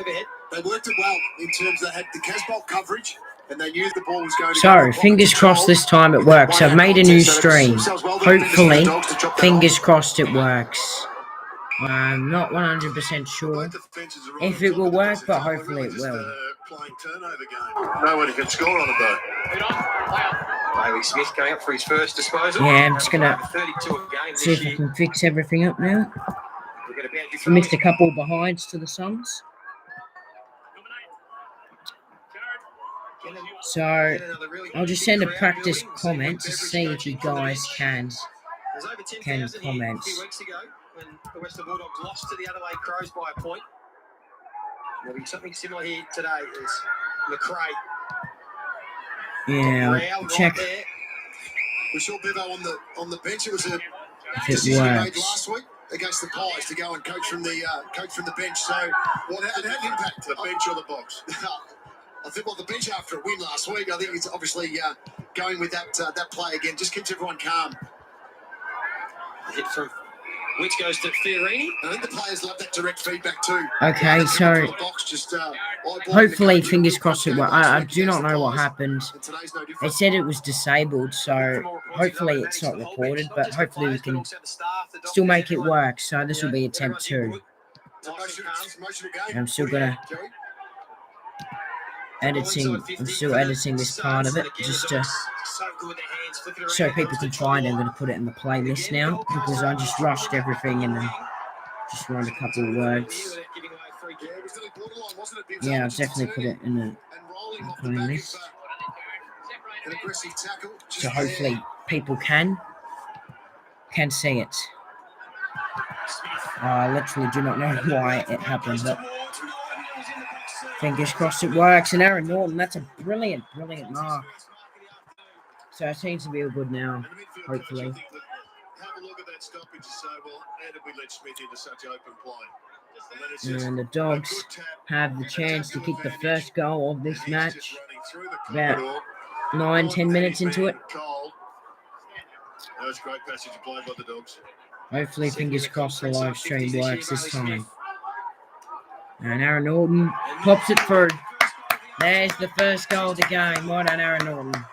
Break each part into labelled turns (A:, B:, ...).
A: They worked it well in terms of they had the Casbolt coverage and they knew the ball was going to
B: So, fingers crossed this time it works. I've made a new stream. Hopefully, fingers crossed it works. I'm not 100% sure if it will work, but hopefully it will.
A: Nobody can score on it though. Bailey Smith going up for his first disposal.
B: Yeah, I'm just going to see if I can fix everything up now. We missed a couple behinds to the Suns. So, I'll just send a practice comment to see if you guys can comment.
A: When the Western Bulldogs lost to the Adelaide Crows by a point. There'll be something similar here today. There's McRae.
B: Yeah, I'll check.
A: We saw Bevo on the bench. It was a
B: decision made
A: last week against the Pies to go and coach from the bench. So what had impact? The bench or the box? I think the bench after a win last week. I think it's obviously going with that play again. Just keeps everyone calm. Hit from which goes to Fiorini. I think the players love that direct feedback too.
B: Okay, so hopefully, fingers crossed it works. I do not know what happened. They said it was disabled, so hopefully it's not recorded, but hopefully we can still make it work. So this will be attempt 2. I'm still editing this part of it just to so people can find it. I'm going to put it in the playlist now because I just rushed everything and then just wrote a couple of words. Yeah, I've definitely put it in the playlist. So hopefully people can see it. I literally do not know why it happened, but fingers crossed it works. And Aaron Norton, that's a brilliant mark. So it seems to be all good now, hopefully.
A: Have a look at that stoppage and say, well, how did we let Smith into such open play?
B: And the Dogs have the chance to kick the first goal of this match. About 9-10 minutes into it.
A: That was great passage of play by the Dogs.
B: Hopefully, fingers crossed, the live stream works this time. And Aaron Norton pops it through. There's the first goal of the game. Well done, Aaron Norton.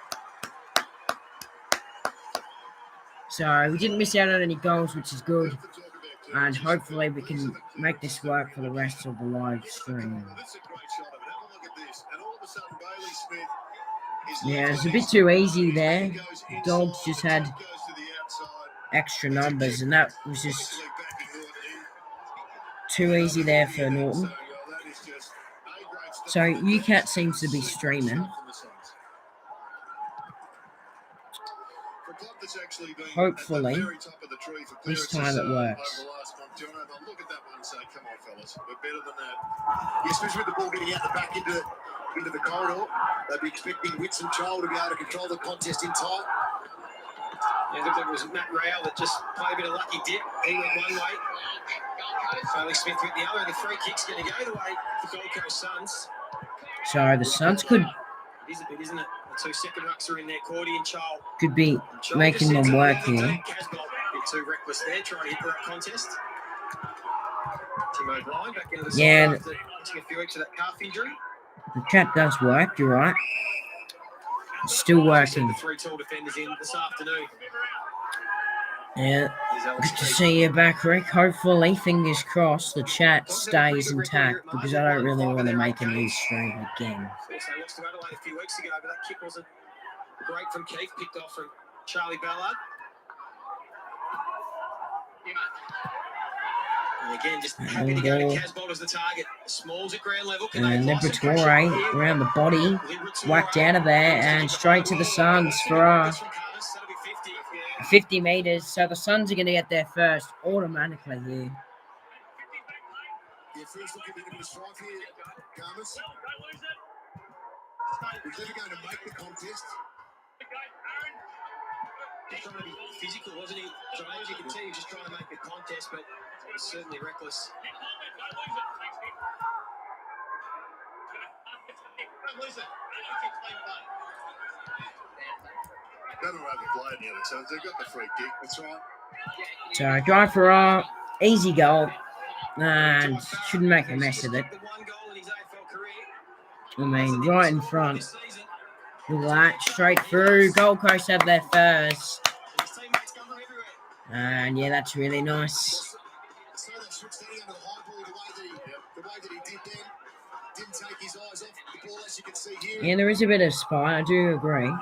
B: So we didn't miss out on any goals, which is good. And hopefully we can make this work for the rest of the live stream. Yeah, it's a bit too easy there. Dogs just had extra numbers, and that was just too easy there for Norton. So UCAT seems to be streaming. Hopefully, this time it works.
A: Look at that one and say, come on, fellas, we're better than that. Especially with the ball getting out the back into the corridor. They'd be expecting Witts and Chol to be able to control the contest in tight. Yeah, I think it was Matt Rao that just played a bit of lucky dip. He went one way. Bailey Smith went the other, and the free kick's going to go the way of the Gold Coast Suns.
B: So the Suns could...
A: It is a bit, isn't it? The 2 second rucks are in there, Cordy and Chol.
B: Could be making them work here.
A: Casbolt a bit too reckless there, trying to hit that contest. Tim O'Brien back into the side after missing a few weeks of that calf injury.
B: The chat does work, you're right. It's still working.
A: The 3 tall defenders in this afternoon.
B: Yeah, good to see you back, Rick. Hopefully, fingers crossed, the chat stays intact because I don't really want to make a new stream again.
A: They lost to Adelaide a few weeks ago, but that kick wasn't great from Keith, picked off from Charlie Ballard. And again, just happy to go to Casbolt as the target. Smalls at ground level.
B: And Liberatore around the body, whacked out of there and straight to the Suns for 50 metres. So the Suns are going to get there first automatically here.
A: Yeah, first looking at the strike here, Garmas. He's never going to make the contest. Just trying to be physical, wasn't he? So as you can see, he's just trying to make the contest, but it was certainly reckless. So they've got the free kick, that's right.
B: So drive for easy goal, and shouldn't make a mess of it. I mean, right in front. Look at that, straight through. Gold Coast have their first. And yeah, that's really nice. Yeah, there is a bit of spine, I do agree.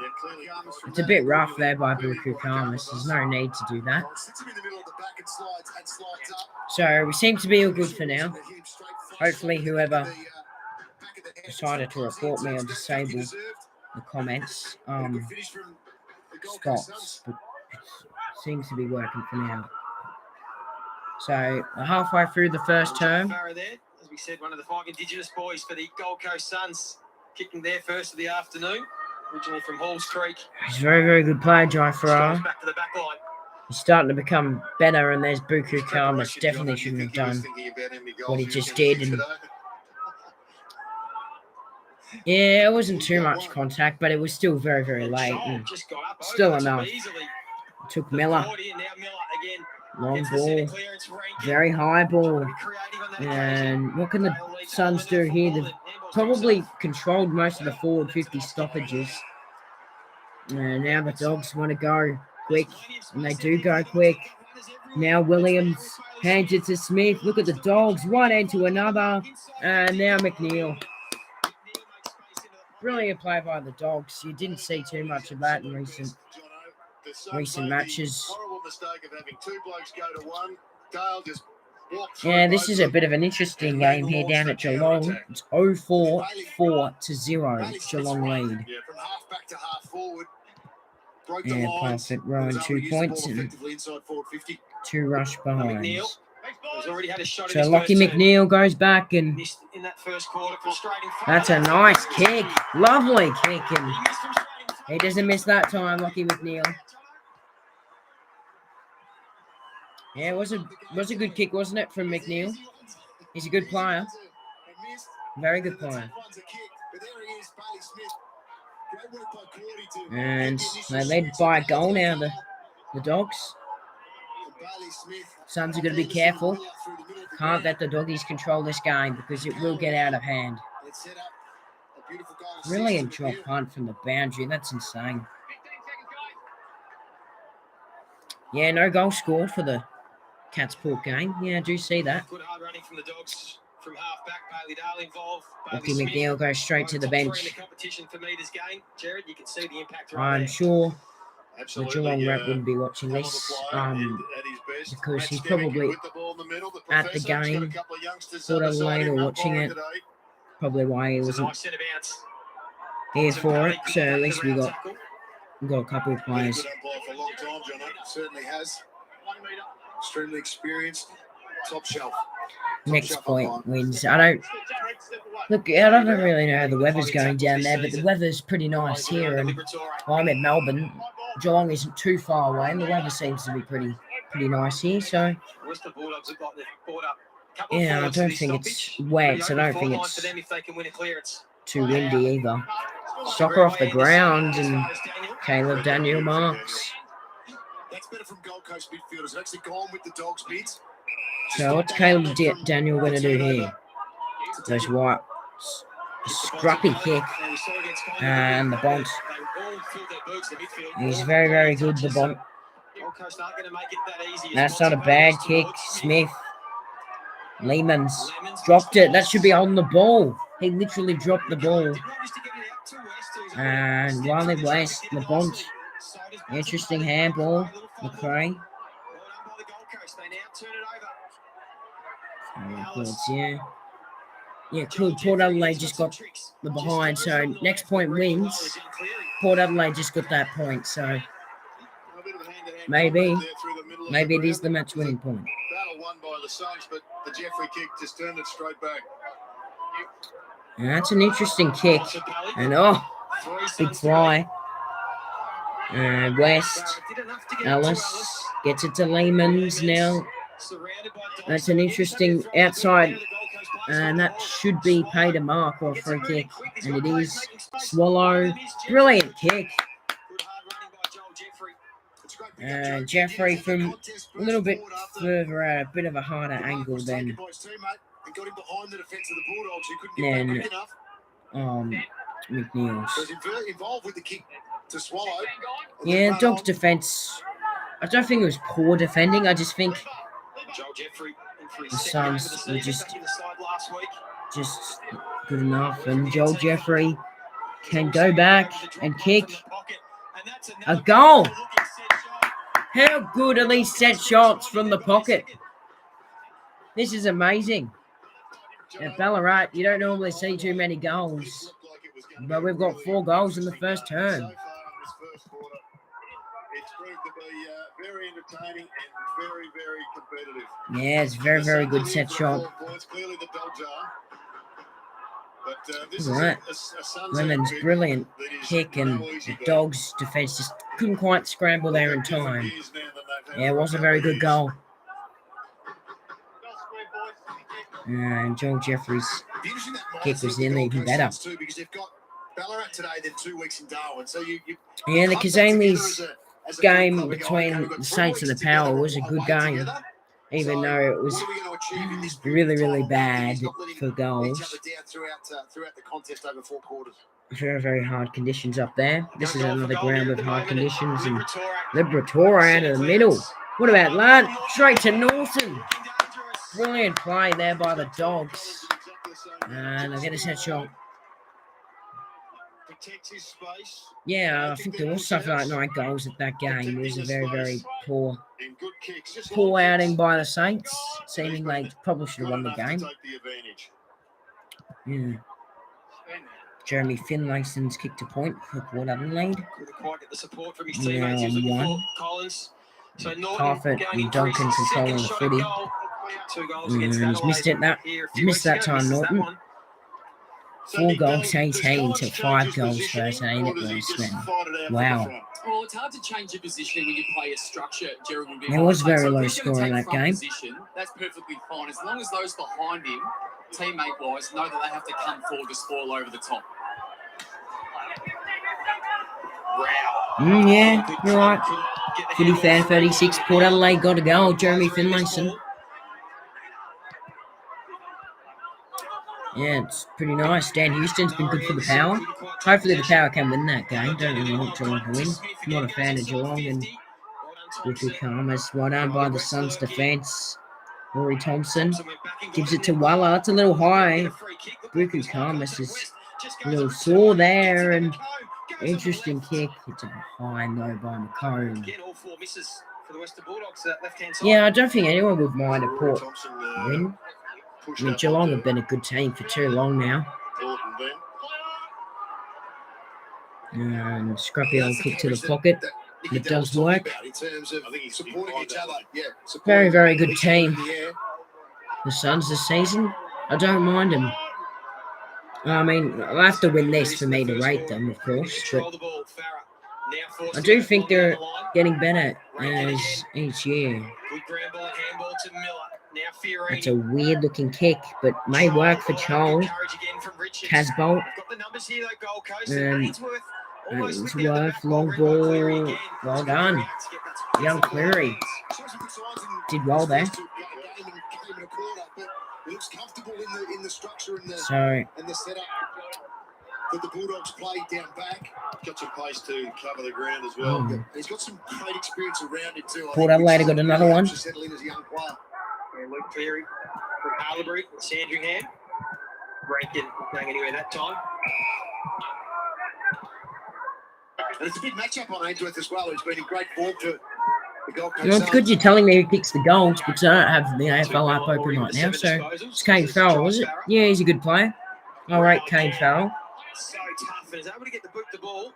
B: It's a bit rough there by Buku Karmas. There's no need to do that. So we seem to be all good for now. Hopefully whoever decided to report me or disable the comments stops, but it seems to be working for now. So halfway through the first term.
C: There, as we said, one of the 5 Indigenous boys for the Gold Coast Suns, kicking their first of the afternoon, originally from Halls Creek.
B: He's a very, very good player, Jai Farrar.
C: Back to the back line.
B: He's starting to become better, and there's Buku Karmas. Definitely shouldn't have done what he just did. And yeah, it wasn't too much contact, but it was still very, very late. And still enough. It took Miller. Long ball. Very high ball. And what can the Suns do here? They've probably controlled most of the forward 50 stoppages. And now the Dogs want to go quick. And they do go quick. Now Williams hands it to Smith. Look at the Dogs. One end to another. And now McNeil. Brilliant play by the Dogs. You didn't see too much of that in recent matches. Yeah, this is a bit of an interesting game here down at Geelong. It's 0-4-4-0. Geelong lead. Yeah, perfect. Rowing 2 points and 2 rush behinds. So Lockie McNeil goes back, and that's a nice kick. Lovely kick, and he doesn't miss that time, Lockie McNeil. Yeah, it was a good kick, wasn't it, from McNeil? He's a good player. Very good player. And they led by a goal now, the Dogs. Suns are going to be careful. Can't let the Doggies control this game because it will get out of hand. Brilliant drop punt from the boundary. That's insane. Yeah, no goal scored for the Catsport game. Yeah, I do see that.
C: Good hard running from the Dogs from half back. Bailey Dale involved.
B: Lockie McNeil goes straight to the bench. I'm sure the Geelong rep wouldn't be watching this because he's probably at the game, Port Adelaide, or watching it. Probably why he wasn't here for it. So at least we got a couple of players.
A: Certainly has. Extremely experienced, top shelf.
B: Next point wins. I don't really know how the weather's going down there, but the weather's pretty nice here, and I'm in Melbourne. Geelong isn't too far away, and the weather seems to be pretty nice here. So yeah, I don't think it's wet. So I don't think it's too windy either. Soccer off the ground, and Caleb Daniel marks.
A: That's better from Gold Coast midfielders. They've actually gone with the Dogs bids.
B: So what's Caleb Daniel going to do here? Goes white. Scrappy kick. And the Bont. He's very, very good, the Bont. That's not a bad kick. Smith. Lehmans dropped it. That should be on the ball. He literally dropped the ball. And Riley West, the Bont. Interesting handball, McRae. Yeah, cool. Port Adelaide just got the behind, so next point wins. Port Adelaide just got that point, so maybe it is the match-winning point.
A: Battle won by the Suns, but the Jeffrey kick just turned it straight back.
B: And that's an interesting kick, and big fly. And West, Ellis gets it to Lehmans now. That's an interesting outside, and that should be paid a mark or a free kick, and it is. Swallow, brilliant kick. And Jeffrey from a little bit further out, a bit of a harder angle than McNeil's.
A: Was involved with the kick to Swallow.
B: Yeah, Dogs' defence. I don't think it was poor defending. I just think
C: Joel Jeffrey in for his
B: the
C: second game of
B: Suns
C: the
B: were
C: season, back in the side last week.
B: just good enough. And Joel Jeffrey can go back and kick a goal. How good are these set shots from the pocket? This is amazing. At Ballarat, you don't normally see too many goals, but we've got 4 goals in the first term.
A: So far in this first quarter, it's proved to be very entertaining and very, very competitive.
B: Yeah, it's very, very good set shot.
A: Clearly the Dogs are. But this
B: All right.
A: is a Suns
B: Lemon's
A: outfit
B: brilliant
A: that is
B: kick, and
A: no easy
B: the
A: battle.
B: Dogs' defence just couldn't quite scramble there in
A: Different
B: time.
A: years now than they've had
B: Yeah, it
A: for
B: was a
A: couple
B: very
A: of
B: good
A: years.
B: goal. And Joel Jeffrey's
A: Be interesting that
B: kick
A: mindset
B: was
A: of the
B: in
A: Gold
B: even
A: Coast
B: better.
A: Suns too, because they've got Ballarat today, then 2 weeks in Darwin. So you
B: Yeah, the
A: club that together
B: Kazami's
A: as a
B: game
A: club and go, okay,
B: between
A: we've got
B: the
A: 3
B: Saints and
A: weeks
B: the Power
A: together
B: was a good
A: away
B: game,
A: together.
B: even
A: So
B: though it was
A: what are we going to achieve in this period
B: really,
A: of
B: really
A: time?
B: bad
A: He's not letting
B: for
A: each
B: goals.
A: other down throughout the contest over 4 quarters.
B: Very, very hard conditions up there. This is
C: Go for
B: another
C: goal
B: ground
C: here
B: with
C: at the
B: hard
C: moment.
B: conditions, and
C: Liberator
B: Liberator out of the middle. What about that? Straight to Norton. Brilliant play there by the Dogs. And I get a set shot.
A: Protects his space.
B: Yeah, I think there was something like 9 goals at that game. It was a very, very poor
A: And good kicks. Just
B: poor
A: like
B: outing
A: kicks.
B: by the Saints. Seeming like probably should have
A: Good
B: won the
A: enough to
B: game.
A: take the advantage.
B: Yeah. Jeremy Finlayson's kick to point for Port Adelaide.
C: Couldn't quite get the support from his
B: Now
C: teammates. He was looking
B: one.
C: for Collins. So Norton
B: Parfitt
C: going
B: and
C: in for his
B: Duncan controlling
C: second
B: the
C: shot
B: footy.
C: at goal. 2 goals against
B: And he's missed
C: Adelaide
B: it
C: here a
B: He's
C: few
B: missed
C: weeks
B: that
C: ago.
B: time,
C: Misses
B: Norton.
C: that one.
B: 4 goals,
A: Does
B: 18
A: Collins
B: to
A: change
B: 5
A: his
B: goals for
A: positioning,
B: 18
A: or
B: at
A: does he
B: Brisbane.
A: just fight it out from
B: Wow.
A: the front?
D: Well, it's hard to change your positioning when you play a structure. Jared would be
B: There was
D: hard to play.
B: very
D: So
B: low
D: if he's gonna
B: score in
D: take
B: that
D: front
B: game.
D: Position, that's perfectly fine. As long as those behind him, teammate-wise, know that they have to come forward to score over the top.
B: Yeah, you're right. Footy fan 36, Port Adelaide got a goal. Jeremy Finlayson. Yeah, it's pretty nice. Dan Houston's been good for the Power. Hopefully the Power can win that game. Don't really want Geelong to win. I'm not a fan of Geelong. And Ricky Karmas, well done by the Suns' defence. Rory Thompson gives it to Walla. That's a little high. Ricky Karmas is a little sore there, and interesting kick. It's a behind though by McComb.
C: Again, all 4 misses for the Western Bulldogs, that left-hand side.
B: Yeah, I don't think anyone would mind a
A: Rory
B: Port
A: Thompson,
B: win.
A: pushed
B: I mean,
A: up
B: Geelong
A: onto
B: have been a good team for too long now.
A: Thornton then.
B: And Scrappy will
A: That's the
B: kick to the
A: coverage
B: pocket.
A: that
B: It
A: Nicky
B: does
A: Dale was talking
B: work.
A: about in terms of, I think he's supporting each other. Yeah,
B: Very,
A: supporting
B: very good
A: each other in
B: team.
A: the air.
B: The Suns this season, I don't mind them. I mean, I'll have to win this for me to rate them, of course, but I do think they're getting better as each year.
C: Good ground ball and handball to Miller. Now Fiorini.
B: It's a weird-looking kick, but may work for Chol. Casbolt.
C: Got the numbers here, though, Gold Coast.
B: And
C: Ainsworth almost
B: Ainsworth,
C: with the back
B: long
C: Red Bull Cleary
B: ball.
C: again.
B: Well done. Young Cleary
A: Showed some good signs
B: did well there.
A: game and came in a quarter, but he looks comfortable in the structure and
B: So,
A: the setup that the Bulldogs play down back. Got some pace to cover the ground as well.
B: Mm.
A: He's got some great experience around him too.
B: Port Adelaide got another one.
A: To settle in as a young player.
C: Yeah, Luke Cleary from Harlebury, Sandringham. Rankin going anywhere that time.
A: And it's a big matchup on Ainsworth as well. He's been in great form for the Gold Coast.
B: well, it's good you're telling me who kicks the goals, because I don't have the AFL app open right now. So, it's Kane Farrell, was it? Yeah, he's a good player. All right, Kane Farrell.
C: So tough and is able to get the ball.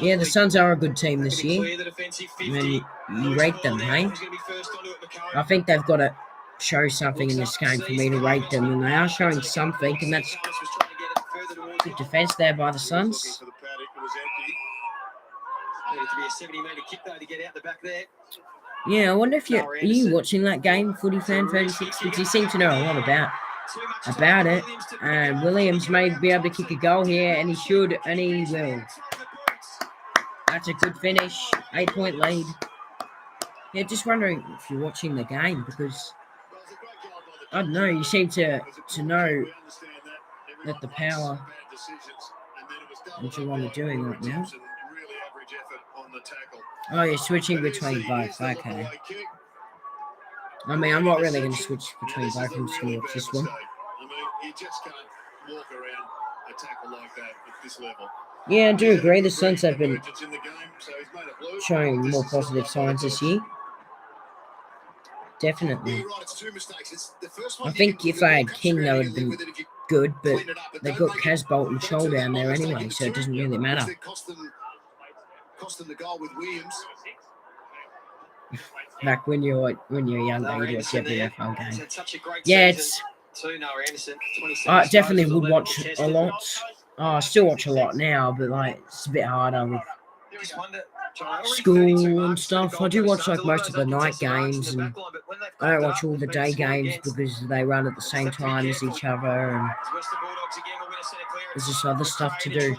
B: Yeah, the Suns are a good team this year.
C: Clear the defensive 50.
B: I mean, you rate them, hey?
C: Who's going to be first onto it, McComb?
B: I think they've got to show something in this game for me to rate them, and they are showing something, and that's good defence there by the Suns.
A: For the paddock, it was empty.
C: Needed to be a 70-metre kick, though, to get out the back there.
B: Yeah, I wonder if are you watching that game, Footy Fan 36, because you seem to know a lot about it. And Williams may be able to kick a goal here, and he should, and he will. That's a good finish, 8-point lead. Yeah, just wondering if you're watching the game, because I don't know, you seem to know at the power, which is what we're doing right now. Oh, you're switching between both. Okay. I mean, I'm not really going to switch between both. I'm just going to watch this one.
A: You just can't walk around a tackle like that at this level.
B: Yeah, I do agree. The Suns have been showing more positive signs this year. Definitely. I think if they had King, they would have been good, but they've got Casbolt and Scholl down there anyway, so it doesn't really matter.
A: Cost them the goal with Williams.
B: Back when you're younger, you watch every AFL game. Yeah, it's. I definitely would watch a lot. Oh, I still watch a lot now, but like it's a bit harder with school and stuff. I do watch like most of the night games, and I don't watch all the day games because they run at the same time as each other, and there's just other stuff to do.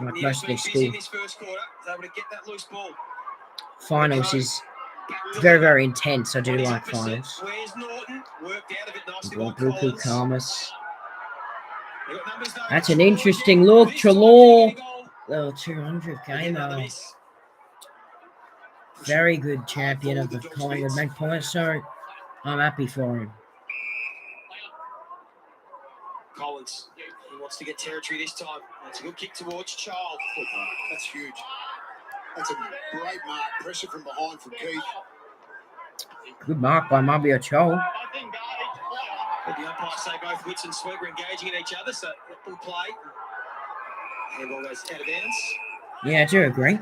B: Like mostly school. Finals is very, very intense. I do like finals. Buku Karmas. That's an interesting look. Chalor. Oh, 200 gamer. Very good champion of the Collingwood Magpies, so I'm happy for him.
C: Collins, he wants to get territory this time. That's a good kick towards Charles.
A: That's huge. That's a great mark. Pressure from behind from Keith.
B: Good mark by Mabio Chol.
C: But the umpires say both Witts and Sweet were engaging in each other, so let them play. Handball goes out of bounds.
B: Yeah, I do agree.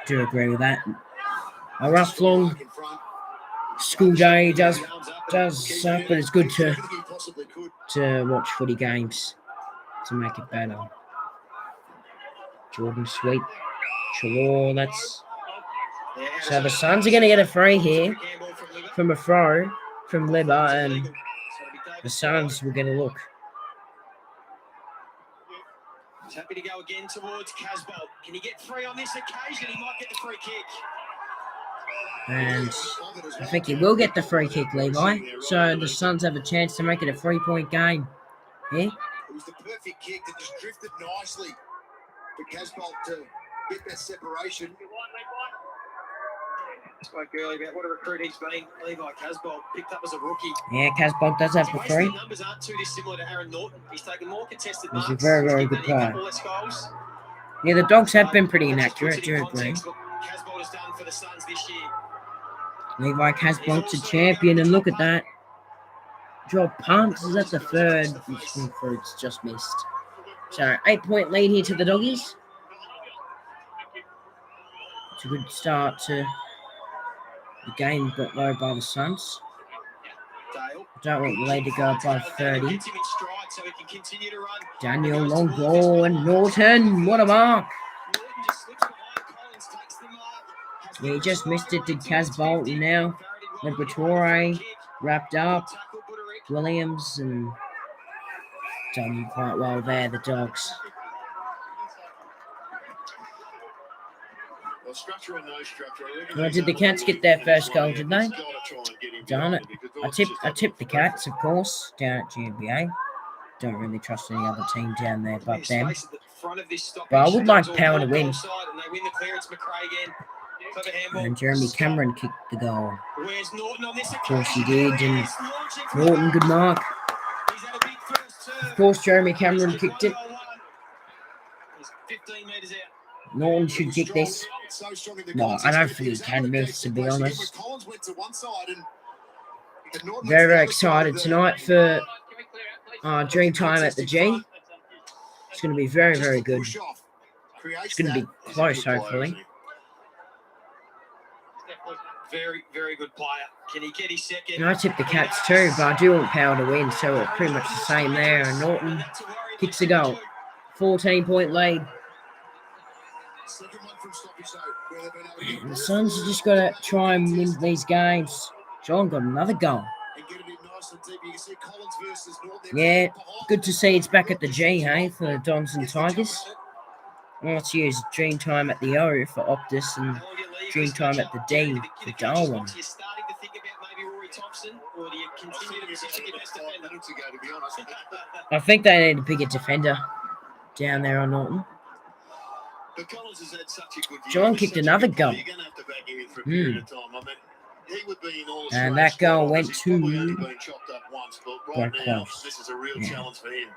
B: Do agree with that. A rough, long school day does suck, but it's good to watch footy games to make it better. Jordan Sweet, Chalor, that's... So the Suns are going to get a free here from a throw from Libber, and the Suns will get a look.
C: He's happy to go again towards Casbolt. Can he get free on this occasion? He might get the free kick.
B: And I think he will get the free kick, Levi. So the Suns have a chance to make it a 3-point game. Yeah?
A: It was the perfect kick that just drifted nicely for Casbolt to get that separation.
C: Spoke earlier about what a recruit he's been. Levi Casbolt picked up as a rookie.
B: Yeah, Casbolt does have the free.
C: His numbers aren't too dissimilar to Aaron Norton. He's taken more contested
B: He's
C: marks.
B: a very, very good player. Yeah, the Dogs have been pretty inaccurate, do agree.
C: Casbolt has done for the Suns this year.
B: Levi Casbolt's a champion, and look at that. Drop punts is at the third, which fruits just missed. So 8-point lead here to the Doggies. It's a good start to the game, but low by the Suns. Don't want the lead to go above 30. Daniel, long ball, and Norton. What a mark. Yeah, he just missed it, did Casbolt, and now Liberatore wrapped up. Williams, and done quite well there, the Dogs. Did the Cats get their first goal, did they? Darn it. I tipped the Cats, of course, down at GMBA. Don't really trust any other team down there but them. But I would like Power to win. And Jeremy Cameron kicked the goal. Of course he did, and Norton, good mark. Of course Jeremy Cameron kicked it. Norton should kick this. No, I don't think he can miss, to be honest. Very, very excited tonight for Dream Time at the G. It's going to be very, very good. It's going to be close, hopefully.
C: Very, very good player. Can he get his second?
B: And I tipped the Cats too, but I do want Power to win, so it's pretty much the same there. And Norton kicks the goal. 14-point lead. And the Suns have just got to try and win these games. John got another goal. Yeah, good to see it's back at the G, hey, for the Dons and Tigers. Let's use Dream Time at the O for Optus and Dream Time at the D for Darwin.
C: maybe Rory Thompson, or do you continue to position your best defender?
A: Minutes ago, to be honest.
B: I think they need a bigger defender down there on Norton.
A: But Collins has had such a good year.
B: John
A: He's
B: kicked
A: such a
B: another
A: good player.
B: goal.
A: You're going to have to back him in for a period of time. I mean, he would be in all
B: And that goal went to
A: only been chopped up once, but right now,
B: close.
A: this is a real challenge for him.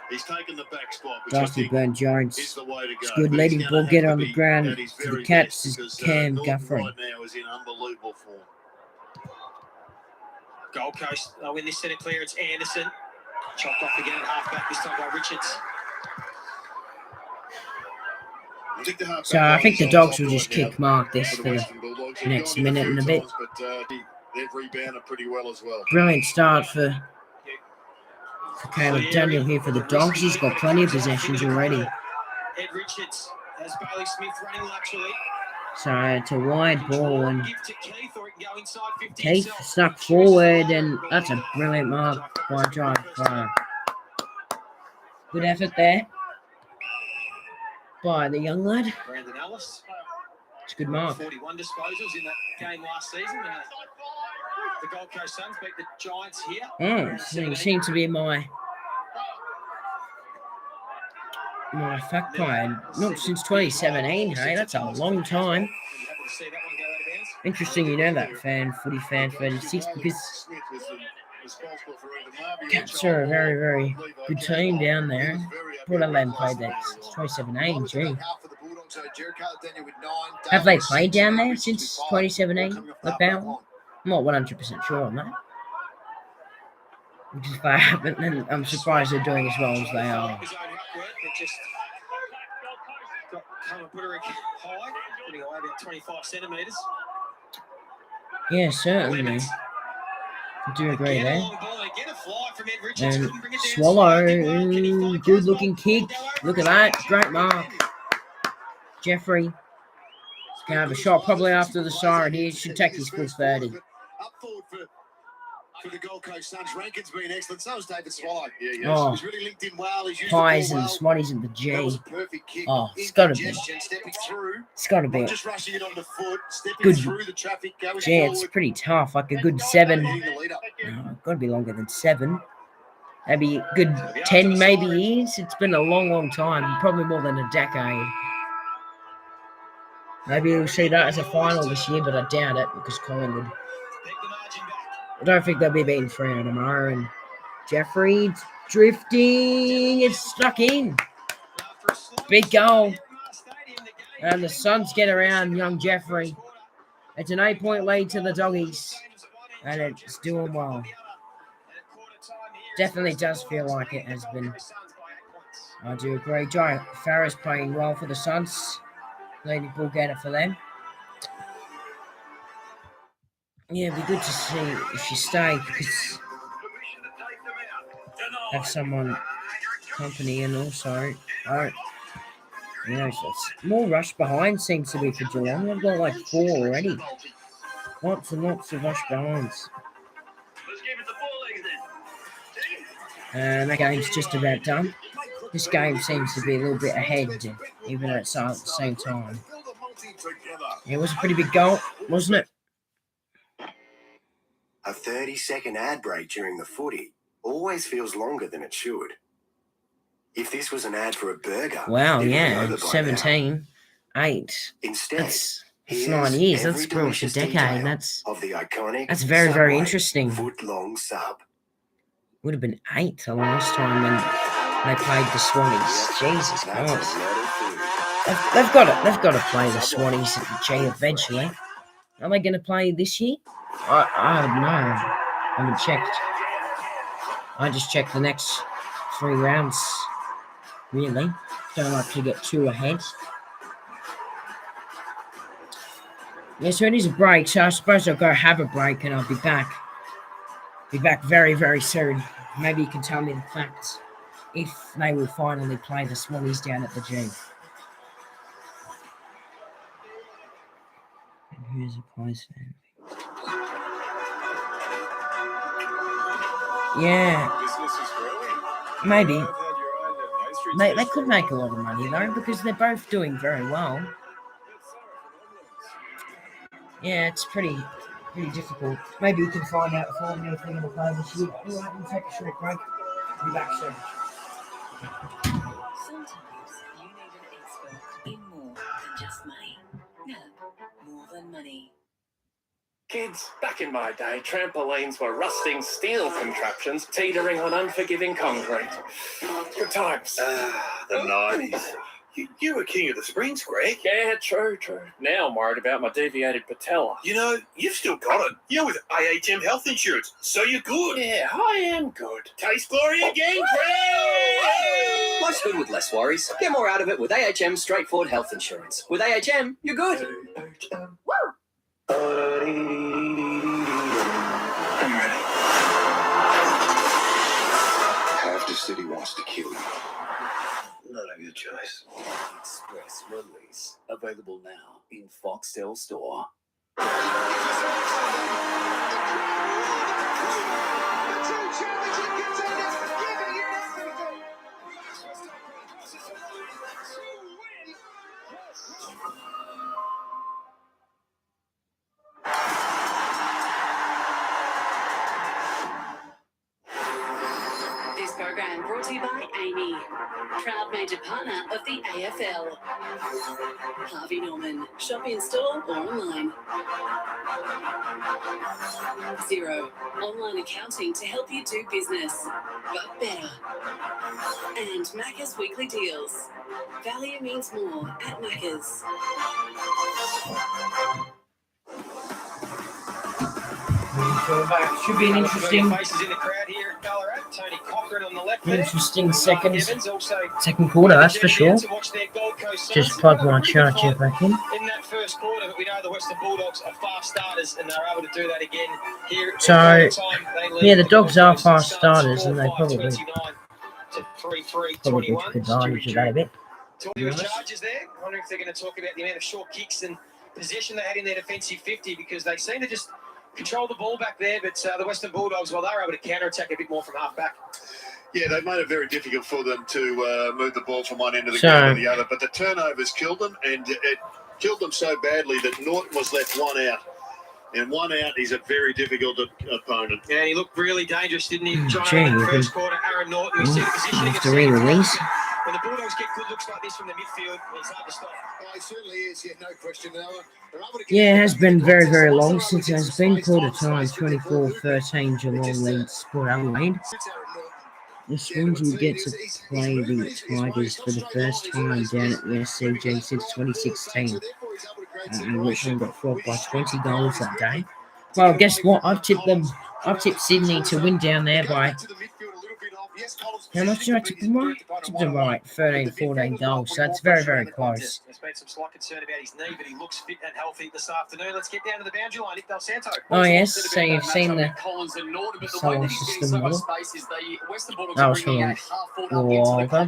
A: He's taken the back spot, which
B: Darcy
A: I think
B: Burn-Jones.
A: is the way to go.
B: It's good
A: But
B: leading
A: he's
B: ball
A: gonna
B: getter
A: have
B: on
A: to
B: the
A: be
B: ground
A: at his
B: for the
A: very
B: Cats
A: best
B: is
A: because,
B: Cam
A: Norton
B: Guthrie.
A: right now is in unbelievable form.
C: Gold Coast win this set of clearance. Anderson chopped off again at halfback, this time by Richards.
B: So I think the Dogs will just kick Mark this for the next minute and a bit.
A: They've rebounded pretty well as well.
B: Brilliant start for Caleb Daniel here for the Dogs. He's got plenty of possessions already.
C: Ed Richards has Bailey Smith running laterally.
B: So it's a wide ball and
C: Give to Keith, or he can go inside 50
B: Keith
C: himself.
B: snuck forward and that's a brilliant mark by Drive. Good effort there by the young lad.
C: Brandon Ellis.
B: It's a good mark.
C: 41 disposals in that game last season. The Gold Coast Suns beat the Giants here.
B: So you seem to be my fact player. Not since 2017, hey, that's a long time. Interesting you know that, footy fan 36, because Cats are a very, very good team down there. Port Adelaide played that since 2017, gee. Have they played down there since 2017? Like that one? I'm not 100% sure on that. If they haven't, then I'm surprised they're doing as well as they are.
C: Putting away about 25 centimetres.
B: Yeah, certainly. I do agree there. And Swallow, good looking kick. Look at that, great mark. Jeffrey gonna have a shot probably after the siren here. Should take his full 30.
A: For the Gold Coast Suns, Rankin's been excellent. So is David Swallow.
B: Oh,
A: He's really linked in well. He's used
B: Pies
A: the
B: and
A: ball
B: the Swatties at the G.
A: That was a perfect kick.
B: Oh, it's got to be.
A: Stepping through.
B: It's got to be.
A: Not just rushing it on the foot, stepping
B: Good.
A: through the traffic, going
B: Gee,
A: forward.
B: it's pretty tough. Like a good 7.
A: Hitting the leader.
B: Oh, got to be longer than 7. Maybe a good 10 maybe years. It's been a long, long time. Probably more than a decade. Maybe we'll see that as a final this year, but I doubt it because Collingwood. I don't think they'll be beating Freo tomorrow. And Jeffrey drifting. It's stuck in. Big goal. And the Suns get around young Jeffrey. It's an 8-point lead to the Doggies. And it's doing well. Definitely does feel like it has been. I do agree. Jai Farah's playing well for the Suns. Leading ball getter for them. Yeah, it'd be good to see if she stayed because have someone company and also it's more rush behind seems to be for Geelong. They've got like 4 already. Lots and lots of rush behinds. And that game's just about done. This game seems to be a little bit ahead, even though it's at the same time. It was a pretty big goal, wasn't it?
E: A 30-second ad break during the footy always feels longer than it should. If this was an ad for a burger...
B: Wow, yeah, 17, 8.
E: Instead,
B: that's 9 years. That's pretty much a decade. That's very, very interesting.
E: Foot-long sub.
B: Would have been 8 the last time when they played the Swannies. Jesus Christ. They've got to play the Swannies at the G eventually. Are they going to play this year? I don't know. I haven't checked. I just checked the next 3 rounds. Really. Don't like to get too ahead. Yeah, so it is a break. So I suppose I'll go have a break and I'll be back. Be back very, very soon. Maybe you can tell me the facts. If they will finally play the Swannies down at the G. And who's a Pies fan? Yeah. Maybe. They could make a lot of money though, because they're both doing very well. Yeah, it's pretty pretty difficult. Maybe you can find out for me if they're going to play this year. All right, we'll take a short break. Be back soon.
F: Sometimes you need an expert in more than just money. No, more than money.
G: Kids, back in my day, trampolines were rusting steel contraptions teetering on unforgiving concrete. Good times.
H: The 90s. You were king of the springs, Greg.
G: Yeah, true. Now I'm worried about my deviated patella.
H: You know, you've still got it. You're with AHM Health Insurance, so you're good.
G: Yeah, I am good.
H: Taste glory again, Greg!
I: Life's good with less worries. Get more out of it with AHM Straightforward Health Insurance. With AHM, you're good.
H: I'm ready.
E: Half the city wants to kill you.
H: Not a good choice.
J: Express release. Available now in Foxtel Store.
F: This program brought to you by Amy, proud major partner of the AFL. Harvey Norman, shop in store or online. Xero, online accounting to help you do business, but better. And Macca's Weekly Deals. Value means more at Macca's.
B: Should be an interesting
C: faces in the crowd here at Ballarat. Tony Cochran on the left.
B: Interesting second quarter, that's for sure. Just plug my charger back in.
C: In that first quarter, but we know the Western Bulldogs are fast starters, and they're able to do that again here.
B: So, yeah, the Dogs are fast starters, and they probably took advantage of that a bit.
C: Talking about charges there, I wonder if they're going to talk about the amount of short kicks and possession they had in their defensive 50, because they seem to just control the ball back there, but the Western Bulldogs, well, they were able to counter-attack a bit more from half-back.
A: Yeah, they made it very difficult for them to move the ball from one end of the game to the other, but the turnovers killed them, and it killed them so badly that Norton was left one out. And one out is a very difficult opponent.
C: Yeah, he looked really dangerous, didn't he? Trying in the first quarter, Aaron Norton, we see the position against
B: the release.
C: When the Bulldogs get good looks like this from the midfield, it's hard to stop.
A: Oh, he certainly is, yeah, no question.
B: Yeah, it has been very, very long since it has been quarter time. 24-13 Geelong leads Port Adelaide. The Swans will get to play the Tigers for the first time down at the SCG since 2016. And Richmond got floored by 20 goals that day. Well, guess what? I've tipped Sydney to win down there by... How much did I tip them by? I tipped them by like 13, 14 goals, so that's very, very close.
C: There's been some slight concern about his knee, but he looks fit and healthy this afternoon. Let's get down to the boundary line. Nick Del Santo.
B: Oh, yes, so you've seen the solar system model. That was from a while ago.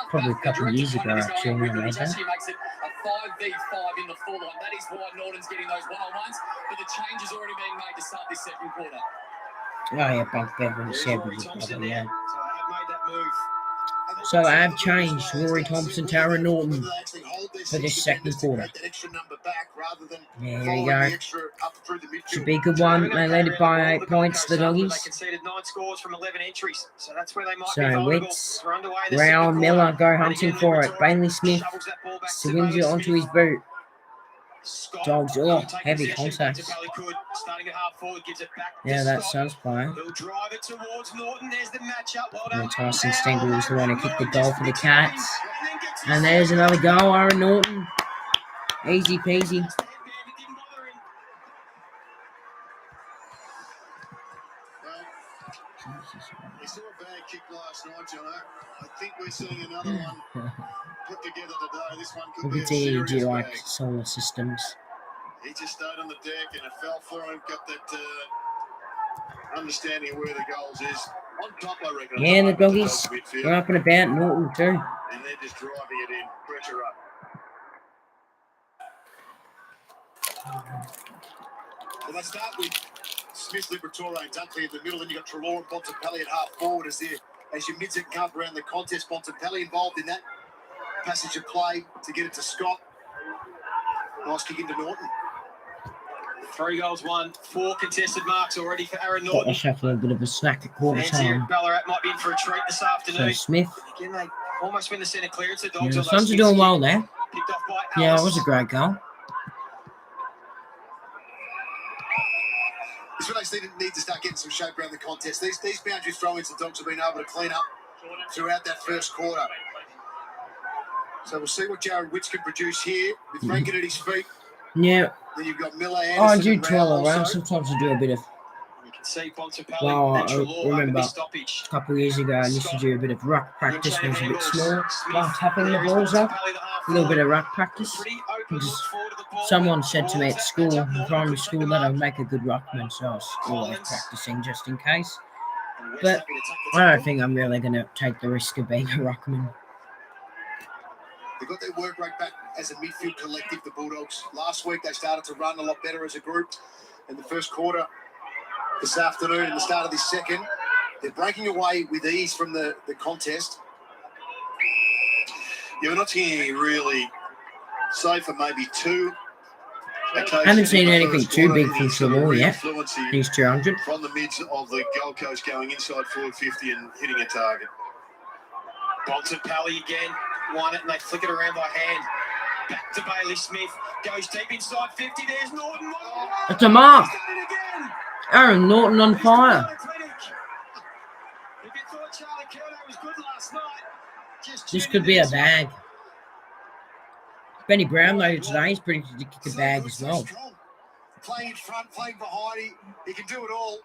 B: Probably a couple of years ago, actually, when I made that.
D: 5v5 in the full line. That is why Norton's getting those one-on-ones, but the change is already being made to start this second quarter.
B: Oh, yeah, Bunk Bevan said we would probably, yeah.
C: So I have made that move.
B: So I have changed Rory Thompson, Tara Norton for this second quarter. Yeah, here we go. Should be a good one. They led it by 8 points, the Doggies.
C: They conceded 9 scores from 11 entries, so that's where they might be
B: So
C: vulnerable.
B: Witts,
C: We're underway in the
B: Rao,
C: second
B: Miller
C: quarter.
B: go hunting for it. Bailey Smith swings it onto his boot. Dogs, oh, heavy contact. Yeah, that sounds fine. And Tyson Stengel was the one who kicked the goal for the Cats. And there's another goal, Aaron Norton. Easy peasy.
A: We saw a bad kick last night, Jono. I think we're seeing another one put together today. This one could be a serious
B: do you like
A: bag.
B: solar systems?
A: He just stayed on the deck and it fell for him. Got that understanding of where the goals is. On top, I reckon.
B: Yeah, the Doggies are up and about. Norton too.
A: And they're just driving it in. Pressure up. Well, they start with Smith, Liberatore and Dunkley in the middle. Then you've got Trelaw and Bontempelli at half forward as your mids and come around the contest. Bontempelli involved in that passage of play to get it to Scott. Nice kick into Norton.
C: 3 goals won, 4 contested marks already for Aaron
B: Got
C: Norton.
B: myself a little bit of a snack at quarter
C: Fans here
B: time.
C: at Ballarat might be in for a treat this
B: So
C: afternoon.
B: Smith.
C: Again, they almost win the centre clearance. The
B: Yeah,
C: Dogs
B: the
C: on
B: Suns are
C: those
B: doing well there.
C: picked off by
B: Yeah, it
C: Alice.
B: was a great goal.
A: This one they need to start getting some shape around the contest. These boundary throw-ins the Dogs have been able to clean up throughout that first quarter. So we'll see what Jared Witts can produce here with Rankin at his feet.
B: Yeah.
A: Then you've got Miller,
B: I
A: Anderson,
B: do
A: and
B: twirl
A: Rowell
B: around.
A: also.
B: Sometimes I do a bit of.
C: You can see Bontempelli
B: Well,
C: and
B: I
C: Treloar over
B: remember
C: this stoppage.
B: a couple of years ago, I used to do a bit of ruck practice when I was a bit small, while tapping the balls up. A little bit of ruck practice. Just someone said to me at school, primary school, that I'd make a good ruckman, so I was always practicing just in case. But I don't think I'm really going to take the risk of being a ruckman.
A: They've got their work rate back as a midfield collective, the Bulldogs. Last week they started to run a lot better as a group. In the first quarter this afternoon, in the start of this second, they're breaking away with ease from the contest.
H: Yeah, we're not seeing any really, save for maybe 2 occasions.
B: I haven't seen
H: in the
B: anything
H: first
B: too
H: quarter,
B: big from
H: it's sort of
B: Treloar yet.
H: fluency
B: He's 200.
H: from the mids of the Gold Coast going inside forward 50 and hitting a target.
C: Bontempelli again won it and they flick it around by hand. Back to Bailey Smith. Goes deep inside 50. There's Norton.
B: It's a mark.
C: He's done it again.
B: Aaron Norton on fire.
C: If you thought Charlie Curnow was good last night, just
B: This
C: tune
B: could
C: into
B: be a
C: this one.
B: bag. Benny Brown, though, today is pretty good to kick a bag as well.
A: Playing in front, playing behind, he can do it all.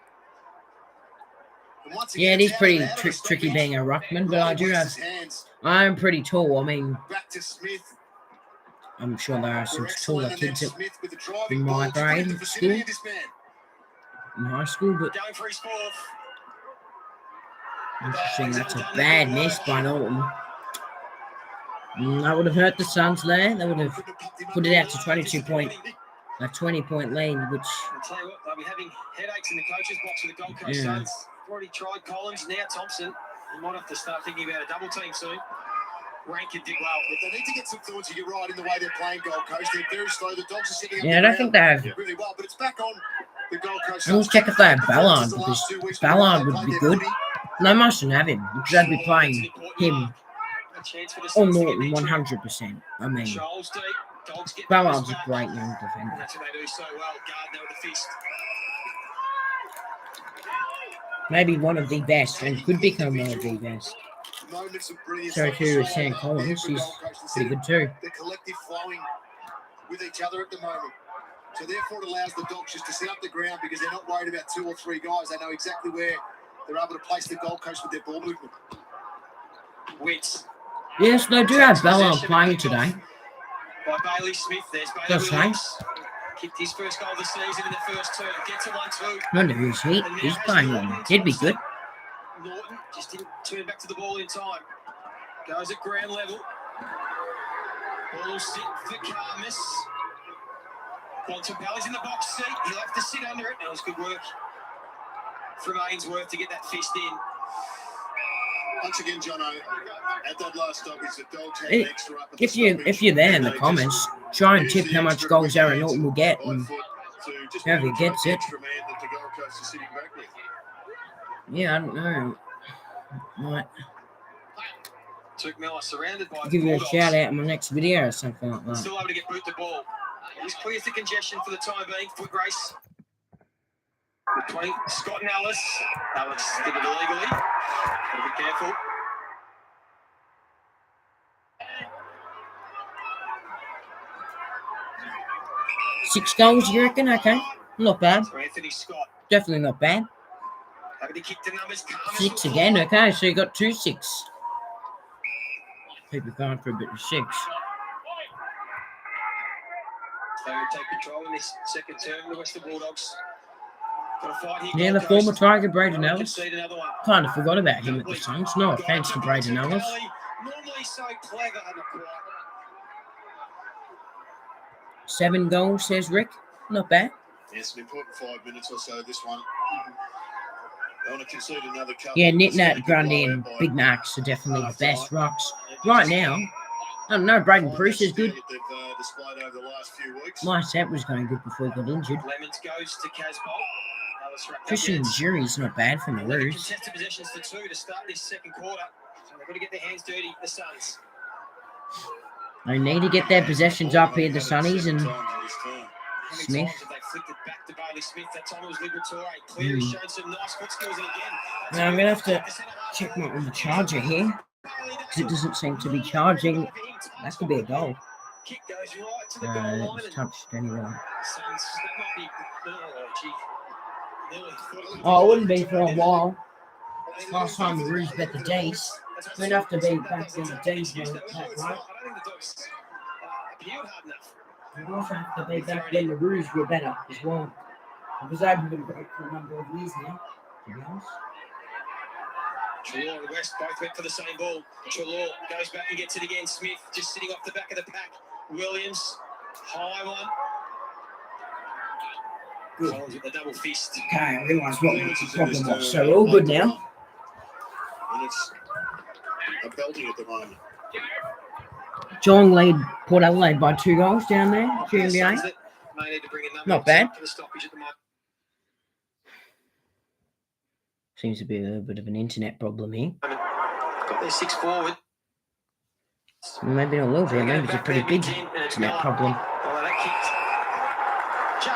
A: And once
B: Yeah,
A: again,
B: it is
A: it's
B: pretty
A: out of the
B: tricky
A: stoppage.
B: being a ruckman, but I do
A: Riley
B: have.
A: West's hands.
B: I'm pretty tall. I mean,
A: Back to Smith.
B: I'm sure there are some
A: Excellent,
B: taller
A: and then
B: kids at,
A: Smith with the driving
B: in my
A: ball to put in
B: grade
A: the
B: at
A: vicinity
B: school,
A: of this man.
B: in high school, but
C: Going for his fourth.
B: interesting. That's a bad miss by Norton. That would have hurt the Suns there. They would have put it out to 20-point lead, which
C: I'll tell you what, they'll be having headaches in the coach's box for the Gold Coast
B: Yeah.
C: Suns. Already tried Collins, now Thompson. They might have to start thinking about a double team soon. Rankin did well.
A: But they need to get some fluency. You're right in the way they're playing Gold Coast. They're very slow. The Dogs are sitting up
B: yeah, I don't think they have.
A: really well, but it's back on the Gold Coast.
B: I will check if they have Ballard, because Ballard would be good. And they mustn't have him, because they'd be playing him
C: A chance for the
B: or
C: Suns to get
B: Norton
C: their
B: 100%. I mean,
C: Shoals deep. Dogs get
B: Ballard's a
C: back.
B: great young defender.
C: That's what they do so well. Gardner with the fist.
B: Maybe one of the best, and could become one of the best.
A: Moments of brilliance.
B: So too is Sam Collins. He's pretty good too.
A: The collective flowing with each other at the moment. So therefore it allows the Dogs just to set up the ground because they're not worried about 2 or 3 guys. They know exactly where they're able to place the Gold Coast with their ball movement.
C: Wits.
B: Yes, they do have Ballard playing today.
C: By Bailey Smith. There's Bailey
B: That's
C: Williams. Kicked his first goal of the season in the first term. Gets a 1-2.
B: I wonder who's he. He's playing on. He'd be good.
C: Norton just didn't turn back to the ball in time. Goes at ground level. Ball sit for Carmus. Bontempelli's in the box seat. He'll have to sit under it. That was good work from Ainsworth to get that fist in.
H: Once again, Jono, at that last stoppage, the Dogs had
B: Hey,
H: an extra up at the
B: If you're there in the
H: stoppage,
B: comments, try and
H: use
B: tip
H: the
B: how much
H: extra
B: goals Aaron
H: quick
B: Norton will get,
H: hands
B: and
H: by foot to just
B: whoever
H: penetrate
B: gets
H: the
B: it.
H: extra man that the Gold Coast is sitting back with.
B: Yeah, I don't know. Might
C: Took Miller surrounded by
B: give you a
C: Bulldogs.
B: shout out in my next video or something like that.
C: Still able to get boot the ball. He's clears the congestion for the time being. Foot race. Between Scott and Ellis. Ellis did it illegally. Gotta be careful.
B: Six goals, you reckon? Okay. Not bad.
C: So Anthony Scott.
B: Definitely not bad.
C: Having to kick the numbers. Carmus
B: 6
C: will
B: again.
C: follow.
B: Okay, so you got 2 6. People going for a bit of 6.
C: They will take control in this second term. The Western Bulldogs. Got a fight here.
B: Yeah, the
C: Gold
B: former
C: Coast.
B: Tiger, Braden Ellis.
C: Concede another one.
B: Kind of forgot about him at the Suns. No offense to Braden Ellis.
C: Normally so clever and quiet.
B: 7 goals, says Rick. Not bad.
H: Yes, an important 5 minutes or so, this one. They want to concede another couple.
B: Yeah,
H: It's gonna
B: Nitnat,
H: be
B: Grundy,
H: blown
B: and
H: out by
B: Big Macs are definitely the best rocks. Right now, Oh no, Braden Bruce is good.
A: They've displayed over the last few weeks.
B: My set was going good before he got injured.
C: Lemons goes to Casbolt.
B: Christian Jury's not bad from the Roos.
C: Contested possessions to 2 to start this second quarter. So they've got to get their hands dirty, the Suns.
B: They need to get their possessions up here, the Sunnies and Smith.
C: They flicked it back to Bailey Smith. That time it was Liberatore. Clear has shown some nice foot skills. And again,
B: now I'm going to have to check my charger here. Because it doesn't seem to be charging. That could be a goal.
C: Kick goes right to the goal line.
B: It was touched anyway.
C: Suns, that might be...
B: Oh, it wouldn't be for a while. Last time the Roos bet the D's. We'd have to be back in the D's mode, right?
C: I don't think the Dogs appealed hard enough.
B: We'd also have to be back when the Roos were better as well. Because they've been great for a number of years now, to be honest.
C: Trelaw and West both went for the same ball. Trelaw goes back and gets it again. Smith just sitting off the back of the pack. Williams, high one.
B: Good.
C: Collins with the double fist.
B: Okay, I realised what the problem was. So we're all good now.
A: And it's a belting at the moment.
B: Geelong lead Port Adelaide by 2 goals down there during the game. Not bad. Seems to be a bit of an internet problem here.
C: Got their 6 forward.
B: Maybe not a little bit. Maybe it's a pretty big internet problem.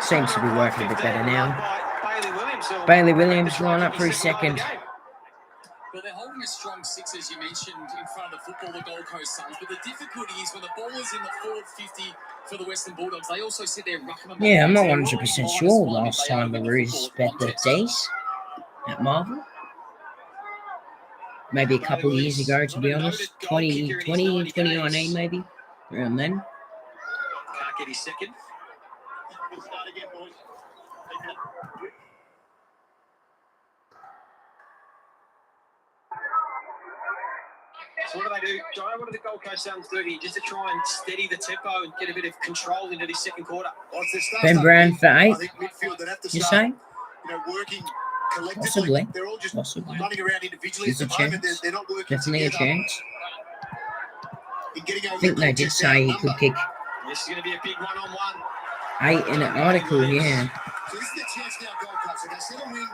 B: Seems to be working a bit better now. Bailey Williams line up for his second.
D: Well, they're holding a strong 6, as you mentioned, in front of the football, the Gold Coast Suns. But the difficulty is when the ball is in the forward 50 for the Western Bulldogs, they also sit there rucking them.
B: Yeah, I'm not 100% sure last time the Roos bet the D's at Marvel. Maybe a couple of years ago, to be honest. 2019 maybe. Around then.
C: Can't get his second. So what do they do? Joe, what do the Gold Coast Suns do here just to try and steady the tempo and get a bit of control into this second quarter?
B: Ben Brown for 8.
A: I think midfield would have to
B: You
A: start,
B: say?
A: working collectively.
B: Possibly.
A: They're all just
B: Possibly.
A: running around individually
B: There's
A: at
B: a
A: the moment.
B: chance.
A: They're not working
B: Definitely a
A: together.
B: chance.
A: In getting over
B: I think
A: the
B: they did
A: contest
B: say he
A: number.
B: could kick
C: This is going to be a big one-on-one.
B: 8 in an article, yeah.
A: So this is the chance now, Gold Coast. So they set a win.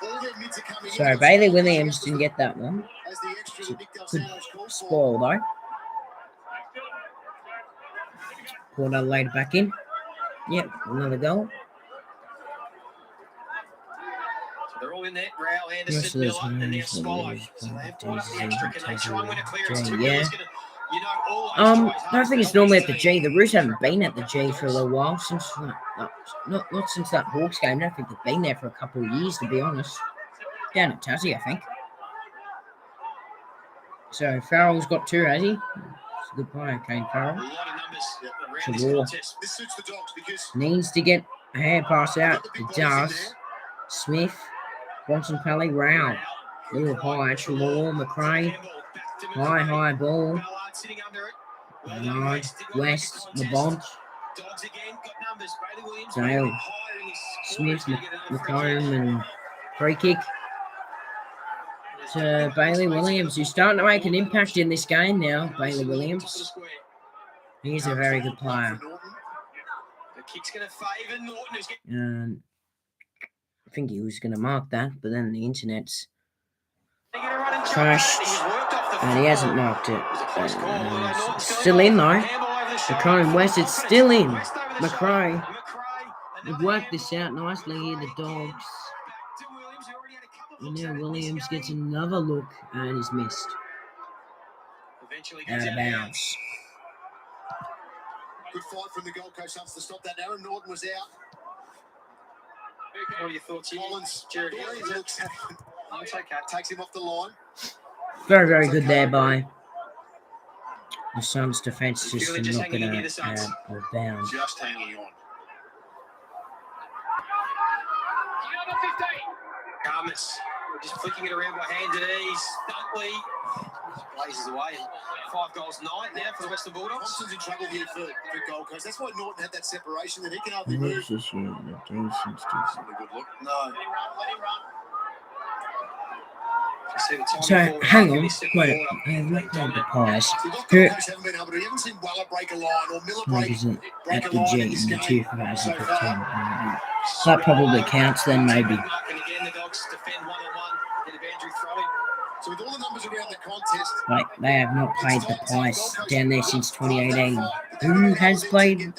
A: All their mids are coming
B: So
A: in.
B: Bailey Williams didn't get that one.
A: As the extra that Nick
B: Good
A: Delsanos calls for.
B: spoil though. Port Adelaide back in. Yep, another goal.
C: So they're all in there. Rao,
B: Most
C: Anderson,
B: of those
C: Miller, and now
B: games
C: Swallow.
B: are
C: So they've brought up the extra. Can they try and win a clearance?
B: G,
C: 2
B: yeah.
C: is going to, you know, all those tries.
B: I don't think it's normally at the G. The Roos haven't been at the G for a little while since not since that Hawks game. I don't think they've been there for a couple of years, to be honest. Down at Tassie, I think. So Farrell's got 2, has he? It's a good player, Kane Farrell.
C: A lot of numbers around
B: To
C: this
B: war.
C: contest.
A: This suits the Dogs because
B: Needs to get a hand pass out. It does. Smith, Bronson Pelly, Rao. Little high, Trelaw, McRae. High ball.
C: Ballard sitting under it. Well done,
B: Nine,
C: Did well
B: West,
C: to
B: the
C: contest.
B: bunch.
C: Dogs again, got numbers. Bailey Williams
B: Dale,
C: a bit higher in his
B: Smith,
C: score. He's gonna get another free
B: McComb,
C: kick.
B: and free kick to Bailey Williams, who's starting to make an impact in this game now. Bailey Williams. He's a very good player.
C: The kick's going to favour Norton, who's getting
B: And I think he was going to mark that, but then the internet's
C: going to run and jump
B: crashed,
C: at it. He's worked off the
B: and he hasn't
C: football.
B: marked it.
C: It was a close call, although Norton's
B: It's
C: going
B: still
C: on.
B: in though.
C: Handball over the shoulder.
B: McComb and West, it's still in.
C: West over the
B: McRae.
C: shoulder.
B: They've
C: another
B: worked this
C: handball.
B: out nicely here, the
C: Back
B: Dogs.
C: to Williams, who already had a couple of
B: And
C: looks
B: now
C: at it in this
B: Williams
C: game.
B: gets another look and he's missed.
C: Eventually
B: Out
C: goes
B: of bounds.
A: good fight from the Gold Coast Suns to stop that. Aaron Norton was out.
C: What are your thoughts here?
A: Collins,
C: Jared
A: yeah,
C: Hill,
A: he
C: is it?
A: looks
C: It's okay.
A: takes him off the line.
B: Very, very good there by the Suns' defence, just to knock it out of bounds.
A: Just hanging on.
C: Garmus, just flicking it around by hand at ease. Dunkley blazes away. 5 goals night now for the Western Bulldogs.
A: Thompson's in trouble here for Gold Coast. That's why Norton had that separation that he can hardly
B: Who's
A: move.
B: this year? The decent
A: Not a good look. No.
B: So, hang on. Wait, I have not played the Pies. Who
A: haven't been able to. You haven't seen Weller break a line or Miller
B: was it
A: break
B: at
A: a
B: the
A: line
B: G
A: in this
B: in the
A: game
B: 2015?
A: so far.
B: That probably counts then, maybe.
C: And again, the Dogs defend 1-on-1. Get a Andrew throwing.
A: So with all the numbers around the contest,
B: Like, they have not played the Pies down there since 2018. Who
A: Who
B: has played?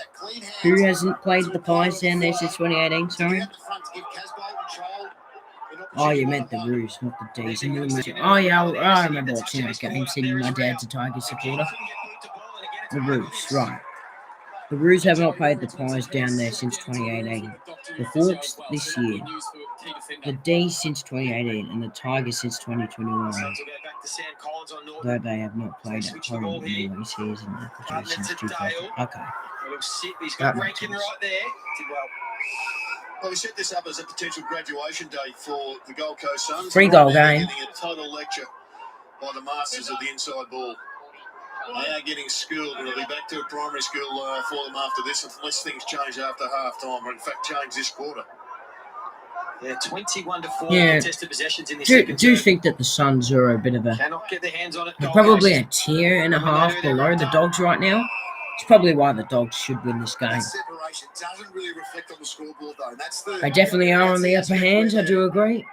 B: Who hasn't played the Pies down there since 2018? Sorry. Oh, you meant the Roos, not the D's. Oh, yeah, I remember watching that game, seeing my dad's a Tigers supporter. The Roos, right. The Roos have not played the Pies down there since 2018. The Hawks this year. The D's since 2018 and the Tigers since 2021. Though they have not played at home in all these years in the since 2000. Okay.
C: He's
B: That
C: got
B: makes
C: Rankin
B: sense.
C: right there. Did well.
A: Well, we set this up as a potential graduation day for the Gold Coast Suns.
B: Free goal
A: They're
B: game.
A: Getting a total lecture by the masters of the inside ball. They are getting schooled, and they'll be back to a primary school for them after this, unless things change after half time, or in fact change this quarter.
C: Yeah, 21-4
B: Yeah.
C: contested possessions in this
B: Do
C: second
B: you
C: term.
B: think that the Suns are a bit of a...
C: Cannot get their hands on it.
B: They're
C: Gold
B: probably
C: Coast.
B: a tier and a half below the Dogs right now? It's probably why the Dogs should win this game.
A: That separation doesn't really reflect on the scoreboard, though. And that's the.
B: They definitely are on the upper hand, I do agree.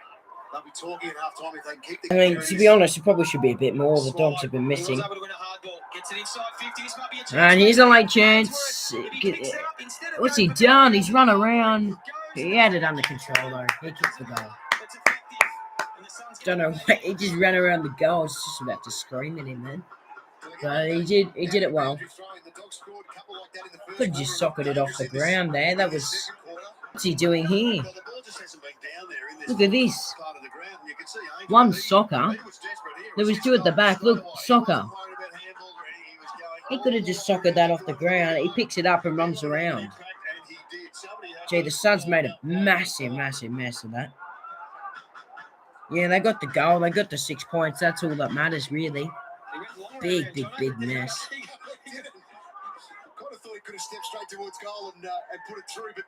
A: They'll be talking at half time if they can keep the.
B: I mean, to be honest, it probably should be a bit more. The Dogs have been
C: He
B: missing.
C: was able to win a hard ball. Gets it inside 50. This might be a chance.
B: And here's a late chance. What's he done? He's run around. He had it under control, though. He kicked the goal.
C: That's effective. And the Suns
B: Don't know why. He just ran around the goal. I was just about to scream at him then. But he did it well. Could have just socketed it off the ground there. That was... What's he doing here? Look at this. One soccer. There was two at the back. Look, soccer. He could have just sockered that off the ground. He picks it up and runs around. Gee, the Suns made a massive, massive mess of that. Yeah, they got the goal. They got the 6 points. That's all that matters, really. Big, big, big mess.
A: Kind of thought he could have stepped straight towards goal and put it through, but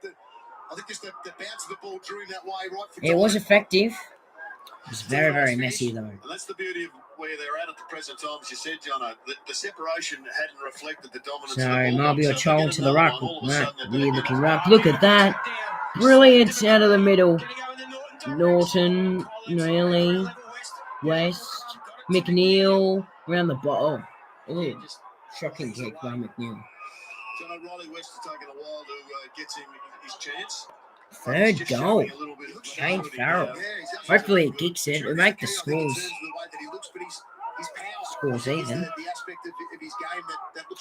A: I think just the bounce of the ball drew him that way right for
B: It was effective. It was very, very messy, though.
A: And that's the beauty of where they're at the present time, as you said, Jono. The separation hadn't reflected the dominance
B: So,
A: of the ball.
B: Marbio
A: So
B: Chol
A: get
B: to the
A: another
B: ruck.
A: one, all of a
B: Right,
A: sudden they're
B: weird
A: back
B: looking
A: in
B: ruck. Look at that. Brilliant out of the middle. Norton, Neely, West, McNeil, around the bottom. Oh, shocking kick by McNeil.
A: Jono, Riley West has taken a while to get him his chance.
B: Third goal. Kane Farrell. Hopefully he kicks it. It'll make the scores even.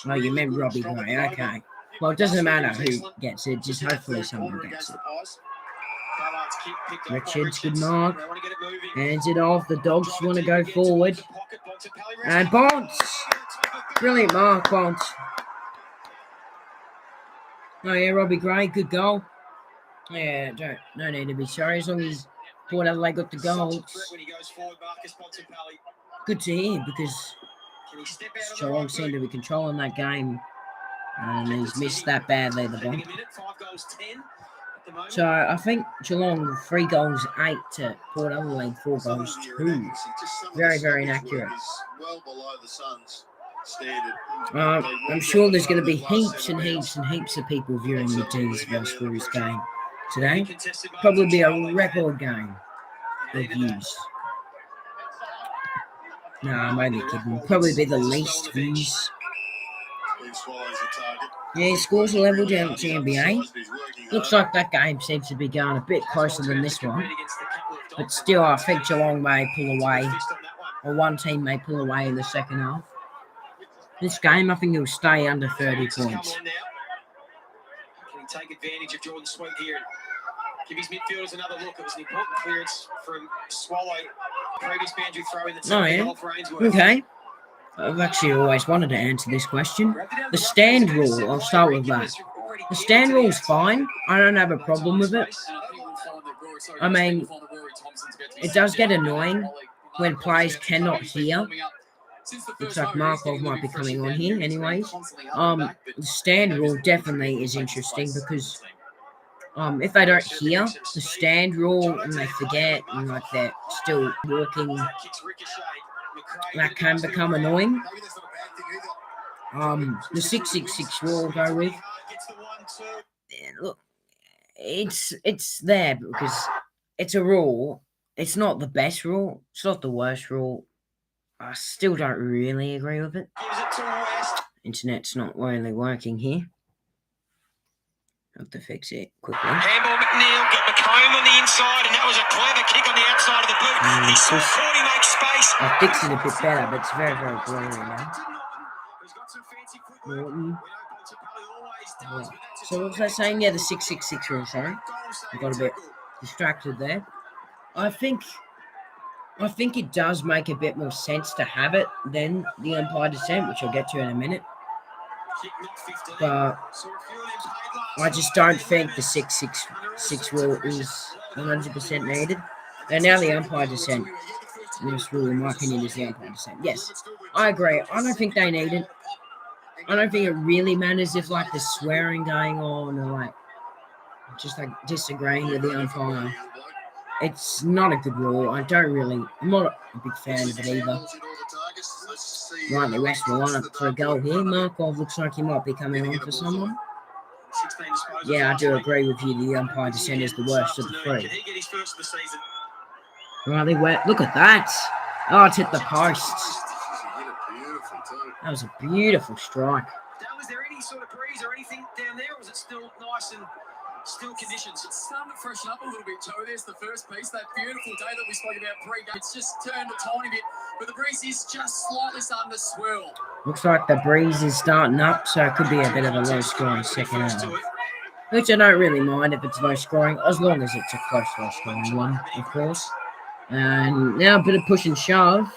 B: Oh, you meant Robbie Gray. Okay. Well, it doesn't matter who gets it. Just hopefully someone gets it. Richards, good mark. Hands it off. The Dogs want to go forward. And Bonds. Brilliant mark, Bonds. Oh, yeah, Robbie Gray. Good goal. Yeah, no need to be sorry. As long as Port Adelaide got the goal, good to hear because Geelong seemed to be controlling that game. And he's missed that badly, the bomb. So I think Geelong 3 goals 8 to Port Adelaide 4 goals 2. Very, very inaccurate.
A: Well below the Suns' standard.
B: I'm sure there's going to be heaps and heaps and heaps of people viewing the D's versus Roos game today. Probably be a record game of views. No, I'm only kidding. Probably be the least views. Yeah, scores are level down at the NBA. Looks like that game seems to be going a bit closer than this one. But still, I think Geelong may pull away. Or one team may pull away in the second half. This game, I think it'll stay under 30 points.
C: Can he take advantage of Jordan Sweet here and give his midfielders another look? It was an important clearance from Swallow. Previous boundary throw in the goal for Ainsworth.
B: Okay. I've actually always wanted to answer this question. The stand rule, I'll start with that. The stand rule's fine. I don't have a problem with it. I mean, it does get annoying when players cannot hear. Looks like Markov might be coming on here anyways. The stand rule definitely is interesting because if they don't hear the stand rule and they forget and like they're still walking, that can become annoying. The 666 rule I'll go with. And look, it's there because it's a rule. It's not the best rule. It's not the worst rule. I still don't really agree with it. Internet's not really working here. Have to fix it quickly.
C: Handball McNeil got McComb on the inside, and that was a clever kick on the outside of the boot. He saw Cordy make space.
B: I'll fix it a bit better, but it's very, very blurry now. Norton. Yeah. So what was I saying? Yeah, the 666 rule, sorry. I got a bit distracted there. I think it does make a bit more sense to have it than the umpire dissent, which I'll get to in a minute. But I just don't think the 666 rule is 100% needed. And now the umpire dissent, this rule, in my opinion, is the umpire dissent. Yes, I agree. I don't think they need it. I don't think it really matters if, like, there's swearing going on or, like, just, like, disagreeing with the umpire. It's not a good rule. I'm not a big fan of it either. Right, the rest will line up for a goal here. Markov looks like he might be coming on for someone. Yeah, I do agree with you. The umpire dissent is the worst of the three. Right, look at that. Oh, it's hit the posts. That was a beautiful strike.
C: Was there any sort of breeze or anything down there, or was it still nice and still conditions?
D: It's starting to freshen up a little bit, Joe. There's the first piece, that beautiful day that we spoke about pre-game. It's just turned a tiny bit, but the breeze is just slightly starting to swirl.
B: Looks like the breeze is starting up, so it could be a bit of a low scoring second half. Which I don't really mind if it's low scoring, as long as it's a close low scoring one, of course. And now a bit of push and shove.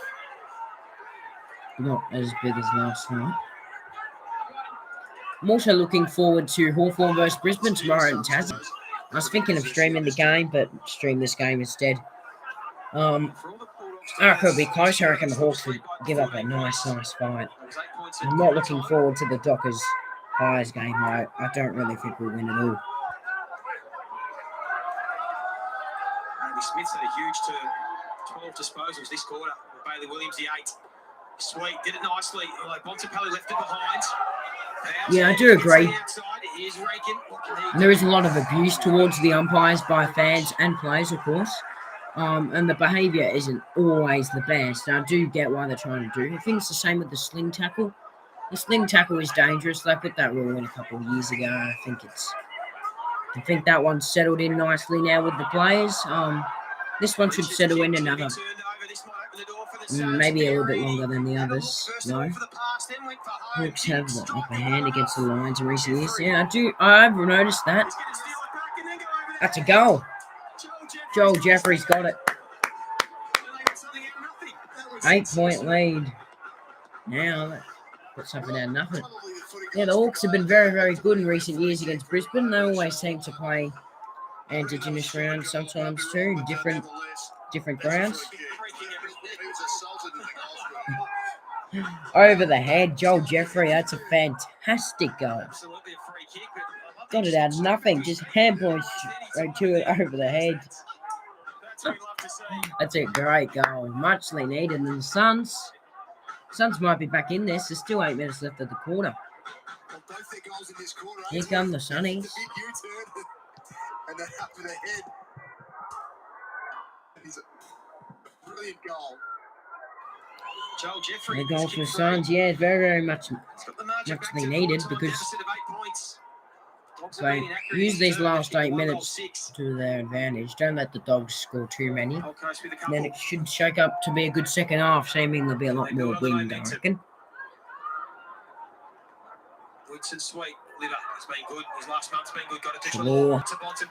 B: Not as big as last night. I'm also looking forward to Hawthorn versus Brisbane tomorrow in Tassie. I was thinking of streaming the game, but stream this game instead. I reckon it'll be close. I reckon the Hawks will give up a nice fight. I'm not looking forward to the Dockers Pies game. I don't really think we'll win at all.
C: Smith's had a huge turn. 12 disposals this quarter. Bailey Williams, the 8. Sweet, did it nicely. Like Bontempelli left it behind.
B: Yeah, I do agree. There is a lot of abuse towards the umpires by fans and players, of course. And the behaviour isn't always the best. I do get why they're trying to do. I think it's the same with the sling tackle. The sling tackle is dangerous. They put that rule in a couple of years ago. I think that one's settled in nicely now with the players. This one should settle in another, maybe a little bit longer than the others. No. Hawks have the upper hand against the Lions in recent years. Yeah, I've noticed that. That's a goal. Joel Jeffrey's got it. 8-point lead. Now, put something out of nothing. Yeah, the Hawks have been very, very good in recent years against Brisbane. They always seem to play Indigenous rounds sometimes too, different grounds. Over the head, Joel Jeffrey, that's a fantastic goal. Got it out of nothing, just handball straight to it over the head. That's a great goal, muchly needed. And the Suns might be back in this. There's still 8 minutes left of the quarter. Here come the Sunnies.
A: And then after the head. It's a brilliant goal.
C: Joel Jeffrey.
B: The goal for the Suns, yeah, very, very muchly needed because they use these last 8 minutes to their advantage. Don't let the Dogs score too many. Then it should shake up to be a good second half, seeming there'll be a lot more wind, I reckon.
C: Woodson Sweet. Liver has been good. His last month's been good. Got it to
B: Law.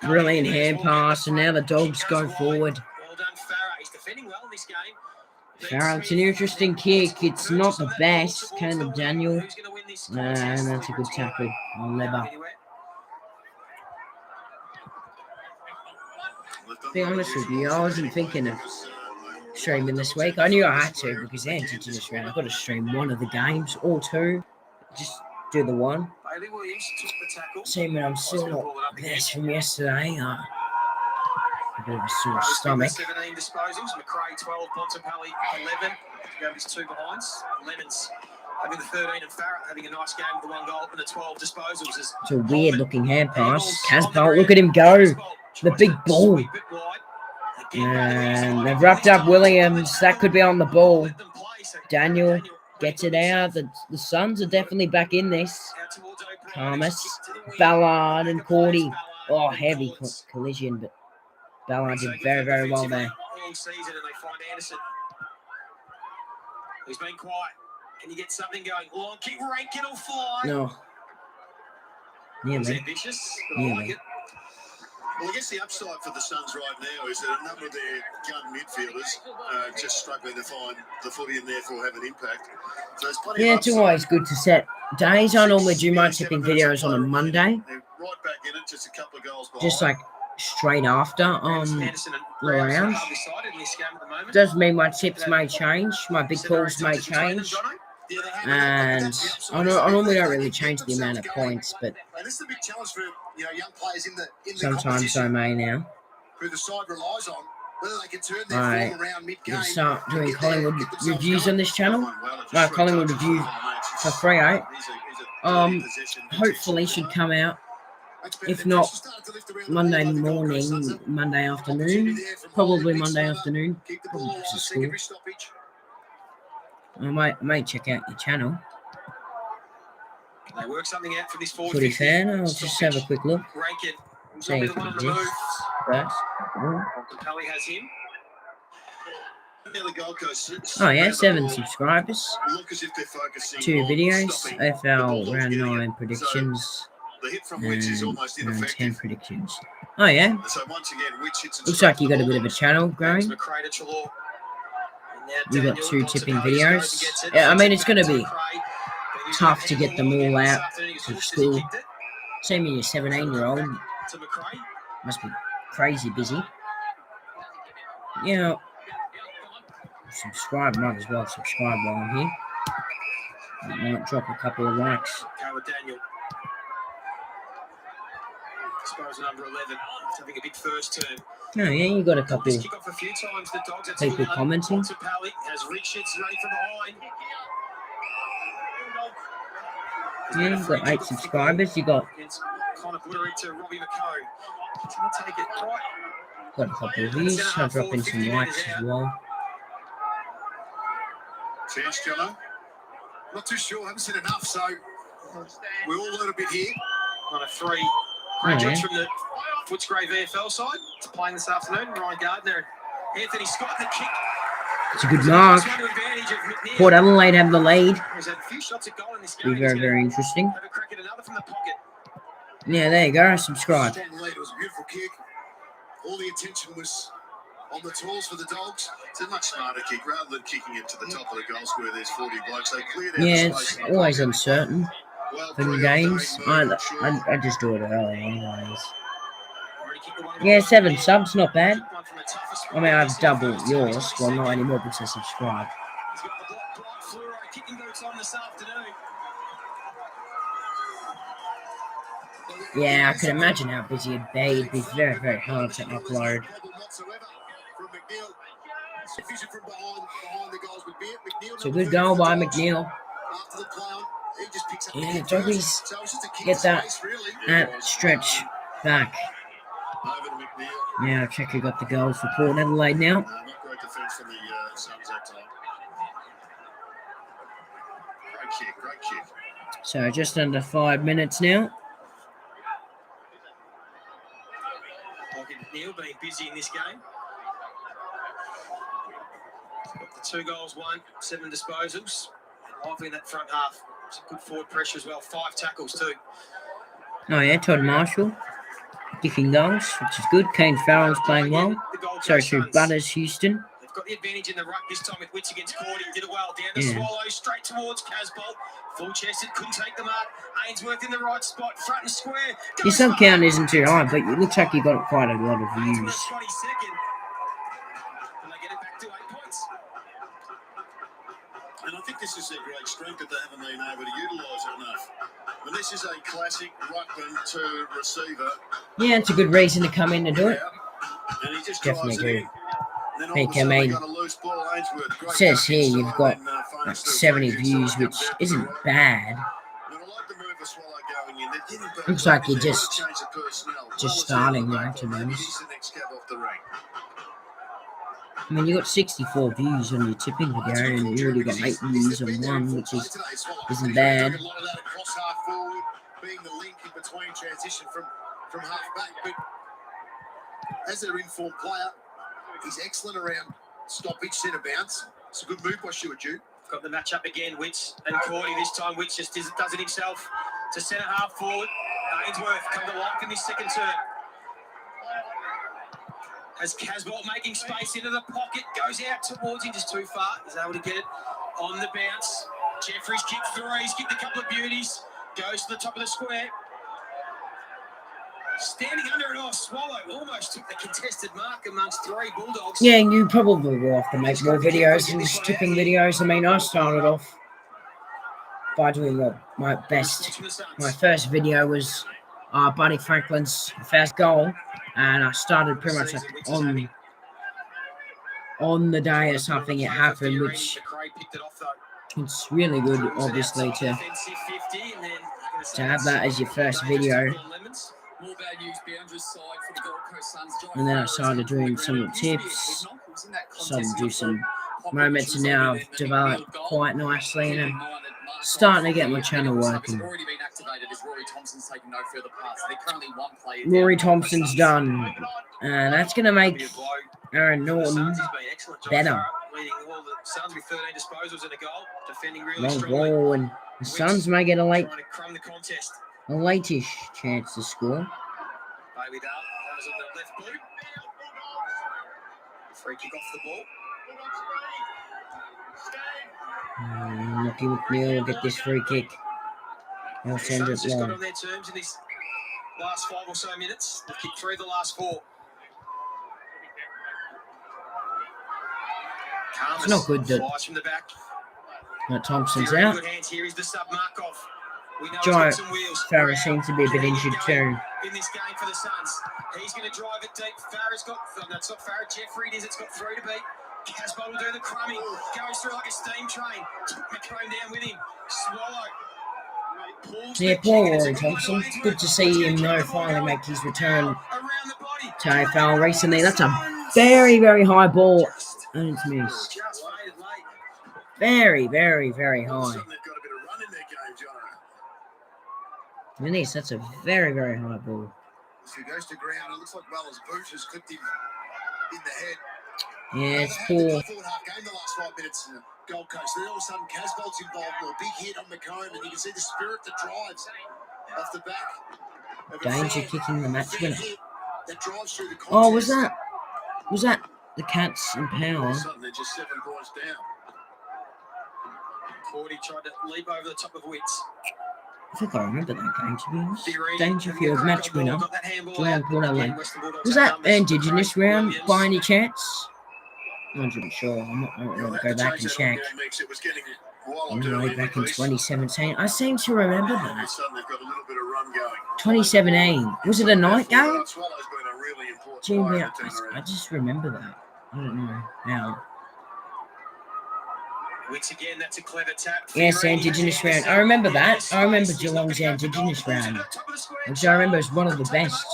B: Brilliant hand pass, and now the Dogs go forward.
C: Well done, Farah. He's defending well in this game.
B: Farah, it's an interesting kick. It's not the best. Caleb Daniel. And that's a good tackle on Liver. To be honest with you, I wasn't thinking of streaming this week. I knew I had to because they're Indigenous round. I've got to stream one of the games or two. Just do the one.
C: Bailey Williams took the tackle.
B: See, man, I'm still not best from yesterday. A bit of a sore stomach.
C: 17 disposals. McRae 12, Bontempelli 11. He gave his 2 behinds. Lemons having the 13 and Farrah having a nice game with the 1 goal and the 12 disposals.
B: It's a weird looking hand pass. Casbolt, look at him go. The big ball. And they've wrapped up Williams. That could be on the ball. Daniel gets it out. The Suns are definitely back in this. Thomas, Ballard, and Cordy. Oh, heavy collision, but Ballard did very, very well there.
C: He's been quiet. Can you get something going? Long kick, Rankin will fly.
B: No. Nearly.
C: Ambitious, but I
B: Nearly.
C: like it.
A: Well, I guess the upside for the Suns right now is that a number of their gun midfielders are just struggling to find the footy and therefore have an impact. So there's plenty of
B: Yeah, it's always good to set days. I normally do my tipping videos on a Monday.
A: They're right back in it, just a couple of goals behind.
B: Just like straight after the round. Does mean my tips may change, my big calls may change, and I normally don't really change the amount of points, but
A: And this is a big challenge for young players in the
B: sometimes I may now.
A: who the side relies on, whether they can turn
B: I
A: their form around mid-game.
B: will start doing Collingwood reviews on this channel. Collingwood review for free, eh? Hopefully should come out. If not, Monday morning, Monday afternoon, probably Monday afternoon. Probably to school. I might check out your channel.
C: They work something out for this forward.
B: Footy fan, I'll just have a quick look.
C: Rankin.
B: See if it exists first.
C: Pelly has him.
B: Oh yeah, 7 subscribers. 2 videos. AFL round 9 predictions. And round 10 predictions. Oh yeah. Looks like you got a bit of a channel growing. You got 2 tipping videos. Yeah, I mean it's gonna be tough to get them all out to school. Same with your 17-year-old. Must be crazy busy. Yeah. Subscribe, might as well subscribe while I'm here. I might drop a couple of likes.
C: Number 11, having a big first term.
B: Oh yeah, you got a couple
C: Kick off a few times. The Dogs
B: people commenting.
C: Has Richards ready from behind.
B: Yeah, you got 8 subscribers. You got
C: Connor Butterick to Robbie McCone. Take it right.
B: got a couple of views. I'll drop in some likes as well.
A: Chance, Jono. Not too sure. Haven't seen enough, so we all learn a bit here.
C: On a 3.
B: Oh, yeah.
C: From the Footscray VFL side. It's playing this afternoon. Ryan Gardner and Anthony Scott, the kick.
B: It's a good mark. Port Adelaide have the lead. Be very, very interesting. Yeah, there you go. Subscribe.
A: Strong lead. It was a beautiful kick. All the attention was on the tools for the Dogs. It's a much smarter kick rather than kicking it to the top of the goal square. There's 40 blokes. They cleared out
B: Yeah,
A: the space.
B: it's always uncertain for the games. I just do it early anyways. Yeah, 7 subs, not bad. I mean, I've doubled yours. Well, not anymore because I subscribe. Yeah, I can imagine how busy it'd be. It'd be very, very hard to upload. It's a good goal by McNeil. Yeah, Doggies get that stretch back. Yeah, check who got the goal for Port Adelaide now.
A: Great defence from the Suns that time. Great kick.
B: So just under 5 minutes now.
C: McNeil being busy in this game. Got the 2 goals, 1, 7 disposals. Lively in that front half. Some good forward pressure as well. 5 tackles too.
B: Oh yeah, Todd Marshall kicking goals, which is good. Kane Farrell's playing well. Sorry to Butters Houston.
C: They've got the advantage in the ruck this time with Witts against Cordy. Did it well. Down the Swallows, straight towards Casbolt. Full chested, couldn't take the mark. Ainsworth in the right spot, front and square.
B: Your sub count isn't too high, but it looks like you got quite a lot of views.
C: And they get it back to 8 points.
A: And I think this is their great strength that they haven't been able to utilise it enough. And this is a classic ruckman to receiver.
B: Yeah, it's a good reason to come in to do it.
A: And he just
B: Definitely
A: drives it
B: do.
A: in. Then all
B: Hey,
A: of a sudden they
B: Jermaine.
A: got a loose ball. Ainsworth, great
B: It says
A: touch
B: here you've
A: inside,
B: got
A: and,
B: like
A: Phones to
B: 70
A: French
B: views,
A: inside,
B: which
A: comes out to the
B: isn't
A: right.
B: bad.
A: And I like the move of Swallow going in. They're getting back
B: Looks
A: right
B: like
A: in
B: you're
A: there.
B: just
A: Gotta change the personnel.
B: just
A: Well,
B: starting
A: it's
B: now, to be
A: maybe
B: honest.
A: he's the next cab off the rank.
B: I mean, you got 64 views on your tipping video, and you already got 8 views on one, which isn't bad.
A: A lot of that across half forward, being the link in between transition from half back. But as their informed player, he's excellent around stoppage, centre bounce. It's a good move by Stuart Jude.
C: Got the match up again, Witts and Cordy. This time Witts just does it himself to centre half forward. Ainsworth come to life in this second turn. As Casbolt making space into the pocket, goes out towards him, just too far. He's able to get it on the bounce. Jeffries kicked through, he's kicked a couple of beauties. Goes to the top of the square. Standing under it off, Swallow almost took the contested mark amongst 3 Bulldogs.
B: Yeah, and you probably will have to make more videos than just tipping videos. I mean, I started off by doing my first video was Buddy Franklin's first goal, and I started pretty much like on the day or something it happened, which it's really good, obviously, to have that as your first video. And then I started doing some tips, started to do some moments, and now I've developed quite nicely, and I'm starting to get my channel working. Rory Thompson's done, and that's going to make Aaron Norton better. Long ball, and the Suns may get a late-ish chance to score.
C: Free kick off the ball.
B: Lucky McNeil will get this free kick. He'll send it
C: Suns just got
B: long.
C: on their terms in these last 5 or so minutes. They've kicked 3 of the last 4.
B: It's not good that
C: from the back.
B: Thompson's out.
C: Good hands here is the sub Markov. We know
B: Joe
C: he's got some wheels.
B: Farah seems to be a bit injured too.
C: In this game for the Suns, he's going to drive it deep. Farah's got, that's not Farah, Jeffrey it is. It's got 3 to beat. Casbolt will do the crummy. Goes through like a steam train. McComb down with him. Swallow.
B: Yeah, poor Rory Thompson. Good to see him finally make his return to AFL recently. That's a very, very high ball, and it's missed. Very, very, very high. It is. That's a very, very high ball.
A: As he goes to ground, it looks like Weller's boot has clipped him in the head.
B: Yeah, it's poor.
A: Forward half game, the last 5 minutes, Gold Coast. Then all of a sudden, Casbolt's involved with a big hit on McComb, and you can see the spirit that drives off the back.
B: Danger kicking the match winner.
A: That drives through the contest.
B: Oh, was that the Cats in power?
A: All of a sudden, they're just 7 points down.
C: Cordy tried to leap over the top of Witts.
B: I think I remember that game, to be honest. Dangerfield match winner. Round Portland. Was that Indigenous round by any chance? I'm not really sure. I don't want to go back and check. Anyway, back in 2017. I seem to remember that. 2017. Was it a night game? Gee, I just remember that. I don't know now.
C: Witts again, that's a clever tap.
B: Yes, Indigenous round. I remember that. I remember Geelong's Indigenous round, which I remember is one of the best.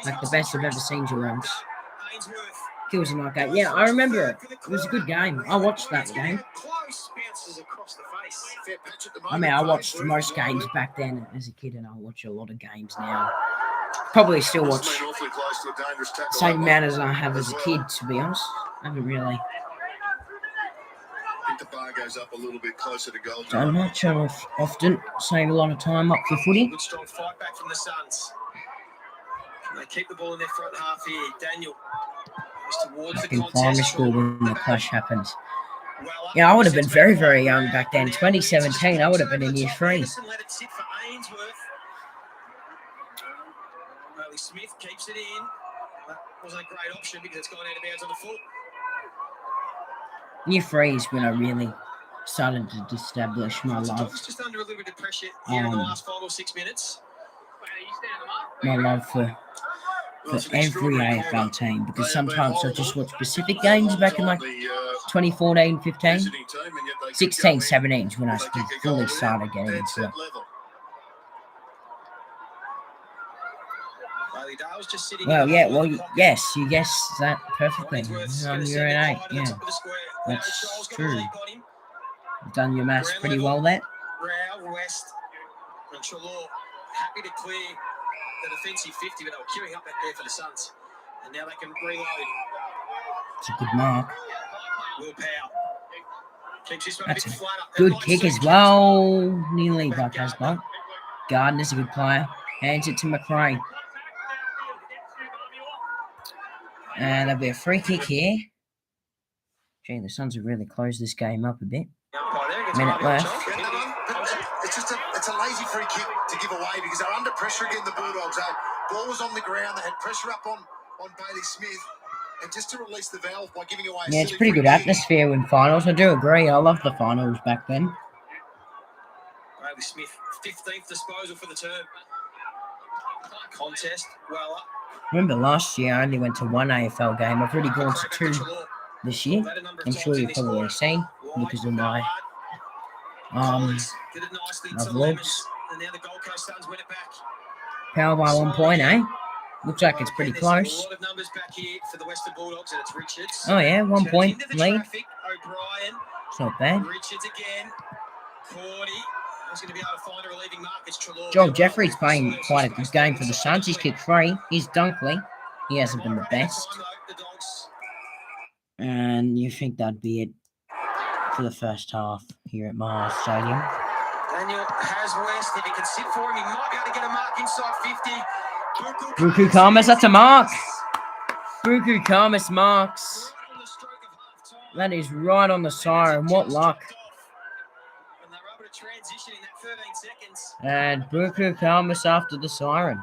B: Like the best I've ever seen Geelong's. It was a night game. Yeah, I remember it. It was a good game. I watched that game. I mean, I watched most games back then as a kid, and I watch a lot of games now. Probably still watch the same amount as I have as a kid, to be honest. I haven't really
A: The bar goes up a little bit closer to goal.
B: done much. I often save a lot of time up for footy.
C: Good strong fight back from the Suns. They keep the ball in their front half here. Daniel goes towards
B: Back
C: the
B: in
C: contest.
B: primary school when the clash happened. Yeah, I would have been very, very young back then. 2017, I would have been in year 3.
C: Let it sit for Ainsworth. Riley Smith keeps it in. That wasn't a great option because it's gone out of bounds on the foot.
B: Year 3 is when I really started to establish my love,
C: Just under a little bit of pressure here in the last 5 or 6 minutes.
B: my love for every AFL team, because sometimes I just watch Pacific games back in like 2014, 15, 16, 17 when I fully started getting into it. Well, yeah, well, yes, you guessed that perfectly. You're an 8, yeah. That's true. You've done your maths pretty well there.
C: West and Chalor happy to clear the defensive 50, but they were queuing up back there for the Suns. And now they can reload.
B: It's a good mark.
C: Will Power. Keeps this one
B: That's
C: a
B: a
C: bit flatter.
B: good kick as well. Nearly bypass ball. Gardner's a good player. Hands it to McRae. And there'll be a free kick here. Gee, the Suns have really closed this game up a bit. Minute left.
A: It's a lazy free kick to give away because they're under pressure again, the Bulldogs. Ball was on the ground. They had pressure up on Bailey Smith. And just to release the valve by giving away
B: Yeah, it's pretty good atmosphere in finals. I do agree. I love the finals back then.
C: Bailey Smith, 15th disposal for the term. Contest, well up.
B: Remember last year I only went to one AFL game. I've already gone to 2 this year. I'm sure you've probably already seen because of my vlogs. Power by 1 point, eh? Looks like it's pretty close. Oh yeah, 1 point lead. It's not bad. Joel Jeffrey's playing quite a good game for the Suns. He's kicked 3. He's Dunkley. He hasn't been the best. And you think that'd be it for the first half here at Mars Stadium.
C: Daniel has West. If he can sit for him, he might be able to get a mark inside 50.
B: Buku Kamas, that's a mark. Buku Kamas marks. That is right on the siren. What luck. And Buku Kamas after the siren.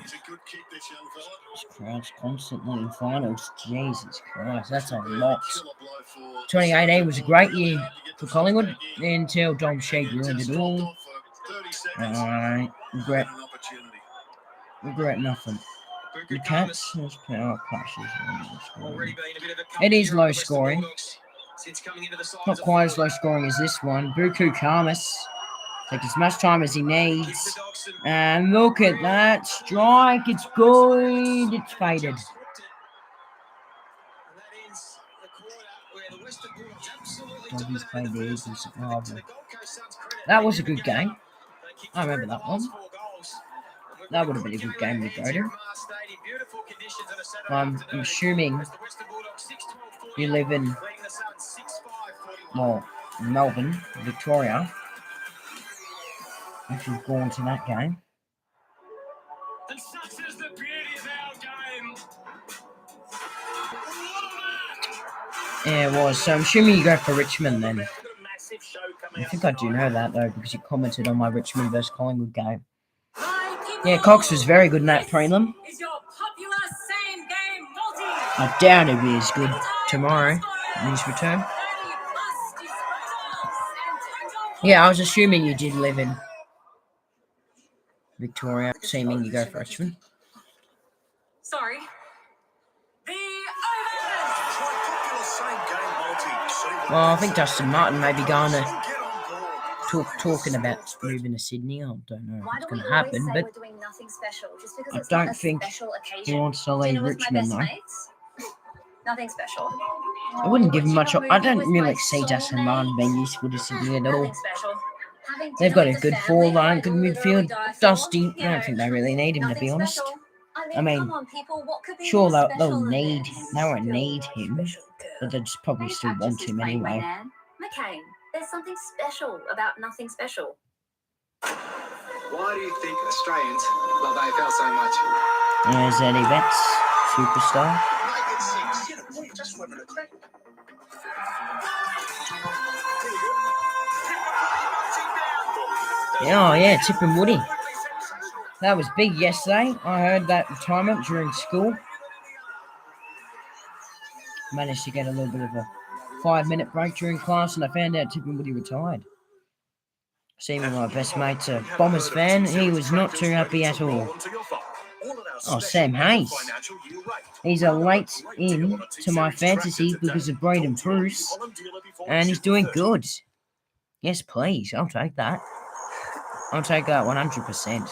A: He's a good kick, this young fella.
B: This crowd's constantly in finals. Jesus Christ, that's a lot. 2018 was a great year for Collingwood until Dom Sheed ruined it all. Regret nothing. The Cats' power clashes. It is low scoring. Not quite as low scoring as this one. Buku Kamas takes as much time as he needs. And look at that strike. It's good. It's faded. Doggies played the Eagles. Oh, that was a good game. I remember that one. That would have been a good game to go to. I'm assuming you live in, well, Melbourne, Victoria. If you've gone to that game.
K: And such is the beauty of our game.
B: Yeah, it was. So I'm assuming you go for Richmond then. I think I do know that though because you commented on my Richmond versus Collingwood game. Yeah, Cox was very good in that prelim. I doubt he'll be as good tomorrow in his return. Yeah, I was assuming you did live in Victoria, seeming you go for Richmond.
K: Sorry.
B: Well, I think Dustin Martin may be going to talking about moving to Sydney. I don't know if it's going to happen, but I don't think he wants to leave Richmond though.
K: Nothing special.
B: I wouldn't give him much. I don't really see Dustin Martin being useful to Sydney at all. They've got a good forward, good midfield. Dusty, I don't think they really need him, to be honest. I mean, sure, they won't need him, but they just probably still want him anyway.
K: McCain, there's something special about nothing special.
C: Why do you think Australians love AFL so much?
B: There's Eddie Betts, superstar. Oh yeah, Tip and Woody. That was big yesterday. I heard that retirement during school. Managed to get a little bit of a 5-minute break during class, and I found out Tipping Woody retired. Seeming my best mate's a Bombers fan, he was not too happy at all. Oh, Sam Hayes. He's a late in to my fantasy because of Braden Bruce, and he's doing good. Yes, please. I'll take that. I'll take that 100%.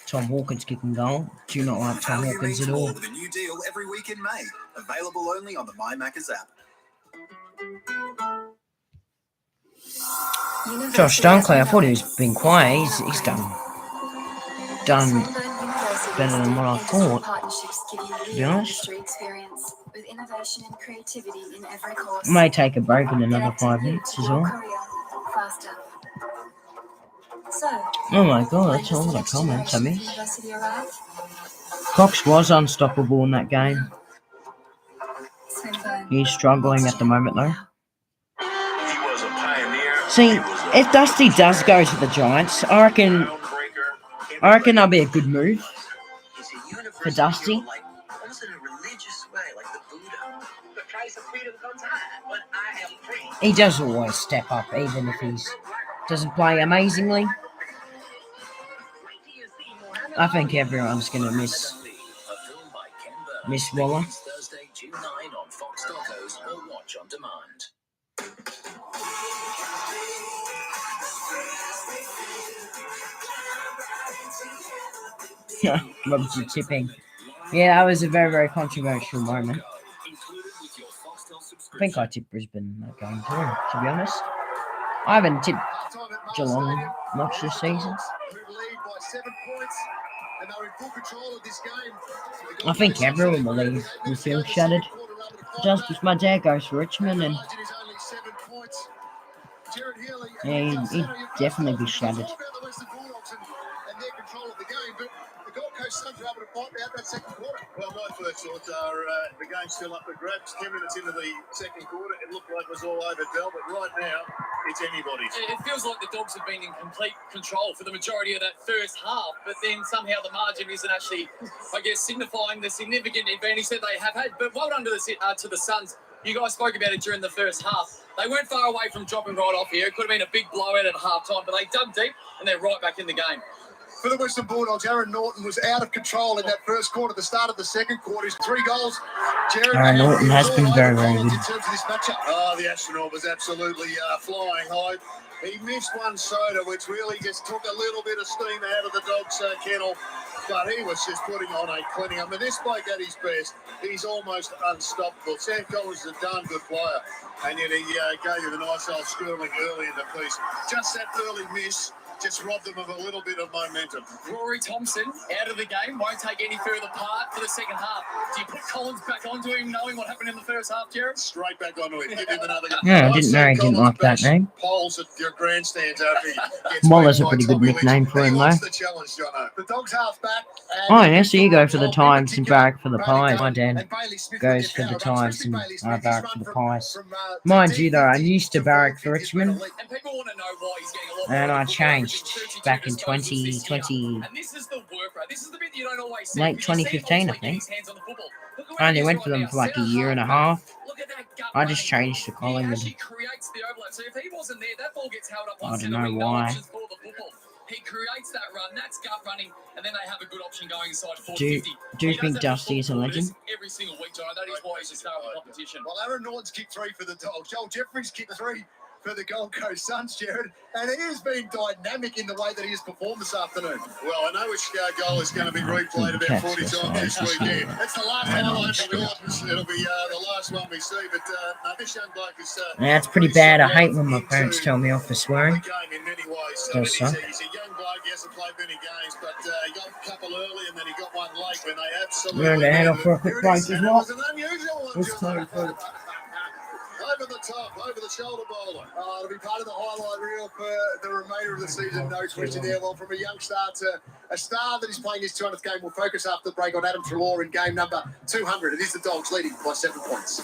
B: Tom Hawkins kicking goal. Do not like Tom Hawkins at all.
L: With a new deal every week in May. Available only on the My Maccas app.
B: Josh Dunkley, I thought he was being quiet. He's done better than what I thought, to be honest. May take a break in another 5 minutes as well. Oh my god, that's all the comments I missed. Cox was unstoppable in that game. He's struggling at the moment though. See, if Dusty does go to the Giants, I reckon that'll be a good move for Dusty. He does always step up, even if he doesn't play amazingly. I think everyone's going to miss Waller.
L: Thursday, June 9 on Fox Docos or watch on demand.
B: Robinson tipping. Yeah, that was a very, very controversial moment. I think I tipped Brisbane in that game too, to be honest. I haven't tipped Geelong much this season. I think everyone will feel shattered. Just because my dad goes for Richmond and yeah, he'd definitely be shattered.
A: Suns were able to fight out that second quarter. Well, my first thoughts are the game's still up for grabs. 10 minutes into the second quarter, it looked like it was all over Dell, but right now, it's anybody's.
D: It feels like the Dogs have been in complete control for the majority of that first half, but then somehow the margin isn't actually, I guess, signifying the significant advantage that they have had. But well done to the Suns. You guys spoke about it during the first half. They weren't far away from dropping right off here. It could have been a big blowout at half-time, but they dug deep, and they're right back in the game.
A: For the Western Bulldogs, Aaron Norton was out of control in that first quarter. The start of the second quarter, he's 3 goals.
B: Aaron Norton has been very, very good.
A: In terms of this matchup. Oh, the astronaut was absolutely flying high. He missed one soda, which really just took a little bit of steam out of the Dogs' kennel. But he was just putting on a clinic. I mean, this bloke at his best, he's almost unstoppable. Sam Collins is a darn good player. And yet he gave him a nice old schooling early in the piece. Just that early miss just robbed them of a little bit of momentum.
D: Rory Thompson out of the game, won't take any further part for the second half. Do you put Collins back onto him, knowing what happened in the first half, Jared?
A: Straight back onto him. Give him another go.
B: Yeah, I didn't know he didn't like that name.
A: Poles at your grandstands after he gets
B: Waller's a pretty good nickname for him, though.
A: The challenge, Jono. The Dogs half back.
B: Oh, yeah, so you go for the Tigers and barrack for the Pies. My dad goes for the Tigers and I barrack for the Pies. Mind you, though, I used to barrack for Richmond, and I changed back in 2020, late 2015, I think. I only went for them for like a year and a half. I just changed to Collingwood. I don't know why.
D: He creates that run, that's gut running, and then they have a good option going inside
B: 450. Do you think Dusty is a legend?
D: Every single week, John. That is why he's the star of the competition.
A: Well, Aaron Norton's kicked 3 for the Dogs. Joel Jeffries kicked 3 for the Gold Coast Suns, Jared, and he has been dynamic in the way that he has performed this afternoon. Well, I know which goal is going to be replayed about 40 times this weekend. That's the last highlight for Norton's. It'll be the last one we see, but this young bloke is...
B: Yeah, it's pretty bad. I hate when my parents tell me off for swearing.
A: In many ways. He's a young bloke. He hasn't played many games, but he got a couple early, and then he got one late when they absolutely...
B: We're going to head off for a quick break as well.
A: It was an unusual one. Over the top, over the shoulder bowler. It'll be part of the highlight reel for the remainder of the season. No question there. Well, from a young star to a star that is playing his 200th game, we'll focus after the break on Adam Treloar in game number 200. It is the Dogs leading by 7 points.